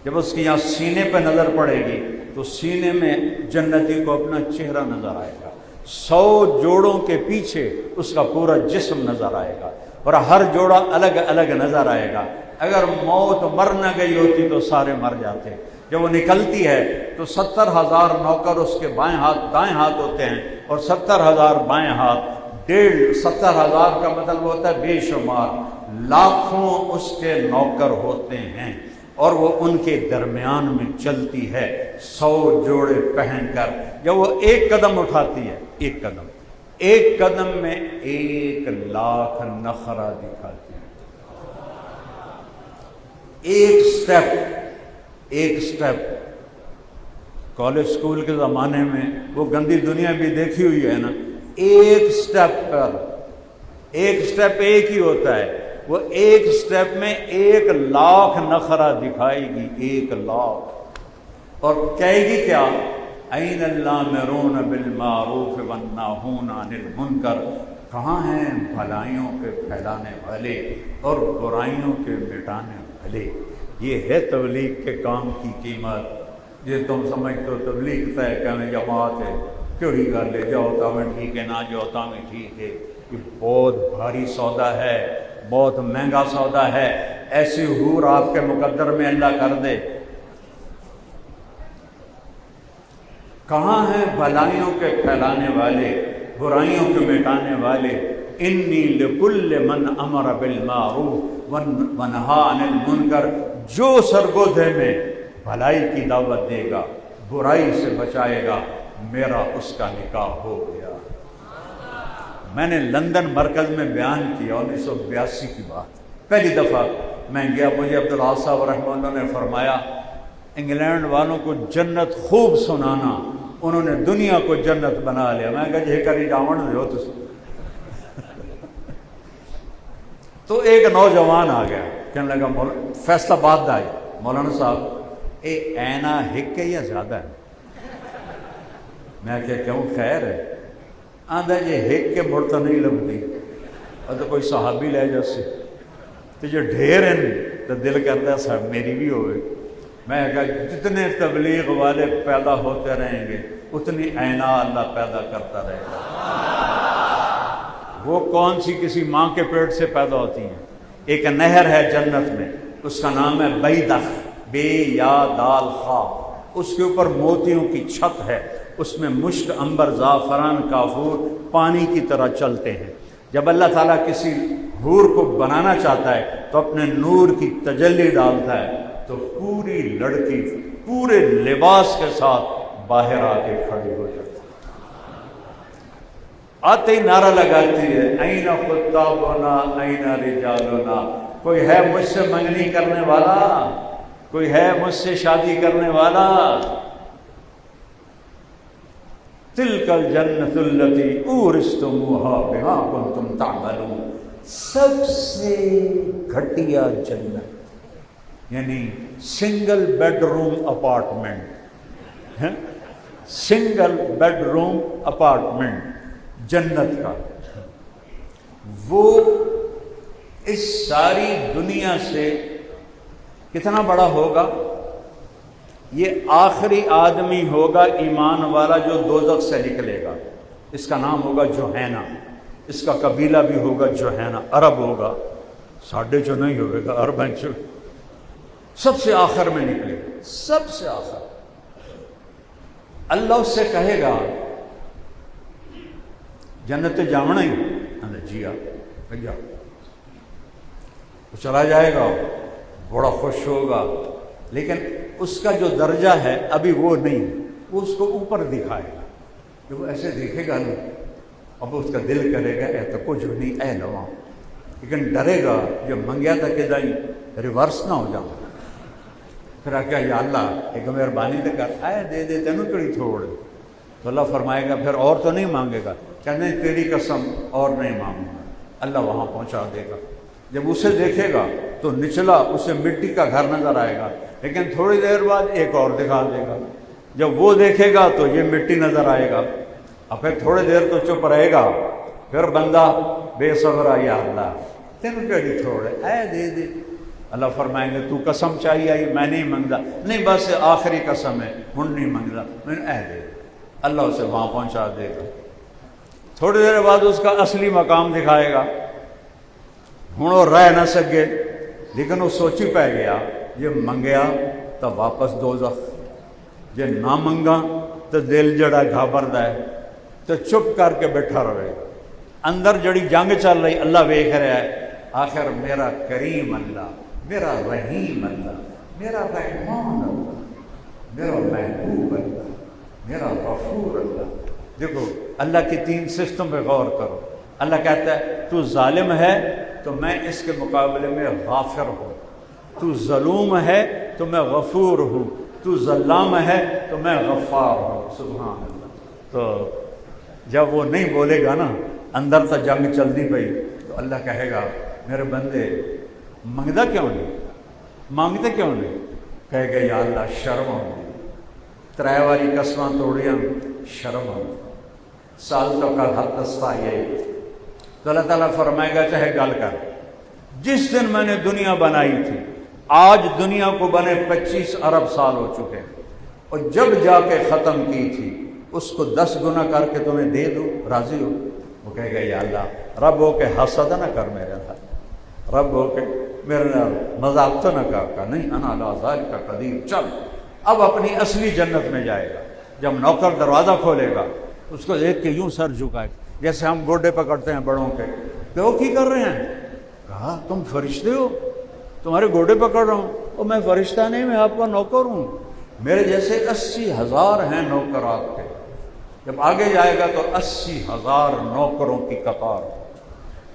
جب اس کی یہاں سینے پہ نظر پڑے گی تو سینے میں جنتی کو اپنا چہرہ نظر آئے گا، 100 جوڑوں کے پیچھے اس کا پورا جسم نظر آئے گا، اور ہر جوڑا الگ الگ نظر آئے گا۔ اگر موت مر نہ گئی ہوتی تو سارے مر جاتے۔ جب وہ نکلتی ہے تو 70,000 نوکر اس کے بائیں ہاتھ دائیں ہاتھ ہوتے ہیں، اور 70,000 بائیں ہاتھ، 70,000 کا مطلب ہوتا ہے بے شمار، لاکھوں اس کے نوکر ہوتے ہیں، اور وہ ان کے درمیان میں چلتی ہے 100 جوڑے پہن کر۔ جب وہ ایک قدم اٹھاتی ہے، ایک قدم میں 1,00,000 نخرہ دکھاتی ہے، ایک سٹیپ۔ کالج سکول کے زمانے میں وہ گندی دنیا بھی دیکھی ہوئی ہے نا، ایک سٹیپ پر، ایک سٹیپ ایک ہی ہوتا ہے، وہ ایک سٹیپ میں 1,00,000 نخرہ دکھائے گی، 1,00,000، اور کہے گی کیا؟ این اللامرون بالمعروف والناہون عن المنکر، کہاں ہیں بھلائیوں کے پھیلانے والے اور برائیوں کے مٹانے والے؟ یہ ہے تبلیغ کے کام کی قیمت۔ یہ تم سمجھتے ہو تبلیغ طے کہنے جماعت ہے، کیڑی گل ہے، جاؤ تا میں ٹھیک ہے، نہ جاؤ تا میں ٹھیک ہے۔ یہ بہت بھاری سودا ہے، بہت مہنگا سودا ہے۔ ایسی حور آپ کے مقدر میں اللہ کر دے۔ کہاں ہیں بھلائیوں کے پھیلانے والے، برائیوں کے مٹانے والے؟ انی لکل من امر بالمعروف ونہا عن المنکر، جو سرگودے میں بھلائی کی دعوت دے گا، برائی سے بچائے گا، میرا اس کا نکاح ہو گیا۔ میں نے لندن مرکز میں بیان کیا 1982 کی بات، پہلی دفعہ میں گیا، مجھے عبدالعاص صاحب رحمہ اللہ نے فرمایا انگلینڈ والوں کو جنت خوب سنانا، انہوں نے دنیا کو جنت بنا لیا۔ میں کہا جی کری جاون دیو تسی۔ تو ایک نوجوان آ گیا، کہنے لگا فیصلہ بات دا ہے مولانا صاحب اے اینا ہک کے یا زیادہ ہے؟ میں کہ کیوں خیر ہے؟ آندھا جی ہک کے مڑ تو نہیں لگتی، اور تو کوئی صحابی لے جیسے تو جو ڈھیر ہیں تو دل کرتا ہے صاحب میری بھی ہوئے۔ میں کہا جتنے تبلیغ والے پیدا ہوتے رہیں گے اتنی اینا اللہ پیدا کرتا رہے گا۔ وہ کون سی کسی ماں کے پیٹ سے پیدا ہوتی ہیں؟ ایک نہر ہے جنت میں، اس کا نام ہے بیدخ، بے یا دال خا، اس کے اوپر موتیوں کی چھت ہے، اس میں مشک، عنبر، زعفران، کافور پانی کی طرح چلتے ہیں۔ جب اللہ تعالیٰ کسی حور کو بنانا چاہتا ہے تو اپنے نور کی تجلی ڈالتا ہے تو پوری لڑکی پورے لباس کے ساتھ باہر آ کے کھڑی ہو جاتی ہے، آتے ہی نعرہ لگاتی ہے این خطابنا این رجالنا، کوئی ہے مجھ سے منگنی کرنے والا، کوئی ہے مجھ سے شادی کرنے والا؟ تلک الجنت التی اورثتموها بما کنتم تعملون، سب سے گھٹیا جنت، یعنی single bed room apartment, single bed room apartment جنت کا، وہ اس ساری دنیا سے کتنا بڑا ہوگا؟ یہ آخری آدمی ہوگا ایمان والا جو دوزخ سے نکلے گا، اس کا نام ہوگا جوہینہ، اس کا قبیلہ بھی ہوگا جوہینہ، عرب ہوگا، ساڈے جو نہیں ہوگا، عرب ہیں جو سب سے آخر میں نکلے گا، سب سے آخر۔ اللہ اس سے کہے گا جنت جاونا ہی؟ جی جا، وہ چلا جائے گا، بڑا خوش ہوگا، لیکن اس کا جو درجہ ہے ابھی وہ نہیں، وہ اس کو اوپر دکھائے گا، جب وہ ایسے دیکھے گا نا اب اس کا دل کرے گا اے تو کچھ نہیں اے لواں، لیکن ڈرے گا جب منگیا تھا کہ دائیں ریورس نہ ہو جاؤں، پھر آ کیا یا اللہ ایک مہربانی دے کر اے دے دے تینوں کڑی تھوڑ، تو اللہ فرمائے گا پھر اور تو نہیں مانگے گا، کہ نہیں تیری قسم اور نہیں مانگوں گا، اللہ وہاں پہنچا دے گا۔ جب اسے دیکھے گا تو نچلا اسے مٹی کا گھر نظر آئے گا، لیکن تھوڑی دیر بعد ایک اور دکھا دے گا، جب وہ دیکھے گا تو یہ مٹی نظر آئے گا، اور پھر تھوڑی دیر تو چپ رہے گا، پھر بندہ بے صبر یا اللہ تینوں کیڑی تھوڑ ہے اے دے دے، اللہ فرمائیں گے تو قسم چاہیے آئی میں نہیں منگتا، نہیں بس آخری قسم ہے ہن نہیں منگتا، میں نے اے دے، اللہ اسے وہاں پہنچا دے گا۔ تھوڑی دیر بعد اس کا اصلی مقام دکھائے گا، ہوں وہ رہ نہ سکے، لیکن وہ سوچی پہ گیا یہ منگیا تو واپس دوزخ، جے نہ منگا تو دل جڑا گھابردا ہے تو چپ کر کے بیٹھا رہے، اندر جڑی جنگ چل رہی اللہ ویکھ رہا ہے، آخر میرا کریم اللہ، میرا رحیم اللہ، میرا رحمان اللہ، میرا محبوب اللہ، میرا غفور اللہ۔ دیکھو اللہ کی تین صفتوں پہ غور کرو، اللہ کہتا ہے تو ظالم ہے تو میں اس کے مقابلے میں غافر ہوں، تو ظلوم ہے تو میں غفور ہوں، تو ظلام ہے تو میں غفار ہوں، سبحان اللہ۔ تو جب وہ نہیں بولے گا نا، اندر سے جنگ چلتی پئی، تو اللہ کہے گا میرے بندے منگدا کیوں نہیں، مانگتے کیوں نہیں؟ کہے گا یا اللہ شرم آؤں، ترے واری قسماں توڑیاں شرم آؤں، سال تو کل حد دستا یہ، تو اللہ تعالیٰ فرمائے گا چاہے گل کر، جس دن میں نے دنیا بنائی تھی آج دنیا کو بنے 25 ارب سال ہو چکے، اور جب جا کے ختم کی تھی اس کو 10 گنا کر کے تمہیں دے دوں، راضی ہو؟ وہ کہے گا یا اللہ رب ہو کے حسد نہ کر میرے ساتھ، رب ہو کے میرے مذاق تو نہ کر، نہیں انا علی ذالک قدیر، چل اب اپنی اصلی جنت میں جائے گا۔ جب نوکر دروازہ کھولے گا اس کو دیکھ کے یوں سر جھکائے، جیسے ہم گوڈے پکڑتے ہیں بڑوں کے، کہ وہ کی کر رہے ہیں؟ کہا تم فرشتے ہو، تمہارے گوڈے پکڑ رہا ہوں، اور میں فرشتہ نہیں، میں آپ کا نوکر ہوں، میرے جیسے 80,000 ہیں نوکر آپ کے۔ جب آگے جائے گا تو 80,000 نوکروں کی قطار،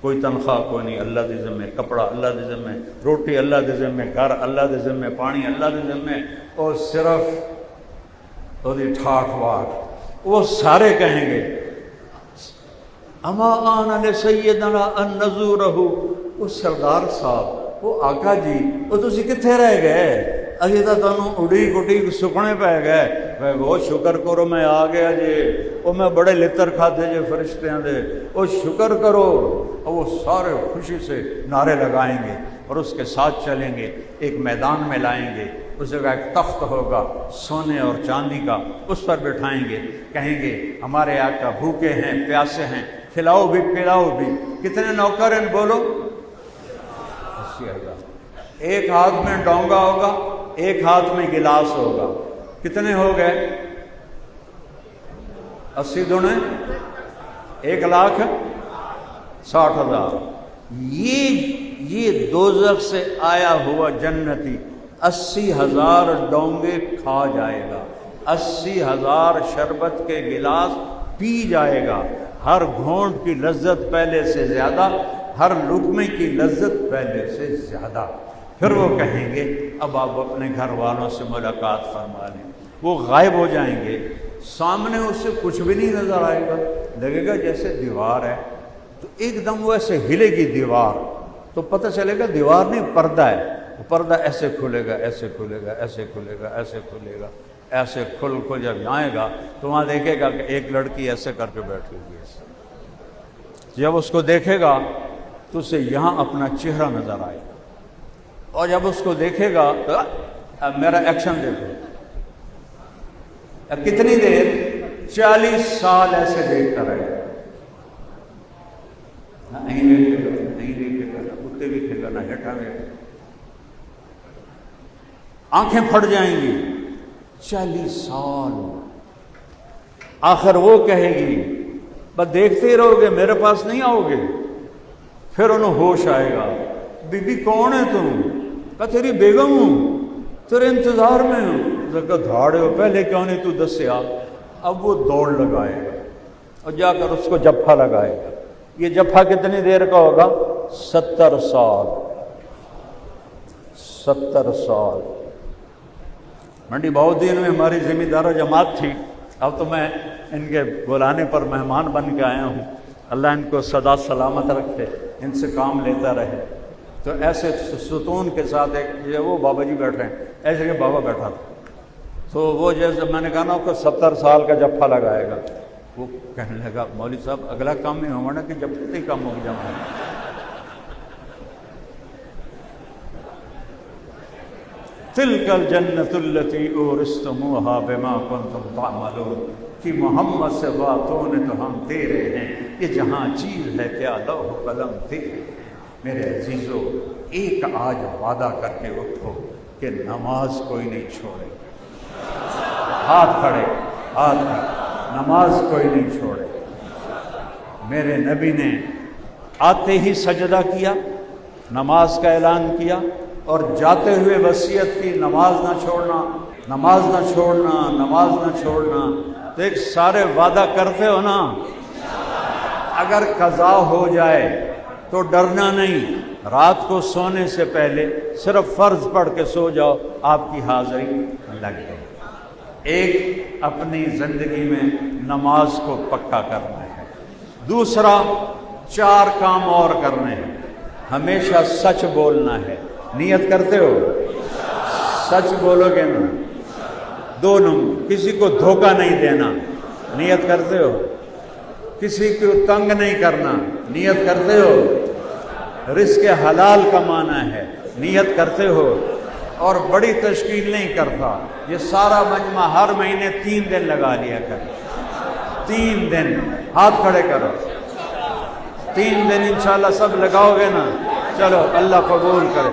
کوئی تنخواہ کوئی نہیں، اللہ دے ذمے کپڑا، اللہ دے ذمے روٹی، اللہ دے ذمے گھر، اللہ دے ذمے پانی، اللہ دے ذمے، اور صرف وہ ٹھاٹ واٹ، وہ سارے کہیں گے اما آن لسیدنا ان نزورہ وہ سردار صاحب، وہ آقا جی، وہ تسی کتنے رہ گئے؟ اسی تو تمہیں اڑیک اڑیک سکنے پہ گئے۔ میں وہ شکر کرو میں آ گیا جی، وہ میں بڑے لتر کھاتے جی فرشتیاں دے، وہ شکر کرو۔ اور وہ سارے خوشی سے نعرے لگائیں گے اور اس کے ساتھ چلیں گے، ایک میدان میں لائیں گے، اس جگہ ایک تخت ہوگا سونے اور چاندی کا، اس پر بٹھائیں گے، کہیں گے ہمارے آقا بھوکے ہیں پیاسے ہیں، کھلاؤ بھی پلاؤ بھی۔ کتنے نوکر ہیں بولو؟ 80,000۔ ایک ہاتھ میں ڈونگا ہوگا، ایک ہاتھ میں گلاس ہوگا، کتنے ہو گئے؟ 80 دونے 1,60,000۔ یہ دوزخ سے آیا ہوا جنتی 80,000 ڈونگے کھا جائے گا، 80,000 شربت کے گلاس پی جائے گا، ہر گھونٹ کی لذت پہلے سے زیادہ، ہر لقمے کی لذت پہلے سے زیادہ۔ پھر وہ کہیں گے اب آپ اپنے گھر والوں سے ملاقات فرما لیں۔ وہ غائب ہو جائیں گے، سامنے اس سے کچھ بھی نہیں نظر آئے گا، لگے گا جیسے دیوار ہے۔ تو ایک دم وہ ایسے ہلے گی دیوار، تو پتہ چلے گا دیوار نہیں پردہ ہے، وہ پردہ ایسے کھلے گا، ایسے کھلے گا، ایسے کھلے گا، ایسے کھلے گا، ایسے کھل جب آئے گا تو وہاں دیکھے گا کہ ایک لڑکی ایسے کر کے بیٹھی ہوئی ہے۔ جب اس کو دیکھے گا تو اسے یہاں اپنا چہرہ نظر آئے گا، اور جب اس کو دیکھے گا تو اب میرا ایکشن دیکھو، اب کتنی دیر؟ 40 سال ایسے دیکھتا رہے گا، نہیں دیکھے گا، نہیں دیکھے گا، کتے بھی کھیلے گا، نہ ہٹا میں آنکھیں پھٹ جائیں گی۔ 40 سال آخر وہ کہے گی بس دیکھتے ہی رہو گے، میرے پاس نہیں آؤ گے؟ پھر انہیں ہوش آئے گا، بی بی کون ہے تم؟ کہا تیری بیگم ہوں، تیرے انتظار میں ہوں۔ کہا دھاڑے ہو، پہلے کیوں نہیں تو دسیا؟ اب وہ دوڑ لگائے گا اور جا کر اس کو جفا لگائے گا۔ یہ جفا کتنی دیر کا ہوگا؟ 70 سال۔ 70 سال۔ منڈی بہودین میں ہماری ذمہ دار جماعت تھی، اب تو میں ان کے بلانے پر مہمان بن کے آیا ہوں، اللہ ان کو سدا سلامت رکھے، ان سے کام لیتا رہے۔ تو ایسے ستون کے ساتھ ایک یہ وہ بابا جی بیٹھ رہے ہیں، ایسے کہ بابا بیٹھا تھا، تو وہ جیسے میں نے کہا نا کہ 70 سال کا جفا لگائے گا، وہ کہنے لگا مولوی صاحب اگلا کام نہیں ہوگا نا کہ جب تک ہی کام ہو جانا ہے۔ تلک الجنت التی اورثتموها بما کنتم تعملون، کہ محمد سے باتوں نے تو ہم تیرے ہیں، یہ جہاں چیز ہے کیا لوح قلم تیرے۔ میرے عزیزو، ایک آج وعدہ کر کے اٹھو کہ نماز کوئی نہیں چھوڑے، ہاتھ کھڑے، ہاتھ کھڑے، نماز کوئی نہیں چھوڑے۔ میرے نبی نے آتے ہی سجدہ کیا، نماز کا اعلان کیا، اور جاتے ہوئے وصیت کی نماز نہ چھوڑنا، نماز نہ چھوڑنا، نماز نہ چھوڑنا۔ تو ایک سارے وعدہ کرتے ہو نا، اگر قضا ہو جائے تو ڈرنا نہیں، رات کو سونے سے پہلے صرف فرض پڑھ کے سو جاؤ، آپ کی حاضری لگ گئی۔ ایک اپنی زندگی میں نماز کو پکا کرنا ہے، دوسرا 4 کام اور کرنے ہیں۔ ہمیشہ سچ بولنا ہے، نیت کرتے ہو؟ سچ بولو گے نا؟ 2 نمبر، کسی کو دھوکہ نہیں دینا، نیت کرتے ہو؟ کسی کو تنگ نہیں کرنا، نیت کرتے ہو؟ رزق حلال کمانا ہے، نیت کرتے ہو؟ اور بڑی تشکیل نہیں کرتا، یہ سارا مجمع ہر مہینے 3 دن لگا لیا کر، 3 دن، ہاتھ کھڑے کرو، 3 دن انشاءاللہ سب لگاؤ گے نا؟ چلو اللہ قبول کرے۔